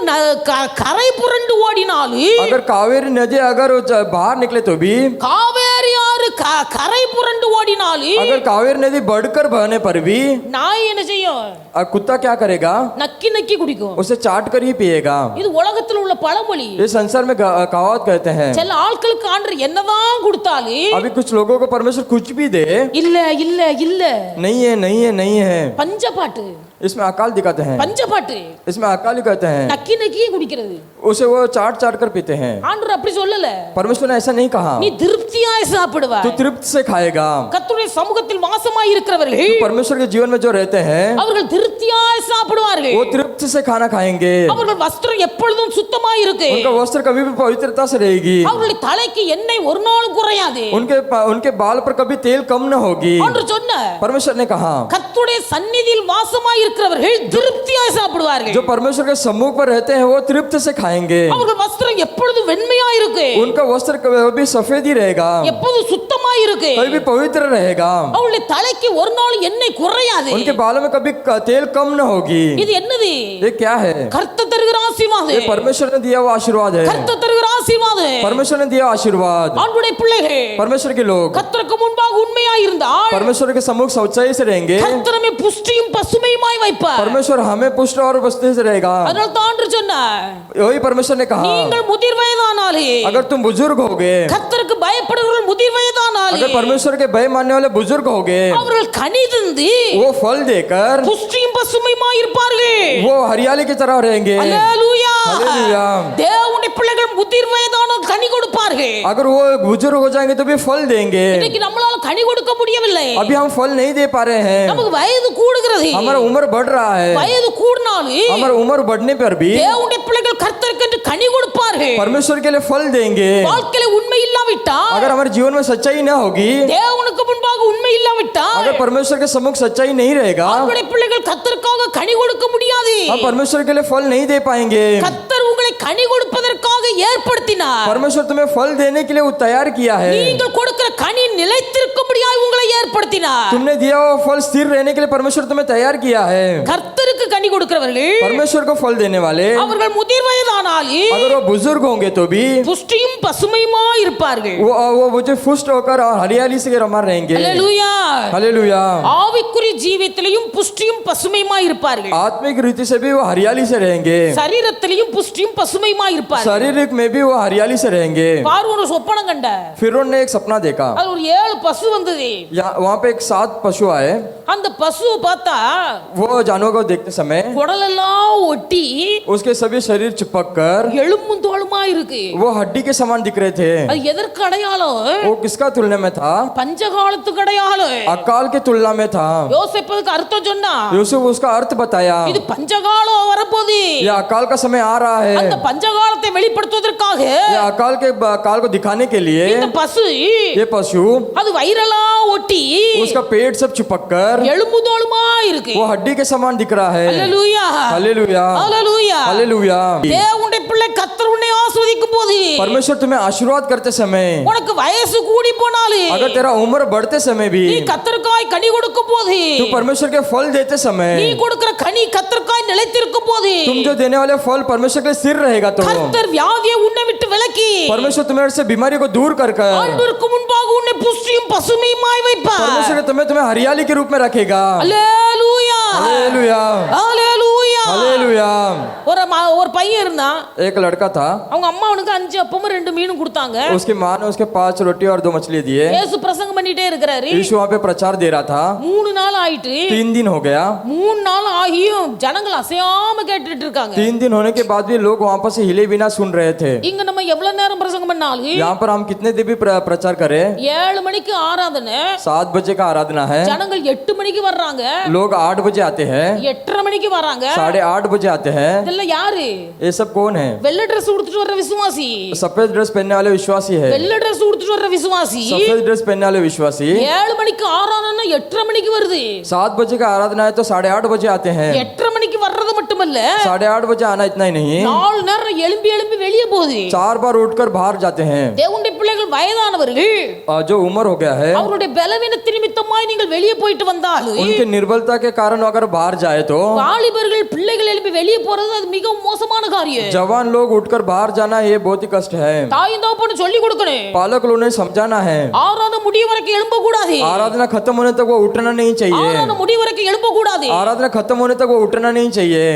கரை புரண்டு ஓடினாலும், अगर कावेरी नदी अगर बाहर निकले तो भी, காவேரி ஆறு கரை புரண்டு ஓடினாலும், अगर कावेरी नदी बढ़कर बहने पर भी நாய் என்ன செய்யும்? कुत्ता क्या करेगा? நக்கி நக்கி குடிக்கும். उसे चाट कर ही पिएगा। இது உலகத்துல உள்ள பழமொழி. ये संसार में कहावत कहते हैं। சில ஆட்களுக்கு ஆண்டவர் என்னதான் கொடுத்தாலும், अभी कुछ लोगों को परमेश्वर कुछ भी दे, இல்ல இல்ல இல்ல, नहीं है नहीं है नहीं है, பஞ்சபாட்டு इसमें अकाल दिखाते हैं, பஞ்சபாட்டு इसमें अकाल ही कहते हैं, நக்கி நக்கியே குடிக்கிறது. उसे वो चाट चाट कर पीते हैं। ஆண்டவர் அப்படி சொல்லல. परमेश्वर ने ऐसा नहीं कहा, நீ திருப்தியாய் சாப்பிடுவாய். तू तृप्त से खाएगा। கர்த்தருடைய சமூகத்தில் வாசமாய் இருக்கிறவர்கள் जो परमेश्वर के जीवन में जो रहते हैं அவர்கள் திருப்தியாய் சாப்பிடுவார்கள். वो तृप्त से खाना खाएंगे। அவர்கள் வஸ்திரம் எப்பொழுதும் சுத்தமாய் இருக்கு. उनका वस्त्र कभी भी पवित्रता से रहेगी। அவர்களுடைய தலைக்கு எண்ணெய் ஒரு நாளும் குறையாது. उनके बाल पर कभी तेल कम न होगी। ஆண்டவர் சொன்னார், परमेश्वर ने कहा, கர்த்தருடைய சந்நிதியில் வாசமாய் இருக்கிறவர்கள் திருப்தியாய் சாப்பிடுவார்கள். जो परमेश्वर के सम्मुख पर रहते हैं वो तृप्त से खाएंगे। அவர்கள் வஸ்திரம் எப்பொழுதும் வெண்மையாய் இருக்கு, उनका वस्त्र कभी सफेद ही रहेगा, எப்பொழுதும் சுத்தமாய் இருக்கு. कभी भी पवित्र रहेगा। அவளுடைய தலைக்கு ஒரு நாள் எண்ணெய் குறையாது. उनके बालों में कभी तेल कम न होगी। இது என்னது? ये क्या है? கர்த்தர் தருகிற ஆசீர்வாதம். ये परमेश्वर ने दिया हुआ आशीर्वाद है। கர்த்தர் தருகிற ஆசீர்வாதம். परमेश्वर ने दिया आशीर्वाद। ஆண்டவருடைய பிள்ளைகள் परमेश्वर के लोग கர்த்தருக்கு முன்பாக உண்மையாய் இருந்தால் परमेश्वर के सम्मुख सच्चाई से रहेंगे। கர்த்தர் நம்மை புஷ்டியும் பசுமையுமாய் வைப்பார். परमेश्वर हमें पुष्ट और बस्ती से रहेगा। அதனால தான் ஆண்டவர் சொன்னார், वही परमेश्वर ने कहा, நீங்கள் முதிர் வயதானாலே, अगर तुम बुजुर्ग होगे, கர்த்தருக்கு பயப்படுகிறவர்கள் முதிர் வயதானாலே, अगर परमेश्वर के भय मानने वाले बुजुर्ग होगे, அவர்கள் கனி தந்து वो फल देकर புஷ்டியும் பசுமையுமாய் இருப்பார்கள். वो हरियाली की तरह रहेंगे। அல்லேலூயா. हालेलुया। தேவனுடைய பிள்ளைகள் முதிர் வயதான கனி கொடுப்பார்கள். अगर वो बुजुर्ग हो जाएंगे तो भी फल देंगे। இன்னைக்கு நம்மளால கனி கொடுக்க முடியவில்லை. अभी हम फल नहीं दे पा रहे हैं, நமக்கு வயது கூடுகிறது. हमारा उम्र बढ़ रहा है। வயது கூடினாலும் हमारा उम्र बढ़ने पर भी தேவனுடைய பிள்ளைகள் கர்த்தருக்கு கனி கொடுப்பார்கள். परमेश्वर के लिए फल देंगे। வாழ்க்கையில உண்மை இல்லாவிட்டால், अगर हमारे जीवन में सच्चाई न होगी, தேவனுக்கு முன்பாக உண்மை இல்லாவிட்டால், अगर परमेश्वर के सम्मुख सच्चाई नहीं रहेगा, அவருடைய பிள்ளைகள் கர்த்தருக்காக கனி கொடுக்க முடியாது. हम परमेश्वर के लिए फल नहीं दे पाएंगे। கர்த்தர் உங்களை கனி கொடுப்பதற்காக ஏற்படுத்தினார். परमेश्वर तुम्हें फल देने के लिए वो तैयार किया है। நீங்கள் கொடுக்கிற கனி நிலைத்திருக்கும்படியாக உங்களை ஏற்படுத்தினார். तुमने दिया हुआ फल स्थिर रहने के लिए परमेश्वर तुम्हें तैयार किया है। கர்த்தருக்கு கனி கொடுக்கிறவர்கள் परमेश्वर को फल देने वाले அவர்கள் முதிர் வயதானாலும் अगर वो बुजुर्ग होंगे तो भी புஷ்டியும் பசுமையுமாய் இருப்பார்கள். वो मुझे पुष्ट होकर और हरियाली से रमा रहेंगे। அல்லேலூயா. हालेलुया। ஆவிக்குரிய ஜீவியத்திலையும் புஷ்டியும் பசுமையுமாய் இருப்பார்கள். आत्मिक रीति से भी वो हरियाली से रहेंगे। சரீரத்திலையும் புஷ்டியும் பசுமையுமாய் இருப்பார்கள். शारीरिक में भी वो हरियाली से रहेंगे। பார்வோன் ஒரு சொப்பனம் கண்ட. फिरौन ने एक सपना देखा। அது ஒரு 7 பசு வந்தது. वहाँ पे एक 7 पशु आए। அந்த பசுவை பார்த்தா वो जानवर को देखते समय குடலெல்லாம் ஒட்டி उसके सभी शरीर चिपक कर எலும்பும் தோலுமா இருக்கு. वो हड्डी के समान दिख रहे थे। அது எதற்கு அடையாளம்? वो किसका तुलना में था? பஞ்சகாலத்துக்கு அடையாளம். अकाल के तुलना में था। யோசேப்புக்கு அர்த்தம் சொன்னா, यूसुफ उसका अर्थ बताया, இது பஞ்சகாலம் வரப்போகுது. ये अकाल का समय आ रहा है। அந்த பஞ்சகாலத்தை வெளிப்படுத்துவதற்காக ये अकाल के काल को दिखाने के लिए இந்த பசு ये पशु அது வயிறெல்லாம் ஒட்டி उसका पेट सब चिपक कर எலும்பு தோலுமா இருக்கு. वो हड्डी के समान दिख रहा है। அல்லேலூயா. हालेलुया। அல்லேலூயா. हालेलुया। தேவனுடைய பிள்ளை கர்த்தர் உன்னை ஆசீர்வதிக்கும் போது परमेश्वर तुम्हें आशीर्वाद करते समय, உனக்கு வயசு கூடி போனாலும் अगर तेरा उम्र बढ़ते समय भी நீ கர்த்தருக்காய் கனி கொடுக்கும் போது तू परमेश्वर के फल देते நீ समय, கொடுக்கிற கனி கர்த்தருக்காய் நிலைத்திருக்கும் போது तुम जो देने वाले फल परमेश्वर के स्थिर रहेगा, तो கர்த்தர் வியாதியை உன்னை விட்டு விலக்கி परमेश्वर तुम्हें से बीमारी को दूर कर कर ஆண்டவருக்கு முன்பாக உன்னை புஷ்டியும் பசுமையுமாய் வைப்பார். परमेश्वर तुम्हें हरियाली के रूप में रखेगा। அல்லேலூயா हालेलुया, அல்லேலூயா. हालेलुया। ஒரு பையன் இருந்தான். एक लड़का था, அவங்க அம்மா அவனுக்கு 5 அப்பமும் 2 மீனும் கொடுத்தாங்க. उसकी माँ ने उसके 5 रोटी और 2 मछली दिए। இயேசு பிரசங்கம் பண்ணிட்டே இருக்கிறாரு. यीशु वहाँ पे प्रचार दे रहा था। 3 நாள் ஆயிட்டு 3 दिन हो गया। 3 நாள் ஆகியும் ஜனங்கள் அசையாம கேட்டுட்டு இருக்காங்க. 3 दिन होने के बाद भी लोग वहाँ पर से हिले बिना सुन रहे थे। இங்க நம்ம எவ்வளவு நேரம் பிரசங்கம் பண்ணாலும் यहाँ पर हम कितने दिन भी प्रचार करें, 7 மணிக்கு ஆராதனை, 7 बजे का आराधना है, ஜனங்கள் 8 மணிக்கு வர்றாங்க, लोग 8 बजे आते हैं, 8:30 மணிக்கு வராங்க. 8:30 बजे आते हैं। இதெல்லாம் யாரு? ये सब कौन है? வெள்ளை ட்ரெஸ் உடுத்திட்டு வர்ற விசுவாசி. सफेद ड्रेस पहनने वाले विश्वासी है। வெள்ளை ட்ரெஸ் உடுத்திட்டு வர்ற விசுவாசி सफेद ड्रेस पहनने वाले विश्वासी 7 மணிக்கு ஆராதனை 8:30 மணிக்கு வருது. 7 बजे का आराधना है तो 8:30 बजे आते हैं। 8:30 மணிக்கு வர்றது மட்டுமல்ல, 8:30 बजे आना इतना ही नहीं, 4 நேரம் எழும்பி எழும்பி வெளியே போகுது. 4 बार उठकर बाहर जाते हैं। தேவனுடைய பிள்ளைகள் வயதானவர்கள் जो उम्र हो गया है, அவருடைய பலவீனத்தின் நிமித்தமாய் நீங்கள் வெளியே போயிட்டு வந்தாலும் उनकी निर्बलता के कारण अगर बाहर जाए तो வாலிபர்கள் பிள்ளைகள் எழுப்பி வெளியே போறது அது மிகவும் மோசமான காரியம். जवान लोग उठकर बाहर जाना ये बहुत ही कष्ट है। தாய் தகப்பன்னு சொல்லி கொடுக்கணும். पालक लोगों ने समझाना है। ஆராதனை முடிய வரைக்கும் எழும்ப கூடாது. आराधना खत्म होने तक वो उठना नहीं चाहिए। ஆராதனை முடிய வரைக்கும் எழும்ப கூடாது. आराधना खत्म होने तक वो उठना नहीं चाहिए।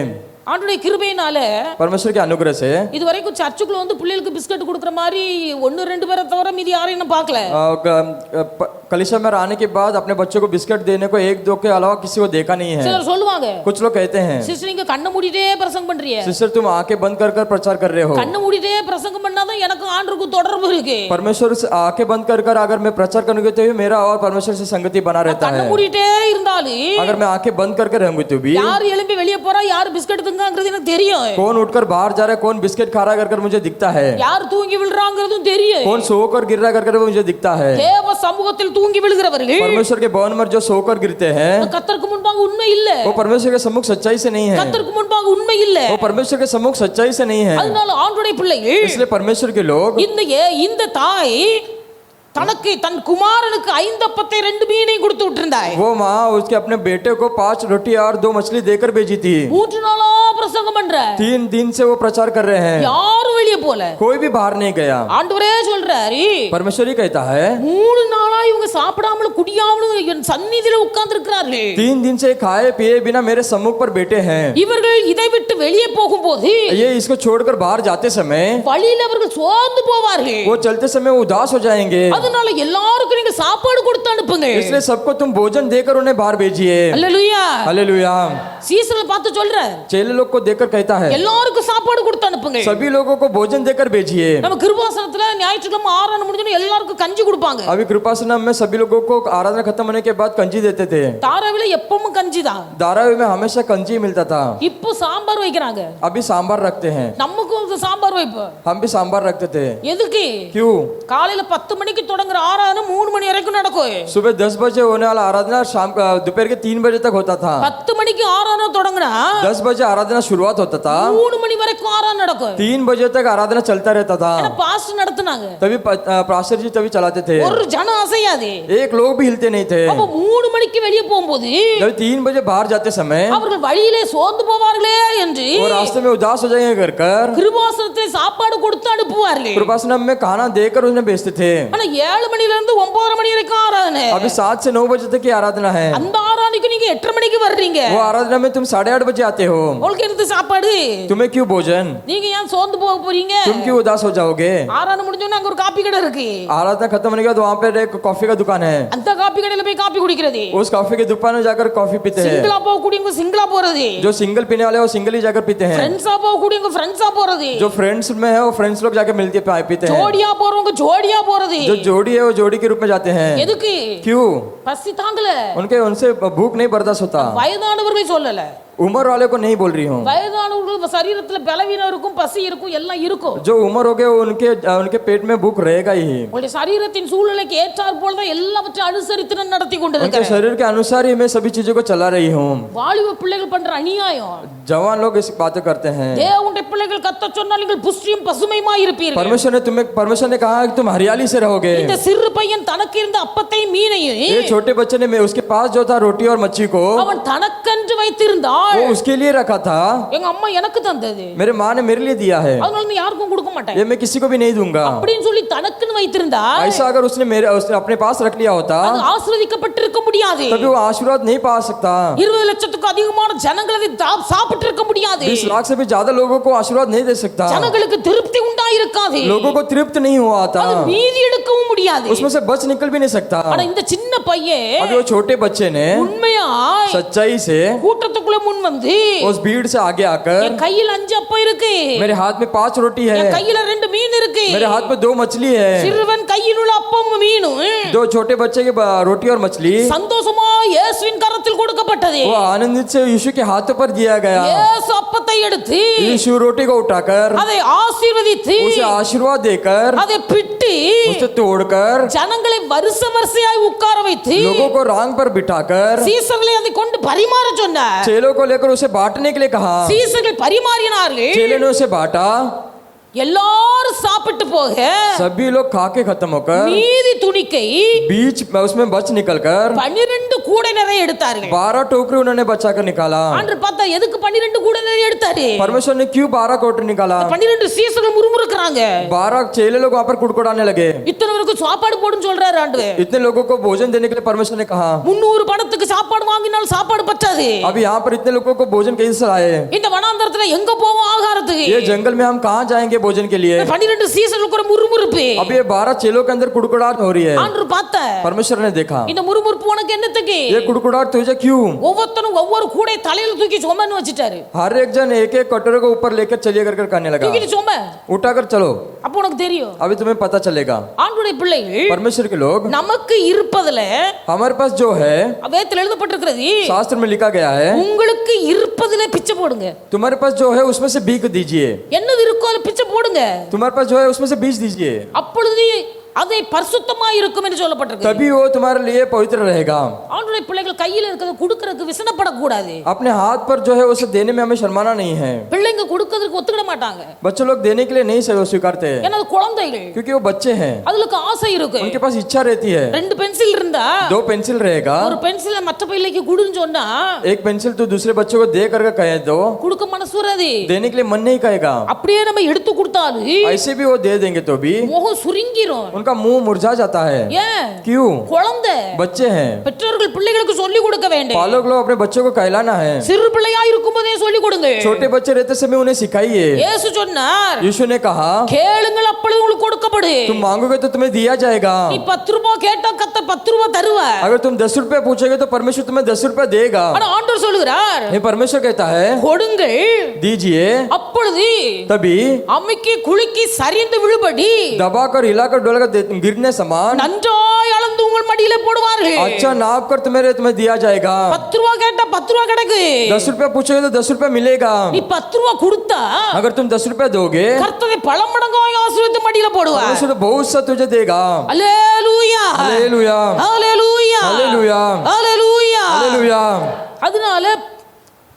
ஆண்டவருடைய கிருபையினால परमेश्वर के अनुग्रह से இது வரைக்கும் சர்ச்சுக்குள்ள வந்து பிள்ளைகளுக்கு பிஸ்கட் கொடுக்குற மாதிரி 1-2 பேரை தவிர மீதி யாரையும் நான் பார்க்கல. कलीसिया में आने के बाद अपने बच्चों को बिस्किट देने को 1-2 के अलावा किसी को देखा नहीं है। சிலர் சொல்லுவாங்க, कुछ लोग कहते हैं, சிஸ்டர் நீங்க கண்ணை மூடிட்டே பிரசங்கம் பண்றீங்க. सिस्टर तुम आंखें बंद कर कर प्रचार कर रहे हो। கண்ணை மூடிட்டே பிரசங்கம் பண்ணாதான் எனக்கு ஆண்டவருக்கு தொடர்பு இருக்கு. परमेश्वर से आंखें बंद कर कर अगर मैं प्रचार करूंगी तो भी मेरा और परमेश्वर से संगति बना रहता கண்ணை है। மூடிட்டே இருந்தாலும் अगर मैं आंखें बंद करके रहूंगी तो भी யார் எழும்பி வெளியே போறா, யார் பிஸ்கட் திங்காங்கிறது எனக்கு தெரியும். कौन उठकर बाहर जा रहा है, कौन बिस्किट खा रहा है कर मुझे दिखता है। யார் தூங்கி விழுறாங்கிறதும் தெரியும். कौन सोकर गिर रहा कर मुझे दिखता है। தேவ சமூகத்தில் தூங்கி விழுகிறவர்கள் परमेश्वर के भवन में जो सोकर गिरते हैं கர்த்தருக்கு முன்பாக உண்மை இல்ல. वो परमेश्वर के सम्मुख सच्चाई से नहीं है। கர்த்தருக்கு முன்பாக உண்மை இல்ல. वो परमेश्वर के सम्मुख सच्चाई से नहीं है। அதனால ஆண்டவருடைய பிள்ளைகள் इसलिए परमेश्वर के लोग இந்த தாய் தனக்கு தன் குமாரனுக்கு 5 அப்பத்தை 2 மீனையும் கொடுத்து விட்டிருந்தாய். वो माँ उसके अपने बेटे को 5 रोटी और 2 मछली देकर भेजी थी। 3 நாளா பிரசங்கம் பண்ற, 3 दिन से वो प्रचार कर रहे हैं, யாரும் வெளியே போல. कोई भी बाहर नहीं गया। ஆண்டவரே சொல்றாரு, परमेश्वर ही कहता है 3 நாளா இவங்க சாப்பிடாமலும் குடியாமலும் என் சந்நிதியில உட்கார்ந்து இருக்கிறார்கள். 3 दिन से खाए पिए बिना मेरे सम्मुख पर बैठे हैं। இவர்கள் இதை விட்டு வெளியே போகும்போது ये इसको छोड़कर बाहर जाते समय வழியில அவர்கள் சோர்ந்து போவார்கள். वो चलते समय उदास हो जाएंगे। அதனால எல்லாருக்கும் நீங்க சாப்பாடு கொடுத்து அனுப்புங்க. इसलिए सबको तुम भोजन देकर उन्हें बाहर भेजिए। அல்லேலூயா. हालेलुया। சீசரை பார்த்து சொல்ற, चेले लोग को देकर कहता है எல்லாருக்கும் சாப்பாடு கொடுத்து அனுப்புங்க. सभी लोगों को भोजन देकर भेजिए। நம்ம கிருபாசனத்துல ஞாயிற்றுக்கிழமை ஆராதனை முடிஞ்சோன்னு எல்லாருக்கும் கஞ்சி கொடுப்பாங்க. अभी कृपासनम में सभी लोगों को आराधना खत्म होने के बाद कंजी देते थे। தாராவில எப்பவும் கஞ்சி தான். धारावी में हमेशा कंजी मिलता था। இப்போ சாம்பார் வைக்கிறாங்க. अभी सांबार रखते हैं। நமக்கும் சாம்பார் வைப்போம். हम भी सांबार रखते थे। எதுக்கு? क्यों? காலையில 10 மணிக்கு தொடங்குற ஆராதனை 3 மணி வரைக்கும் நடக்கும். सुबह 10 बजे होने वाला आराधना शाम दोपहर के 3 बजे तक होता था। 10 மணிக்கு ஆராதனை தொடங்குனா 10 बजे आराधना शुरुआत होता था, 3 மணி வரைக்கும் ஆராதனை நடக்கும். 3 बजे तक आराधना चलता रहता था। ஏன்னா பாஸ்ட் நடத்துனாங்க. तभी पास्टर जी तभी चलाते थे। ஒரு ஜனம் அசையாது. एक लोग भी हिलते नहीं थे। அப்ப 3 மணிக்கு வெளியே போகும்போது जब 3 बजे बाहर जाते समय அவர்கள் வழியிலே சோர்ந்து போவார்களே என்று वो रास्ते में उदास हो जाएंगे कर கிருபாசனத்தில் சாப்பாடு கொடுத்து அனுப்புவார்கள். कृपासनम में खाना देकर उन्हें भेजते थे। ஆனா 7 மணில இருந்து 9 மணி வரைக்கும் ஆராதனை. अभी 7 से 9 बजे तक की आराधना है। அந்த ஆராதனைக்கு நீங்க 8:30 மணிக்கு வர்றீங்க. वो आराधना में तुम 8:30 बजे आते हो। உங்களுக்கு இருந்து சாப்பாடு. तुम्हें क्यों भोजन? நீங்க ஏன் சோர்ந்து போக போறீங்க? तुम क्यों उदास हो जाओगे? ஆராதனை முடிஞ்சோனே அங்க ஒரு காபி கடை இருக்கு. आराधना खत्म होने के बाद वहाँ पे एक कॉफी का दुकान है। அந்த காபி கடையில போய் காபி குடிக்கிறது. उस कॉफी के दुकान में जाकर कॉफी पीते हैं। சிங்கிளா போக கூடியவங்க சிங்கிளா போறது. जो सिंगल पीने वाले हैं वो सिंगल ही जाकर पीते हैं। ஃப்ரெண்ட்ஸா போக கூடியவங்க ஃப்ரெண்ட்ஸா போறது. जो फ्रेंड्स में है वो फ्रेंड्स लोग जाकर मिलते पीते हैं। ஜோடியா போறவங்க ஜோடியா போறது. जो जोड़ी है वो जोड़ी के रूप में जाते हैं। எதுக்கு? क्यों? பசி தாங்கல. उनसे भूख नहीं बर्दाश्त होता। வயதானவர்கள் சொல்லல. उम्र वाले को नहीं बोल रही हूँ। வயதானவர்கள் சரீரத்துல பலவீனம் இருக்கும், பசி இருக்கும், எல்லாம் இருக்கும். जो उम्र हो गए उनके पेट में भूख रहेगा ही। உங்களுடைய சரீரத்தின் சூழ்நிலைக்கு ஏற்றாற் போல தான் எல்லாவற்றையும் அனுசரித்து நான் நடத்தி उनके கொண்டிருக்கிறேன். शरीर के अनुसार ही मैं सभी चीजों को चला रही हूँ। வாலிப பிள்ளைகள் பண்ற அநியாயம். जवान लोग इस बातें करते हैं। தேவனுடைய பிள்ளைகள் கத்த சொன்னால் நீங்கள் புஷ்டியும் பசுமையுமாய் இருப்பீர்கள். परमेश्वर ने कहा कि तुम हरियाली से रहोगे। இந்த சிறு பையன் தனக்கு இருந்த அப்பத்தையும் மீனையும் ये छोटे बच्चे ने उसके पास जो था रोटी और मच्छी को அவன் தனக்கென்று வைத்திருந்தாள். वो उसके लिए रखा था। எங்க அம்மா எனக்கு தந்தது, मेरे माँ ने मेरे लिए दिया है, அதனால நான் யாருக்கும் கொடுக்க மாட்டேன் ये मैं किसी को भी नहीं दूंगा। அப்படின்னு சொல்லி தனக்குன்னு வைத்திருந்தா ऐसा अगर उसने अपने पास रख लिया होता அது ஆசீர்வதிக்கப்பட்டிருக்க முடியாது. तभी वो आशीर्वाद नहीं पा सकता। 20 லட்சத்துக்கு அதிகமான ஜனங்கள் அதை சாப்பிட்டு இருக்க முடியாது. 20 लाख से भी ज्यादा लोगों को आशीर्वाद नहीं दे सकता। ஜனங்களுக்கு திருப்தி உண்டாயிருக்காது. लोगों को तृप्त नहीं हुआ था, அது மீதி எடுக்கவும் முடியாது. उसमें से बच निकल भी नहीं सकता। ஆனா இந்த சின்ன பையன் अभी वो छोटे बच्चे ने உண்மையாய் सच्चाई से கூட்டத்துக்குள்ள முன் வந்து उस भीड़ से आगे आकर என் கையில் 5 அப்பம் இருக்கு, मेरे हाथ में 5 रोटी है, என் கையில 2 மீன் இருக்கு, मेरे हाथ में 2 मछली है। சிறுவன் கையில் உள்ள அப்பமும் மீனும் 2 छोटे बच्चे के रोटी और मछली சந்தோஷமா இயேசுவின் கரத்தில் கொடுக்கப்பட்டது. वो आनंदित से यीशु के हाथों पर दिया गया। இயேசு அப்பத்தை எடுத்து यीशु रोटी को उठाकर அதை ஆசீர்வதித்து उसे आशीर्वाद देकर அதை பிட்டு उसे तोड़कर ஜனங்களை வரிசையாய் உட்கார வைத்து लोगों को रांग पर बिठाकर சீசர்களை அதை கொண்டு பரிமாற சொன்னார். चेलों को लेकर उसे बांटने के लिए कहा। சீசர்கள் பரிமாறினார்கள். चेले ने उसे बांटा, எல்லாரும் சாப்பிட்டு போக सभी लोग खा के खत्म होकर மீதி துணிக்கை बीच में उसमें बच निकलकर 12 கூடை நிறைய எடுத்தார்கள். 12 टोकरी उन्होंने बचा कर निकाला। ஆண்டவர் பார்த்தா எதுக்கு 12 கூடை நிறைய எடுத்தாரு? परमेश्वर ने क्यों 12 टोकरी निकाला? 12 சீசர்கள் முறுமுறுக்கறாங்க. 12 चेले लोग वहां पर कुड़कुड़ाने लगे। இத்தனை பேருக்கு சாப்பாடு போடுன்னு சொல்றாரு ஆண்டவர். इतने लोगों को भोजन देने के लिए परमेश्वर ने कहा। 300 பணத்துக்கு சாப்பாடு வாங்கினாலும் சாப்பாடு பத்தாது. अभी यहाँ पर इतने लोगों को भोजन कैसे लाए? இந்த வனாந்தரத்துல எங்க போவோம் ஆகாரத்துக்கு? ये जंगल में हम कहाँ जाएंगे भोजन के लिए? 12 சீசர்களுக்கு ஒரு முறுமுறுப்பு. अब ये 12 चेलों के अंदर कुड़कुड़ाहट हो रही है। ஆண்டவர் பார்த்தா परमेश्वर ने देखा, இந்த முறுமுறுப்பு உனக்கு என்னத்துக்கு? ये कुड़कुड़ाहट तुझे क्यों? ஒவ்வொருத்தனும் ஒவ்வொரு கூடை தலையில தூக்கி சுமன்னு வச்சிட்டாரு. हर एक जन एक एक कटोरे को ऊपर लेकर चलिए कर करने लगा। தூக்கிட்டு சும. उठाकर चलो, அப்ப உனக்கு தெரியும் अभी तुम्हें पता चलेगा। ஆண்டவருடைய பிள்ளைகள் परमेश्वर के लोग, நமக்கு இருப்பதுல हमारे पास जो है வேதத்தில் எழுதப்பட்டிருக்கிறது, शास्त्र में लिखा गया है, உங்களுக்கு இருப்பதுல பிச்சை போடுங்க. तुम्हारे पास जो है उसमें से भीख दीजिए। என்னது இருக்கோ அதுல பிச்சை போடுங்க. तुम्हारे पास जो है उसमें से बीज दीजिए, அப்பொழுது அதை பரிசுத்தமா இருக்கும் என்று சொல்லப்பட்டிருக்கு. तभी वो तुम्हारे लिए पवित्र रहेगा। ஆண்டவருடைய பிள்ளைகள் கையில இருக்கிறது கொடுக்கறதுக்கு விசனப்படக்கூடாது. अपने हाथ पर जो है उसे देने में हमें शर्माना नहीं है। பிள்ளைங்க கொடுக்கறதுக்கு ஒத்துக்கிட மாட்டாங்க. बच्चे लोग देने के लिए नहीं स्वीकारते, ஏன்னா அது குழந்தைகள், क्योंकि वो बच्चे हैं, அதுக்கு ஆசை இருக்கு. उनके पास इच्छा रहती है। 2 பென்சில் இருந்தா 2 पेंसिल रहेगा, ஒரு பென்சிலை மற்ற பிள்ளைக்கு குடுன்னு சொன்னா एक पेंसिल तो दूसरे बच्चे को दे करके कहे दो, கொடுக்க மனசு வராது. देने के लिए मन नहीं कहेगा। அப்படியே நம்ம எடுத்து கொடுத்தாலும் ऐसे भी वो दे देंगे तो भी முகம் சுருங்கிரும். उनका मुंह मुरझा जाता है। ஏன்? क्यों? குழந்தை. बच्चे हैं, பெற்றோர்கள் பிள்ளைகளுக்கு சொல்லி கொடுக்க வேண்டும். पालक लोग अपने बच्चों को कहलाना है। சிறு பிள்ளையா இருக்கும்போதே சொல்லி கொடுங்க. छोटे बच्चे रहते समय उन्हें सिखाइए। இயேசு சொன்னார், यीशु ने कहा, கேளுங்கள் அப்பொழுது உங்களுக்கு கொடுக்கப்படும். तुम मांगोगे तो तुम्हें दिया जाएगा। நீ 10 ரூபாய் கேட்டா கர்த்தர் 10 ரூபாய் தருவார். अगर तुम 10 रुपए पूछोगे तो परमेश्वर तुम्हें 10 रुपए देगा। ஆனா ஆண்டவர் சொல்லுகிறார், ये परमेश्वर कहता है, கொடுங்கள், दीजिए, அப்பொழுது तभी அம்மிக்கு குலுக்கி சரிந்து விழுபடி दबाकर हिलाकर डोलकर गिरने समान நன்றாய் அளந்து உங்கள் மடியில போடுவார்கள். अच्छा नाप कर तुम्हें दिया जाएगा। 10 ரூபாய் கேட்டா 10 ரூபாய் கிடைக்கு. 10 रुपए पूछोगे तो 10 रुपए मिलेगा। நீ 10 ரூபாய் கொடுத்தா अगर तुम 10 रुपए दोगे, கர்த்தரை பல மடங்காய் ஆசீர்வதித்து மடியில போடுவார். परमेश्वर बहुत सा तुझे देगा। அல்லேலூயா, हालेलुया, அல்லேலூயா, हालेलुया, அல்லேலூயா. हालेलुया। அதனால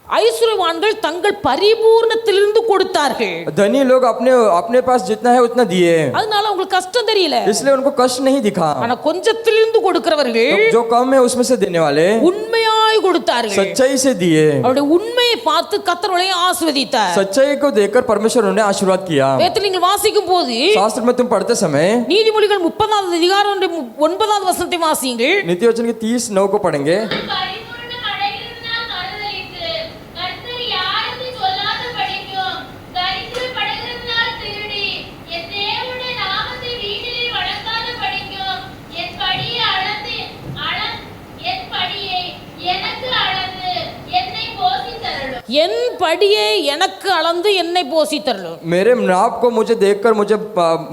ஐஸ்வர்யவான்கள் தங்கள் பரிபூர்ணத்திலிருந்து கொடுத்தார்கள். धनी लोग अपने अपने पास जितना है उतना दिए, அதனால உங்களுக்கு कष्ट தெரியல. इसलिए उनको कष्ट नहीं दिखा। ஆனா கொஞ்சத்திலிருந்து கொடுக்கிறவர்கள் तो जो कम है उसमें से देने वाले உண்மையாய் கொடுத்தார்கள். सच्चाई से दिए। அவருடைய உண்மையை பார்த்து கர்த்தர் உங்களை ஆசீர்வதித்தார். सच्चाई को देखकर परमेश्वर उन्हें आशीर्वाद किया। வேதத்தில் நீங்கள் வாசிக்கும் போது शास्त्र में तुम पढ़ते समय நீதிமொழிகள் 30வது அதிகாரம் 9வது வசனத்தை வாசியுங்கள். नीति वचन के 30:9 को पढ़ेंगे। பரிபூரணம் அடைகிறதுனால் மறுதலித்து, கர்த்தர் யாருக்கு சொல்லாத படிக்கும், தரித்திரப்படுகிறதுனால் திருடி, என் தேவனுடைய நாமத்தை வீட்டிலே வழங்காத படிக்கும், என் படியை எனக்கு அளந்து என்னை போஷித்தருளும். என் படியை எனக்கு அளந்து என்னை போஷித்தருளும். मेरे नाप को मुझे देखकर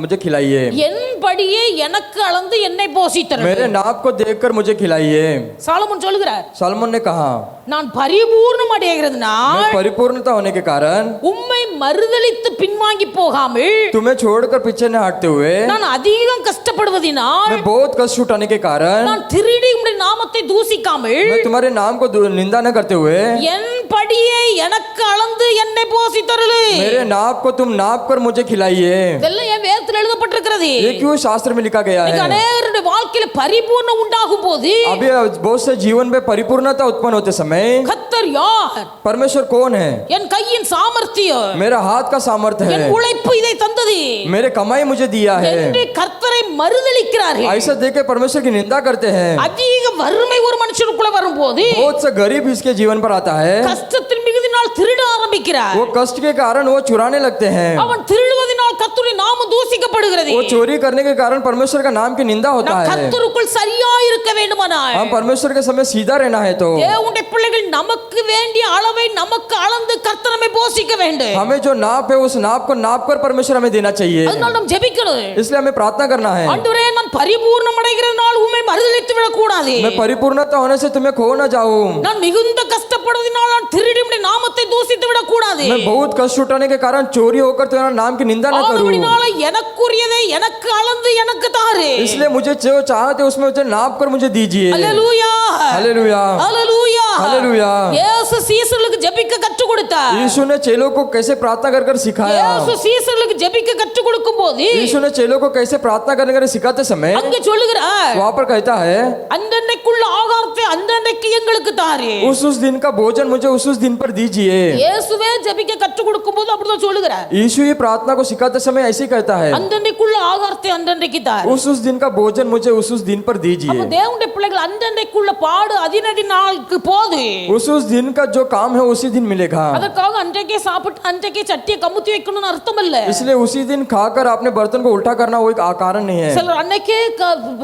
मुझे खिलाइए। என் படியே எனக்கு அளந்து என்னை போஷித்தருள். मेरे नाप को देखकर मुझे खिलाइए। சாலமோன் சொல்லுகிறார், सलमन ने कहा, நான் பரிபூர்ணம் அடைகிறதுனால் मैं परिपूर्णता होने के कारण உம்மை மறுதலித்து பின்வாங்கி போகாமல் तुम्हें छोड़कर पीछे न हटते हुए நான் அதிகம் கஷ்டப்படுவதினால் मैं बहुत कष्ट उठाने के कारण நான் திருடி உம்முடைய நாமத்தை தூசிக்காமல் मैं तुम्हारे नाम को निंदा न करते हुए என் படியே எனக்கு அளந்து என்னை போஷித்தருளு. मेरे नाप को तुम नाप कर मुझे खिलाइए। இதெல்லாம் என் வேதத்தில் எழுதப்பட்டிருக்கிறது. ये क्यों शास्त्र में लिखा गया இன்னைக்கு है? அநேகருடைய வாழ்க்கையில பரிபூர்ணம் உண்டாகும் போது अभी बहुत से जीवन में परिपूर्णता उत्पन्न होते समय கர்த்தர் யார்? परमेश्वर कौन है? என் கையின் சாமர்த்தியம், मेरा हाथ का सामर्थ्य என் है, உழைப்பு இதை தந்தது मेरे कमाई मुझे दिया है। என்று கர்த்தரை மறுதலிக்கிறார்கள். ऐसा देख के परमेश्वर की निंदा करते हैं। அதிக வறுமை ஒரு மனுஷனுக்குள்ள வரும்போது बहुत से गरीब इसके जीवन पर आता है, கஷ்டத்தின் மிகுதினால் திருட ஆரம்பிக்கிறார். वो कष्ट के कारण वो चुराने लगते हैं, அவன் திருடுவதனால் கர்த்தருடைய நாமம் தூசிக்கப்படுகிறது. वो चोरी करने के कारण परमेश्वर का नाम की निंदा होता நாம் है। கர்த்தருக்குள் சரியா இருக்க வேண்டுமானால் हम परमेश्वर के समय सीधा रहना है तो தேவனுடைய பிள்ளைகள் நமக்கு வேண்டிய அளவை நமக்கு அளந்து கர்த்தர் நம்மை போஷிக்க வேண்டும். हमें जो नाप है उस नाप को नाप कर परमेश्वर हमें देना चाहिए। அதனால நாம் ஜெபிக்கணும். इसलिए हमें प्रार्थना करना है, ஆண்டவரே நான் பரிபூர்ணம் அடைகிறதுனால் உம்மை மறுதலித்து விடக் கூடாது. मैं परिपूर्णता होने से तुम्हें खो न जाऊं, நான் மிகுந்த கஷ்டப்படுவதனால் நான் திருடி உம்முடைய நாமத்தை தூசித்து விடக் கூடாது. मैं बहुत कष्ट उठाने के कारण चोरी होकर तुम्हारा नाम की निंदा न करूं। ஆனபடினால எனக்குரியதை எனக்கு அளந்து எனக்கு தாரு. इसलिए मुझे जो चाहते उसमें मुझे नाप कर मुझे दीजिए। அல்லேலூயா, हालेलुया, அல்லேலூயா. हालेलुया। இயேசு சீசர்களுக்கு ஜெபிக்க கற்றுக் கொடுத்தார். यीशु ने चेलों को कैसे प्रार्थना कर कर सिखाया। இயேசு சீசர்களுக்கு ஜெபிக்க கற்றுக் கொடுக்கும்போது यीशु ने चेलों को कैसे प्रार्थना करने कर सिखाते समय அங்கே சொல்லுகிறார், वहां पर कहता है, அன்றன்னைக்குள்ள ஆகாரத்தை அன்றன்னைக்கு எங்களுக்கு தாரு. उस दिन का भोजन मुझे उस दिन पर दीजिए। இயேசுவே ஜெபிக்க கற்றுக் கொடுக்கும்போது அப்படிதான் சொல்லுகிறார். यीशु ये प्रार्थना को सिखाते समय ऐसे ही कहता है, அன்றன்னைக்குள்ள ஆகாரத்தை அன்றன்னைக்கு தாரு. उस दिन का भोजन मुझे उस दिन पर அப்ப दीजिए। தேவனுடைய பிள்ளைகள் அன்றன்னைக்குள்ள பாடு அதினடி நாளுக்கு போது उस दिन का जो काम है उसी दिन मिलेगा। அதற்காக அன்றைக்கே சாப்பிட்டு அன்றைக்கே சட்டியை கமுத்தி வைக்கணும்னு அர்த்தம் இல்ல. इसलिए उसी दिन खाकर अपने बर्तन को उल्टा करना वो एक कारण नहीं है। சிலர் அன்னைக்கே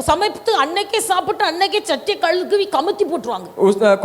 சமைத்து அன்னைக்கே சாப்பிட்டு அன்னைக்கே சட்டியை கழுவி கமுத்தி போட்டுருவாங்க.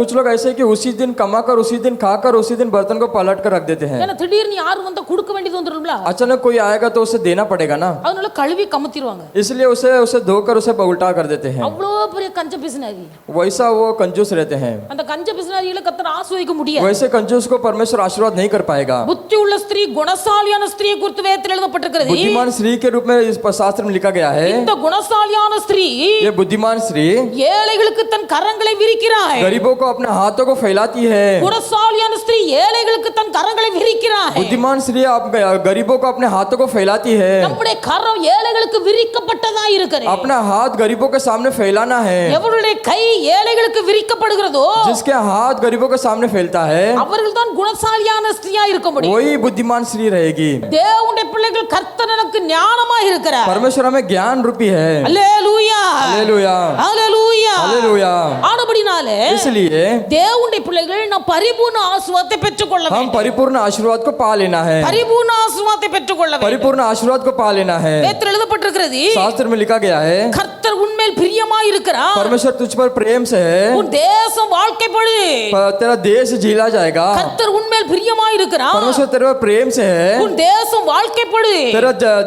कुछ लोग ऐसे हैं कि उसी दिन कमाकर उसी दिन खाकर उसी दिन बर्तन को पलट कर रख देते हैं। ஏன்னா திடீர்னு யாரும் வந்தா கொடுக்க வேண்டியது வந்துரும்ல, अचानक कोई आएगा तो उसे देना पड़ेगा ना, அதனால கழுவி கமுத்திடுவாங்க. इसलिए उसे उसे धोकर उसे उल्टा कर देते हैं। அவ்வளோ பெரிய கஞ்ச பிசினாரி, वैसा वो कंजूस रहते हैं, அந்த கஞ்ச பிசினாரியில கர்த்தர் ஆசீர்வதிக்க முடியாது. वैसे कंजूस को परमेश्वर आशीर्वाद नहीं कर पाएगा। புத்தி உள்ள ஸ்திரீ குணசாலியான ஸ்திரீயை குறித்து வேதத்தில் எழுதப்பட்டிருக்கிறது. बुद्धिमान स्त्री के रूप में इस शास्त्र में लिखा गया है, இந்த குணசாலியான ஸ்திரீ ये बुद्धिमान स्त्री ஏழைகளுக்கு தன் கரங்களை விரிக்கிறாள். गरीबों को अपने हाथों को फैलाती है। குணசாலியான ஸ்திரீ ஏழைகளுக்கு தன் கரங்களை விரிக்கிறாள். बुद्धिमान स्त्री आप गरीबों को अपने हाथों को फैलाती है। நம்முடைய கரம் ஏழைகளுக்கு விரிக்கப்பட்டதா இருக்கிறது. अपना हाथ गरीबों के सामने फैलाना है। எவருடைய கை ஏழைகளுக்கு விரிக்கப்படுகிறதோ जिसके हाथ गरीबों के सामने फैलता है அவர்கள் தான் குணசாலியான ஸ்திரீயா இருக்க முடியும். वही बुद्धिमान स्त्री रहेगी। தேவனுடைய பிள்ளைகள் கர்த்தர் எனக்கு ஞானமா இருக்கிறார். परमेश्वर हमें ज्ञान रूपी है। அல்லேலூயா, हालेलुया, அல்லேலூயா. हालेलुया। ஆனபடினாலே इसलिए தேவனுடைய பிள்ளைகள் நாம் பரிபூர்ண ஆசீர்வாதத்தை பெற்றுக்கொள்ள हम வேண்டும். परिपूर्ण आशीर्वाद को पा लेना है। பரிபூர்ண ஆசீர்வாதத்தை பெற்றுக்கொள்ள வேண்டும். परिपूर्ण आशीर्वाद को पा लेना है। வேதத்தில் எழுதப்பட்டிருக்கிறது, शास्त्र में लिखा गया है, கர்த்தர் உன்மேல் பிரியமாய் இருக்கிறார். परमेश्वर तुझ पर प्रेम से है, உன் தேசம் வாழ்க்கைப்படு. तेरा देश झीला जाएगा। கர்த்தர் உன்மேல் பிரியமாய் இருக்கிறார். परमेश्वर तेरे पर प्रेम से है, உன் தேசம் வாழ்க்கைப்படு.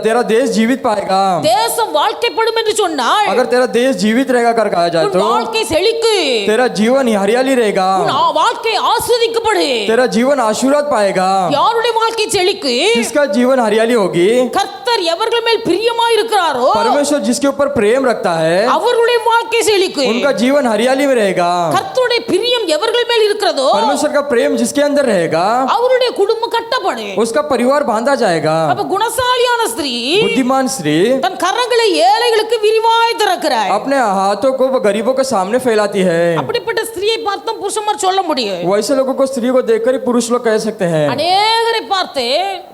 तेरा देश जीवित पाएगा। தேசம் வாழ்க்கைப்படும் என்று சொன்னால் अगर तेरा देश जीवित रहेगा कर कहा जाए உன் तो வாழ்க்கை செழிக்கு. तेरा जीवन हरियाली रहेगा, உன் வாழ்க்கை ஆஸ்வதிக்கப்படு. तेरा जीवन आशीर्वाद पाएगा। யாருடைய வாழ்க்கை செழிக்கு? किसका जीवन हरियाली होगी? கர்த்தர் எவர்கள் மேல் பிரியமாய் இருக்கிறாரோ परमेश्वर जिसके ऊपर प्रेम रखता है அவர்களுடைய வாழ்க்கை செழிக்கு. उनका जीवन हरियाली में रहेगा। கர்த்தருடைய பிரியம் எவர்கள் மேல் இருக்கிறதோ परमेश्वर का प्रेम जिसके अंदर रहेगा அவருடைய குடும்பம் கட்டப்படும். उसका परिवार बांधा जाएगा। அப்ப குணசாலியான ஸ்திரீ बुद्धिमान स्त्री தன் கரங்களை ஏழைகளுக்கு விரிவாய் திறக்கிறாள். अपने हाथों को वो गरीबों के सामने फैलाती है। அப்படிப்பட்ட ஸ்திரீயை பார்த்தா புருஷன்மார் சொல்ல முடியும். वैसे लोगों को स्त्री को देखकर ही पुरुष लोग कह सकते हैं। அநேகரை பார்த்து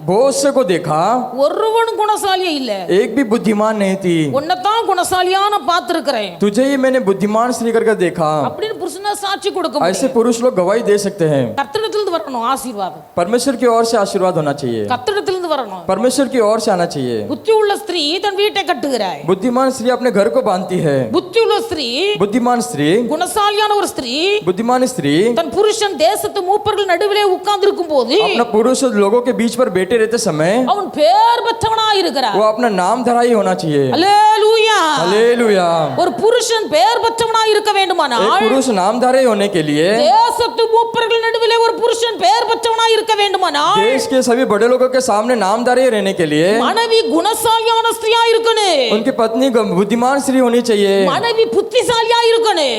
बहुत से को देखा, ஒருவனும் குணசாலியே இல்ல, एक भी बुद्धिमान नहीं थी। உன்னைத்தான் குணசாலியான பார்த்திருக்கிறேன் तुझे ही मैंने बुद्धिमान स्त्री करके देखा। அப்படின்னு புருஷனா சாட்சி கொடுக்க ऐसे முடியும். पुरुष लोग गवाही दे सकते हैं। கர்த்தரிடத்திலிருந்து வரணும் ஆசீர்வாதம். परमेश्वर की ओर से आशीर्वाद होना चाहिए, கர்த்தரிடத்திலிருந்து வரணும். परमेश्वर की ओर से आना चाहिए। புத்தி உள்ள ஸ்திரீ தன் வீட்டை கட்டுகிறாய். बुद्धिमान स्त्री अपने घर को बांधती है। புத்தி உள்ள ஸ்திரீ बुद्धिमान स्त्री குணசாலியான ஒரு ஸ்திரீ बुद्धिमान स्त्री தன் புருஷன் தேசத்து மூப்பர்கள் நடுவிலே உட்கார்ந்து இருக்கும் போது अपना पुरुष लोगों लोगों के बीच पर बैठे रहते समय அவன் பேர் பெற்றவனாய் இருக்கிறான். वो अपना नाम धरा ही होना चाहिए। அல்லேலூயா. हालेलुया। ஒரு புருஷன் பேர் பெற்றவனாய் இருக்க வேண்டுமானால் एक पुरुष नामधारी होने के लिए தேசத்து மூப்பர்கள் நடுவிலே ஒரு புருஷன் பெயர் பெற்றவனாய் இருக்க வேண்டுமானால் देश के सभी बड़े लोगों के सामने नामधारी रहने के लिए மனைவி குணசாலியான ஸ்திரியா இருக்கணும். उनकी पत्नी बुद्धिमान स्त्री होनी चाहिए। மனைவி புத்திசாலியா இருக்கணும்.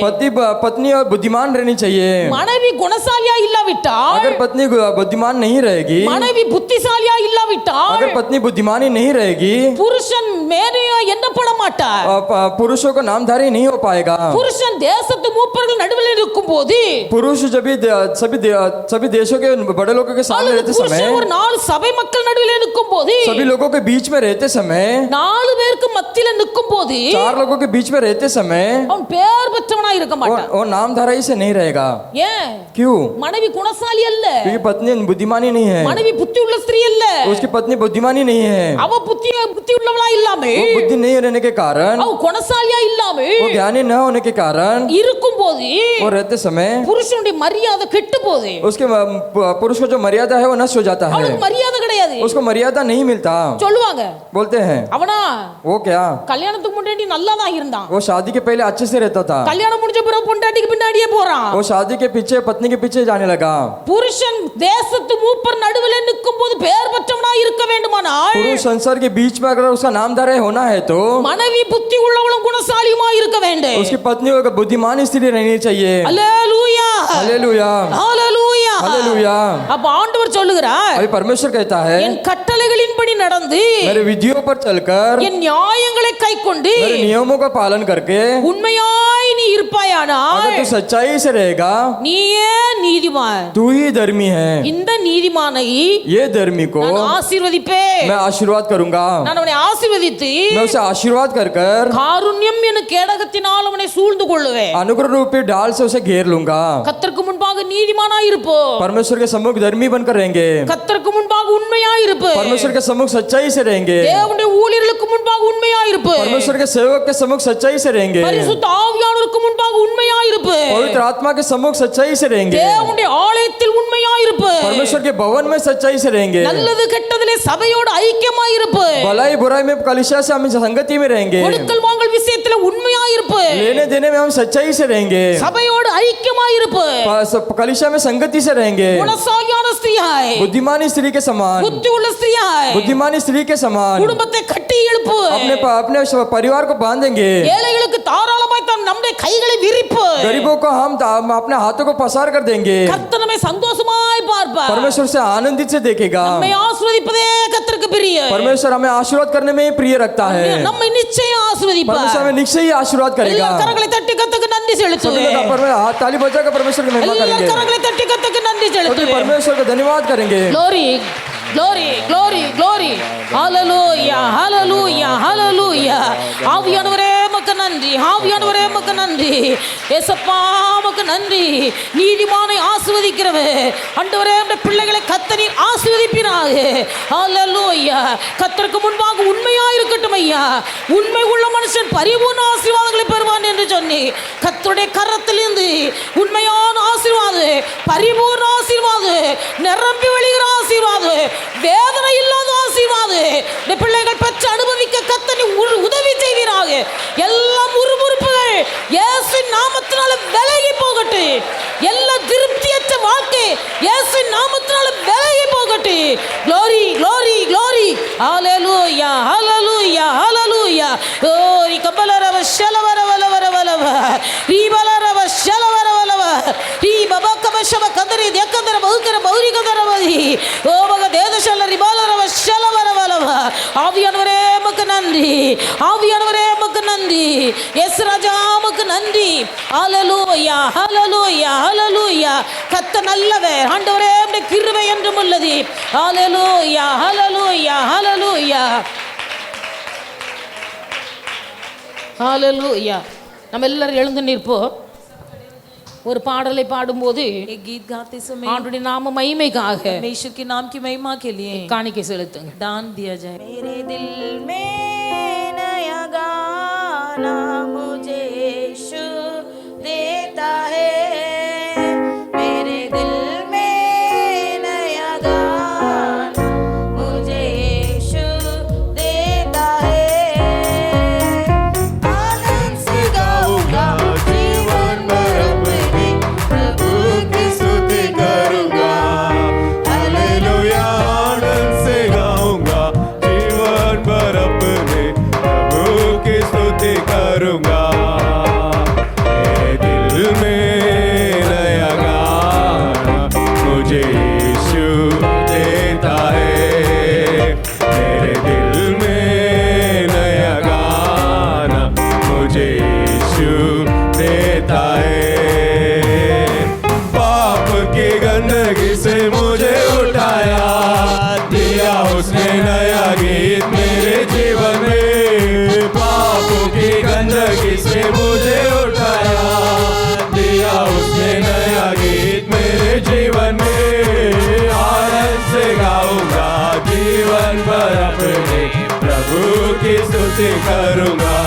पत्नी और बुद्धिमान रहनी चाहिए। மனைவி குணசாலியா இல்லாவிட்டால் अगर पत्नी बुद्धिमान नहीं रहेगी, மனைவி புத்திசாலியா இல்லாவிட்டால் अगर पत्नी बुद्धिमान ही नहीं रहेगी, புருஷன் மேனையா எண்ணப்பட மாட்டார். पुरुषों को नामधारी नहीं हो पाएगा। புருஷன் தேசத்து மூப்பர்கள் நடுவில் இருக்கும்போது पुरुष जब भी सभी देशों के बड़े लोगों के सामने रहते समय, புருஷன் ஒரு நாலு சபை மக்கள் நடுவில் இருக்கும்போது सभी लोगों के बीच में रहते समय, நாலு பேருக்கு மத்தியில நிக்கும்போது 4 लोगों के बीच में रहते समय அவன் பேர் பெற்றவனாய் இருக்க மாட்டான். वो नामधारी से नहीं रहेगा। ஏன்? क्यों? மனைவி குணசாலி அல்ல, क्योंकि पत्नी बुद्धिमानी नहीं है, மனைவி புத்தி உள்ள ஸ்திரீ அல்ல. उसकी पत्नी बुद्धिमानी नहीं है। அவ புத்தி உள்ளவளா இல்லாம वो बुद्धि नहीं रहने के कारण, அவ குணசாலியா இல்லாம वो ज्ञानी न होने के कारण, இருக்கும்போது वो रहते समय புருஷனுடைய மரியாதை கெட்டு போகுது. उसके पुरुष को जो मर्यादा है वो नष्ट हो जाता है। அவனுக்கு மரியாதை கிடையாது. उसको मर्यादा नहीं मिलता। சொல்லுவாங்க, बोलते हैं அவனா वो क्या, கல்யாணத்துக்கு முன்னாடி நல்லா தான் இருந்தான், वो शादी के पहले अच्छे से रहता था, கல்யாணம் முடிஞ்ச பிறகு பொண்டாட்டிக்கு பின்னாடியே போறான். वो शादी के पीछे पत्नी के पीछे जाने लगा। புருஷன் தேசத்து மூப்பர் நடுவில் நிக்கும்போது பேர் பெற்றவனாய் இருக்க வேண்டுமானால் पुरुष संसार के बीच में अगर उसका नामधारी होना है तो மனைவி புத்தி உள்ளவளும் குணசாலியுமாய் இருக்க வேண்டும். उसकी पत्नी को बुद्धिमान स्त्री रहनी चाहिए। அல்லேலூயா. हालेलुया। ஹalleluya. हालेलुया। அப்ப ஆண்டவர் சொல்லுகிறார், अभी परमेश्वर कहता है, என் கட்டளைகளின்படி நடந்து मेरे विधियों पर चलकर, என் நியாயங்களை கைக்கொண்டு मेरे नियमों का पालन करके, உண்மையாய் நீ இருப்பாயானால் अगर तू सच्चाई से रहेगा, நீயே நீதிமான். तू ही धर्मी है। இந்த நீதிமானை ये धर्मी को நான் ஆசீர்வதிப்பேன். मैं आशीर्वाद करूंगा। நான் அவனை ஆசீர்வதித்து मैं उसे आशीर्वाद कर कर காருண்யம் என கேடகத்தினால் அவனை சூழ்ந்து கொள்ளுவேன். अनुग्रह रूपी डाल से उसे घेर लूंगा। கர்த்தருக்கு முன்பாக நீதிமானாய் இருப்போம். परमेश्वर के सम्मुख धर्मी बनकर रहेंगे। கர்த்தருக்கு முன்பாக உண்மையாய் இருப்பேன். परमेश्वर के सम्मुख सच्चाई से रहेंगे। தேவனுடைய ஊழியர்களுக்கு முன்பாக உண்மையாய் இருப்பேன். परमेश्वर के सेवक के सम्मुख सच्चाई से रहेंगे। பரிசுத்த ஆவியானவருக்கு முன்பாக உண்மையாய் இருப்பேன். पवित्र आत्मा के सम्मुख सच्चाई से रहेंगे। தேவனுடைய ஆலயத்தில் உண்மையாய் இருப்பேன். परमेश्वर के भवन में सच्चाई से रहेंगे। நல்லது கெட்டதிலே சபையோடு ஐக்கியமாய் இருப்பேன். भलाई बुराई में कलिसिया से हम संगति में रहेंगे। கொடுக்கல் வாங்கல் விஷயத்துல உண்மையாய் இருப்பேன். लेने देने में हम सच्चाई से रहेंगे। சபையோடு ஐக்கியமாய் இருப்பேன். कलिसिया में संगति से रहेंगे। குணசாலியான ஸ்திரீயாய், बुद्धिमानी स्त्री के समान, புத்தி உள்ள ஸ்திரீயாய் बुद्धिमानी स्त्री के समान குடும்பத்தை கட்டி எழுப்பு. अपने परिवार को बांधेंगे। ஏழைகளுக்கு தாராளமாய் தன் நம்முடைய கைகளை விரிப்பு. गरीबों को हम अपने हाथों को पसार कर देंगे। கர்த்தர் நம்மை சந்தோஷமாய் பார்ப்பார். परमेश्वर से आनंदित से देखेगा। நம்மை ஆசீர்வதிப்பதே கர்த்தருக்கு பிரியம். परमेश्वर हमें आशीर्वाद करने में ही प्रिय रखता है। நம்மை நிச்சயம் ஆசீர்வதிப்பார். परमेश्वर हमें निश्चय ही आशीर्वाद करेगा। எல்லா கரங்களை தட்டி கர்த்தருக்கு நன்றி सभी செலுத்துவேன். लोग पर में हाथ ताली बजाकर परमेश्वर की महिमा எல்லா करेंगे। கரங்களை தட்டி கர்த்தருக்கு நன்றி सभी செலுத்துவேன். परमेश्वर का धन्यवाद करेंगे। Glory, glory, glory, glory. Hallelujah, hallelujah, hallelujah. ஆவியானவரே உமக்கு நன்றி, ஆவியானவரே உமக்கு நன்றி. ஏசப்பா உமக்கு நன்றி. நீதிமானை ஆசீர்வதிக்கிறவர் ஆண்டவரே, நம்முடைய பிள்ளைகளை கர்த்தர் ஆசீர்வதிப்பீராக. ஹalleluya. கர்த்தருக்கு முன்பாக உண்மையாய் இருக்கட்டும் ஐயா. உண்மை உள்ள மனுஷன் பரிபூர்ண ஆசீர்வாதங்களை பெறுவான் என்று சொன்னி கர்த்தருடைய கரத்திலிருந்து உண்மையான ஆசீர்வாதம், பரிபூர்ண ஆசீர்வாதம், நிரம்பி வழிகிற ஆசீர்வாதம், வேதனை இல்லாத ஆசீர்வாதம் இந்த பிள்ளைகள் பெற்று அனுபவிக்க கர்த்தர் உதவி செய்வீராக. எல்லாம் முறுமுறுப்புகள் இயேசுவின் நாமத்தினால விலகி போகட்டும். எல்லா திருப்தியற்ற வாழ்க்கை இயேசுவின் நாமத்தினால விலகி போகட்டும். glory, glory, glory. hallelujah, hallelujah, hallelujah. ஓரி கபலரவ ஷலவரவலவரவலவ ரீபலரவ ஷலவரவலவ ரீ பபக்கப ஷப கதரி தேக்கதர பௌக்கர பௌரி கதரவதி ஓ மக தேதஷல ரிபாலரவ ஷலவரவலவ. ஆவியானவரே உமக்கு நன்றி, ஆவியானவரே உமக்கு நன்றி. இயேசு ராஜா உமக்கு நன்றி. ஹalleluya, ஹalleluya, ஹalleluya. கர்த்தர் நல்லவர். ஆண்டவரே உம்முடைய கிருபை என்றும் உள்ளது. ஹalleluya, ஹalleluya, ஹalleluya, ஹalleluya. நம்ம எல்லாரும் எழுந்து நிற்போம். ஒரு பாடலை பாடும்போது एक गीत गाते समय ஆண்டுடைய நாம மகிமைக்காக परमेश्वर के नाम की महिमा के लिए காணிக்கை செலுத்துங்க. दान दिया जाए। मेरे दिल में नया गाना मुझे यीशु देता है। मेरे दिल में नया गाना करूँगा। मेरे दिल में नया गाना मुझे यीशु देता है। मेरे दिल में नया गाना मुझे यीशु देता है। पाप की गंदगी से मुझे उठाया, दिया उसने नया गीत मेरे जीवन में। पापों की गंदगी से मुझे उठाया, दिया उसने नया गीत मेरे जीवन में। आनंद से गाऊंगा जीवन भर अपने प्रभु की स्तुति करूंगा।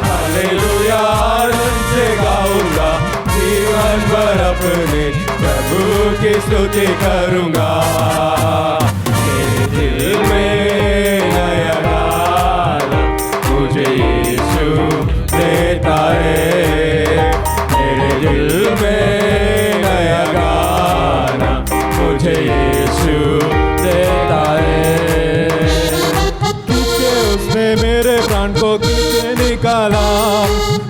हालेलुया, आनंद से गाऊंगा जीवन भर अपने प्रभु की स्तुति करूंगा। मेरे दिल में नया गाना मुझे यीशु देता है। मेरे दिल में नया गाना मुझे यीशु देता है। किससे उसने मेरे प्राण को किससे निकाला,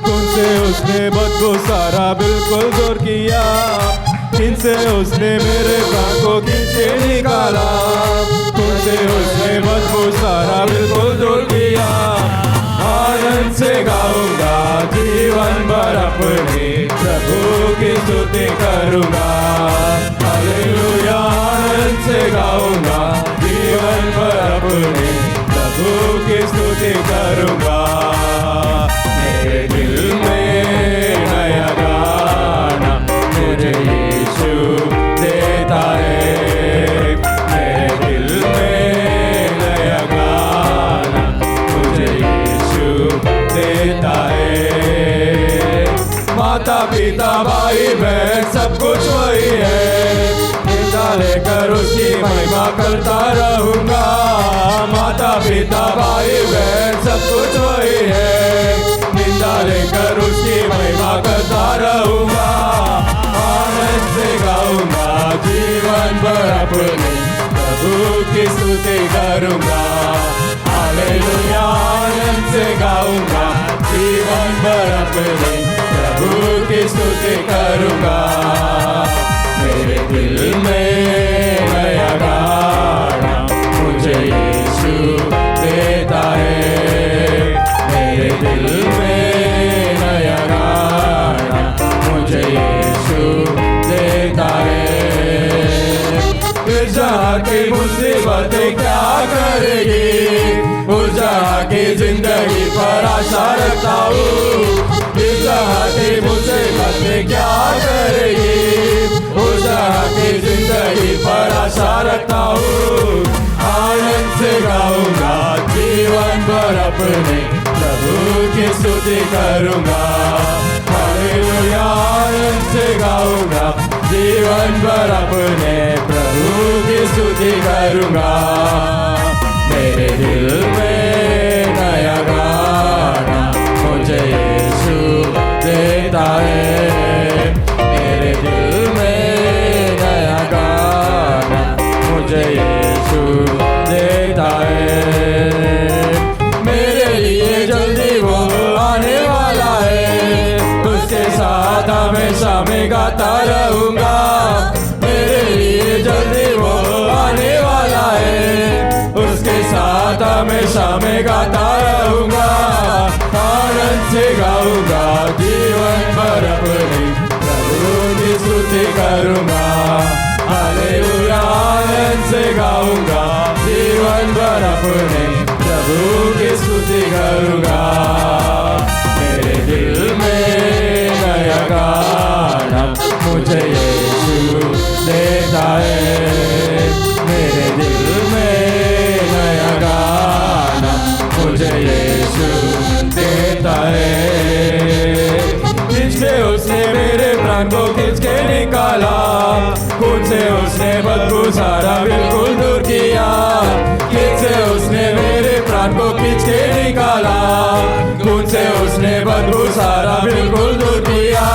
तुमसे उसने बदबू सारा बिल्कुल दूर किया। किनसे उसने मेरे प्राण को किससे निकाला, तुमसे उसने बदबू सारा बिल्कुल दूर किया। आनंद से गाऊंगा जीवन भर अपने प्रभु की स्तुति करूंगा। हालेलुया, आनंद से गाऊंगा जीवन भर अपने प्रभु की स्तुति करूंगा। मेरे दिल में नया गाना मुझे यीशु देता है। मेरे दिल में नया गाना मुझे यीशु देता है। माता पिता भाई बहन सब कुछ वही है, निंदा लेकर उसकी महिमा करता रहूंगा। माता पिता भाई बहन सब कुछ वही है, निंदा लेकर उसकी महिमा करता रहूंगा। आनंद से गाऊंगा जीवन भर अपने प्रभु की स्तुति करूंगा। हालेलुया, आनंद से गाऊंगा जीवन भर अपने प्रभु की स्तुति करूंगा। मेरे दिल में नया गाना मुझे यीशु देता है। मेरे दिल में नया गाना मुझे यीशु देता है। इस जहाँ की मुसीबतें क्या करेगी, उस जहाँ की जिंदगी पर आशा रखता हूँ। इस जहाँ की मुसीबतें क्या करेगी, उस जहाँ की जिंदगी पर आशा रखता हूँ। आनंद से गाऊंगा जीवन भर अपने प्रभु की स्तुति करूंगा। हालेलुया, आनंद से गाऊंगा जीवन भर अपने प्रभु की स्तुति करूंगा। मेरे दिल में नया गाना मुझे यीशु देता है। मेरे दिल में नया गाना मुझे यीशु देता है। मेरे लिए जल्दी वो आने वाला है, उसके साथ हमेशा मैं गाता रहूंगा। मेरे लिए जल्दी वो आने वाला है, उसके साथ हमेशा मैं गाता रहूंगा। आनंद से गाऊंगा जीवन भर अपने प्रभु की स्तुति करूंगा। हालेलुया, आनंद से गाऊंगा जीवन भर अपने प्रभु की स्तुति करूंगा। मेरे दिल में नया गाना मुझे यीशु देता है। मेरे दिल में नया गाना मुझे यीशु देता है। जिससे उसने मेरे प्राण को खींच के निकाला, खून से उसने बदबू सारा बिल्कुल दूर किया। किससे उसने मेरे प्राण को खींच के निकाला, खून से उसने बदबू सारा बिल्कुल दूर किया।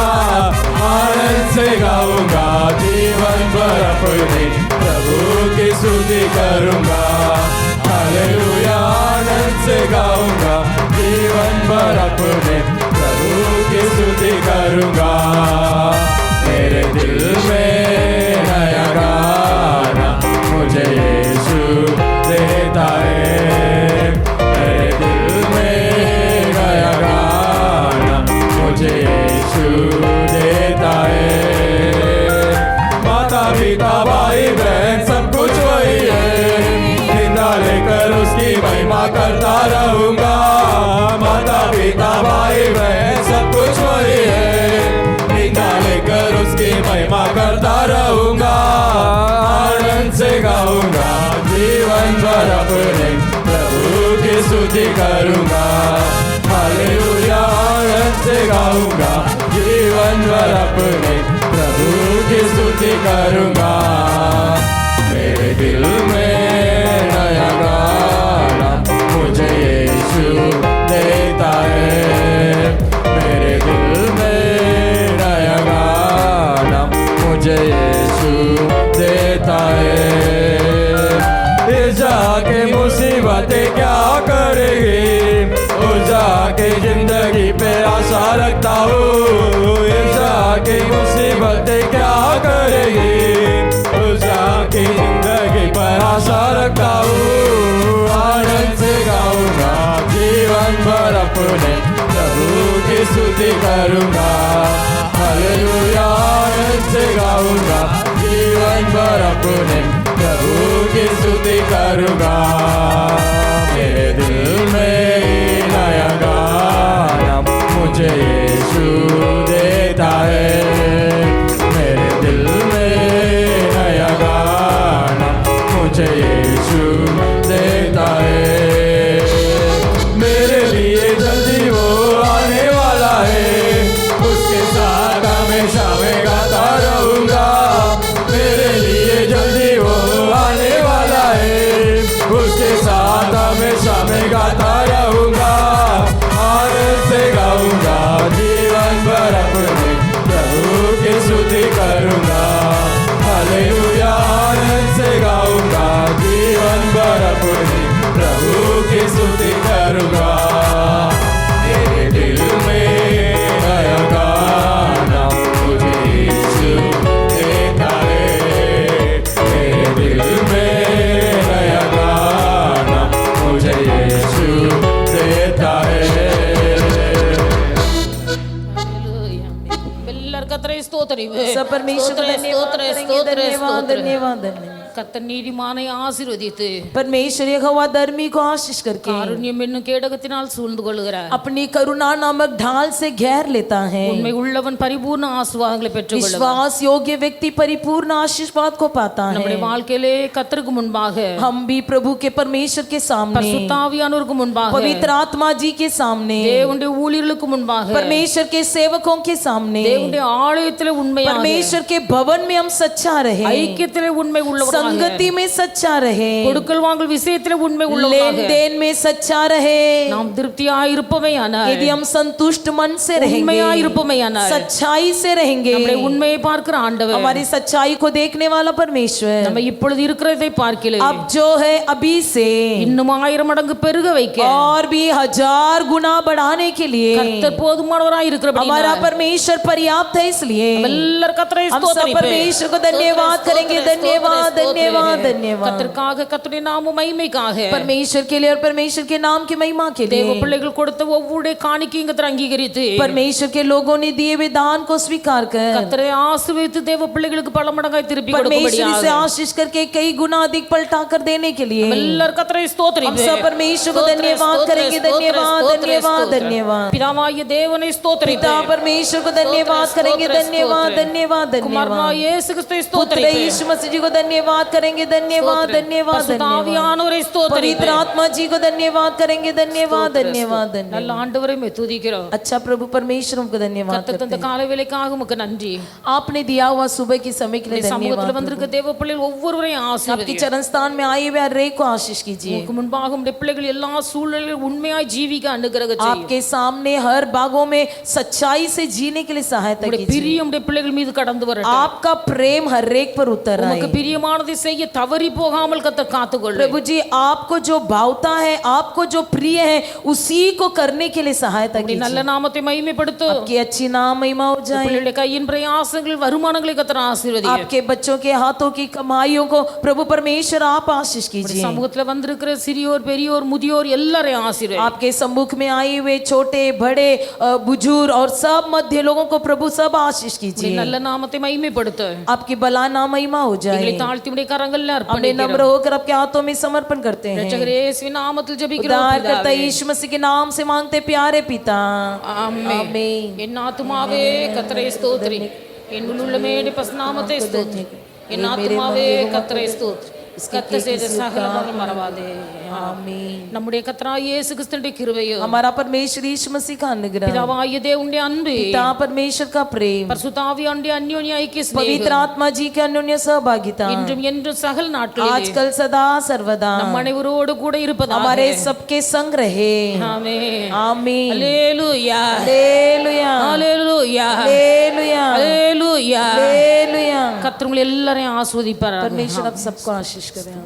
आनंद से गाऊंगा जीवन भर अपने प्रभु की स्तुति करूंगा। हालेलुया, आनंद से गाऊंगा जीवन भर भर अपने प्रभु की स्तुति करूँगा। मेरे दिल में नया गाना मुझे यीशु देता है। मेरे दिल में नया गाना मुझे यीशु देता है। माता पिता भाई बहन सब कुछ वही है, जिंदा लेकर उसकी महिमा करता रहूंगा। माता पिता भाई बहन सब कुछ वही है, जिंदा लेकर उसकी महिमा करता रहूंगा। आनंद से गाऊंगा जीवन भर अपने प्रभु की स्तुति करूंगा। हालेलुया आनंद से गाऊंगा जीवन भर अपने प्रभु की स्तुति करूंगा। मेरे दिल में नया गाना मुझे यीशु देता है। मेरे दिल में नया गाना मुझे यीशु देता है। ये जाके मुसीबतें क्या करेगी, उस जाके जिंदगी पे आशा रखता हूँ। ये जाके मुसीबतें क्या करेगी, उस जाके जिंदगी पर आशा रखता हूँ। आनंद से गाऊंगा जीवन भर अपने प्रभु की स्तुति करूंगा। हालेलुया आनंद से गाऊंगा जीवन भर अपने प्रभु की स्तुति करूंगा। मेरे दिल में नया गाना मुझे यीशु देता है। मेरे दिल में नया गाना मुझे यीशु देता है। मेरे लिए जल्दी वो आने वाला है, उसके साथ हमेशा मैं गाता रहूंगा। मेरे लिए जल्दी वो आने वाला है, उसके साथ हमेशा मैं गाता रहूंगा। आनंद से गाऊंगा जीवन भर अपने प्रभु की स्तुति करूंगा। हालेलुया आनंद से गाऊंगा जीवन भर अपने प्रभु की स्तुति करूंगा। मेरे दिल में नया गाना मुझे यीशु देता है। मेरे दिल में नया गाना मुझे यीशु देता है। ಎಲ್ಲರ ಕತ್ರೆ ಸ್ತೋತ್ರಿ सब परमेश्वर को धन्यवाद करेंगे, धन्यवाद धन्यवाद धन्यवाद। கர்த்தர் நீதிமானை ஆசீர்வதித்து परमेश्वर यहोवा धर्मी को आशीष करके காருண்யம் என்னும் கேடகத்தினால் சூழ்ந்து கொள்கிறார். अपनी करुणा नामक ढाल से घेर लेता है। உண்மை உள்ளவன் பரிபூர்ண ஆசீர்வாதங்களை பெற்றுக்கொள்வார். विश्वास योग्य व्यक्ति परिपूर्ण आशीर्वाद को पाता है। நம்முடைய வாழ்க்கையிலே கர்த்தருக்கு முன்பாக हम भी प्रभु के परमेश्वर के सामने, பரிசுத்த ஆவியானவருக்கு முன்பாக पवित्र आत्मा जी के सामने, தேவனுடைய ஊழியர்களுக்கு முன்பாக परमेश्वर के सेवकों के सामने, தேவனுடைய ஆலயத்திலே உண்மையாக परमेश्वर के भवन में हम सच्चा रहे, ஐக்கியத்திலே உண்மை உள்ளவராக संगति में सच्चा रहे, கொடுக்கல் வாங்கல் விஷயத்திலே உண்மை लेन உள்ளவராக देन में सच्चा रहे। நாம் திருப்தியாய் இருப்போமேயானால், यदि हम संतुष्ट मन से रहेंगे, உண்மையாய் இருப்போமேயானால், सच्चाई से रहेंगे, நம்முடைய உண்மையை பார்க்கிற ஆண்டவர், हमारी सच्चाई को देखने वाला परमेश्वर நம்ம இப்பொழுது இருக்கிறதை பார்க்கல अब जो है अभी से இன்னும் 1000 மடங்கு பெருக வைக்க और भी 1000 गुना बढ़ाने के लिए கர்த்தர் போதுமானவராய் हमारा இருக்கிறபடியால் परमेश्वर पर्याप्त है। इसलिए எல்லாரும் கர்த்தரை हम सब ஸ்தோத்திரிப்போம். परमेश्वर को धन्यवाद करेंगे, धन्यवाद धन्यवाद धन्यवाद। கர்த்தருக்காக கர்த்தருடைய நாம மகிமைக்காக परमेश्वर के लिए और परमेश्वर के नाम की महिमा के தேவ लिए பிள்ளைகள் கொடுத்த ஒவ்வொரு காணிக்கையும் கர்த்தர் அங்கீகரித்து परमेश्वर के लोगों ने दिए हुए दान को स्वीकार कर கர்த்தரை ஆசீர்வதித்து தேவ பிள்ளைகளுக்கு பல மடங்காய் திருப்பி परमेश्वर से கொடுக்கும்படியாக आशीष करके कई गुना अधिक पलटा कर देने के लिए எல்லாரும் கர்த்தரை हम सब ஸ்தோத்திரிப்போம். परमेश्वर को धन्यवाद करेंगे, धन्यवाद धन्यवाद धन्यवाद। பிதாவாகிய தேவனை पिता ஸ்தோத்திரிப்போம். परमेश्वर को धन्यवाद करेंगे, धन्यवाद धन्यवाद குமாரனாகிய धन्यवाद। இயேசு கிறிஸ்துவை पुत्र ஸ்தோத்திரிப்போம். यीशु मसीह जी को धन्यवाद करेंगे, धन्यवाद धन्यवाद பரிசுத்த धन्यवाद। ஆவியானவரை पवित्र ஸ்தோத்திரிப்போம். आत्मा जी को धन्यवाद करेंगे, धन्यवाद धन्यवाद நல்ல धन्यवाद। ஆண்டவரை துதிக்கிறோம். अच्छा प्रभु परमेश्वर को धन्यवाद கர்த்தர் करते தந்த हैं। காலை வேளைக்காக உமக்கு நன்றி. आपने दिया हुआ सुबह के समय के लिए இந்த சமூகத்துல धन्यवाद। வந்திருக்க தேவ பிள்ளைகள் ஒவ்வொருவரையும் आपकी ஆசீர்வதிங்க. चरण स्थान में आए हुए हर एक को आशीष कीजिए। உமக்கு முன்பாக உம்முடைய பிள்ளைகள் எல்லா சூழ்நிலையிலும் உண்மையாய் ஜீவிக்க அனுகிரகம் செய்யும். आपके सामने हर भागों में सच्चाई से जीने के लिए सहायता உம்முடைய कीजिए। பிரியம் உம்முடைய பிள்ளைகள் மீது கடந்து வரட்டும். आपका प्रेम हर एक पर उतर உமக்கு आए। பிரியமானதை அதை செய்ய தவறி போகாமல் கர்த்தர் காத்துக்கொள்ளும். प्रभु जी आपको जो भावता है, आपको जो प्रिय है, उसी को करने के लिए सहायता உம்முடைய कीजिए। நல்ல நாமத்தை மகிமைப்படுத்து. आपकी अच्छी नाम महिमा हो जाए। பிள்ளைகளுடைய கையின் பிரயாசங்கள் வருமானங்களை கர்த்தர் ஆசீர்வதியும். आपके बच्चों के हाथों की कमाइयों को प्रभु परमेश्वर आप आशीष कीजिए। சமூகத்துல வந்திருக்கிற சிறியோர் பெரியோர் முதியோர் எல்லாரையும் ஆசீர்வதி. आपके सम्मुख में आए हुए छोटे बड़े बुजुर्ग और सब मध्य लोगों को प्रभु सब आशीष कीजिए। நல்ல நாமத்தை மகிமைப்படுத்து. आपकी भला नाम महिमा हो எங்களை जाए। தாழ்த்தி உம்முடைய கரங்கள்ல हमने அர்ப்பணிக்கிறோம். नम्र होकर आपके हाथों में समर्पण करते हैं। ரட்சகர் இயேசுவின் நாமத்தில் ஜெபிக்கிறோம் उद्धारकर्ता பிதாவே. यीशु मसीह के नाम से मांगते प्यारे पिता, ஆமென். आमीन। என் ஆத்துமாவே கர்த்தரை ஸ்தோத்திரி, என் உள்ளமே பரிசுநாமத்தை ஸ்தோத்திரி. என் ஆத்துமாவே கர்த்தரை ஸ்தோத்திரி, கர்த்தர் செய்த சகலமும் மறவாதே. आमीन। நம்முடைய கர்த்தராகிய இயேசு கிறிஸ்துவின் கிருபையும் हमारा परमेश्वर यीशु मसीह का अनुग्रह, பிதாவாகிய தேவனுடைய அன்பு, पिता परमेश्वर का प्रेम, பரிசுத்த ஆவியானவருடைய அந்யோன்ய ஐக்கிய पवित्र சிநேகம் आत्मा जी के अन्योन्य सहभागिता இன்றும் என்றும் சகல நாட்களிலே आजकल सदा सर्वदा நம் அனைவரோடு கூட இருப்பதாக. हमारे सबके संग रहे। ஆமென். आमीन। அல்லேலூயா. हालेलुया, அல்லேலூயா. हालेलुया, அல்லேலூயா. हालेलुया। கர்த்தர் உங்களை எல்லாரையும் ஆசீர்வதிப்பார். परमेश्वर आप सबको आशीष करें।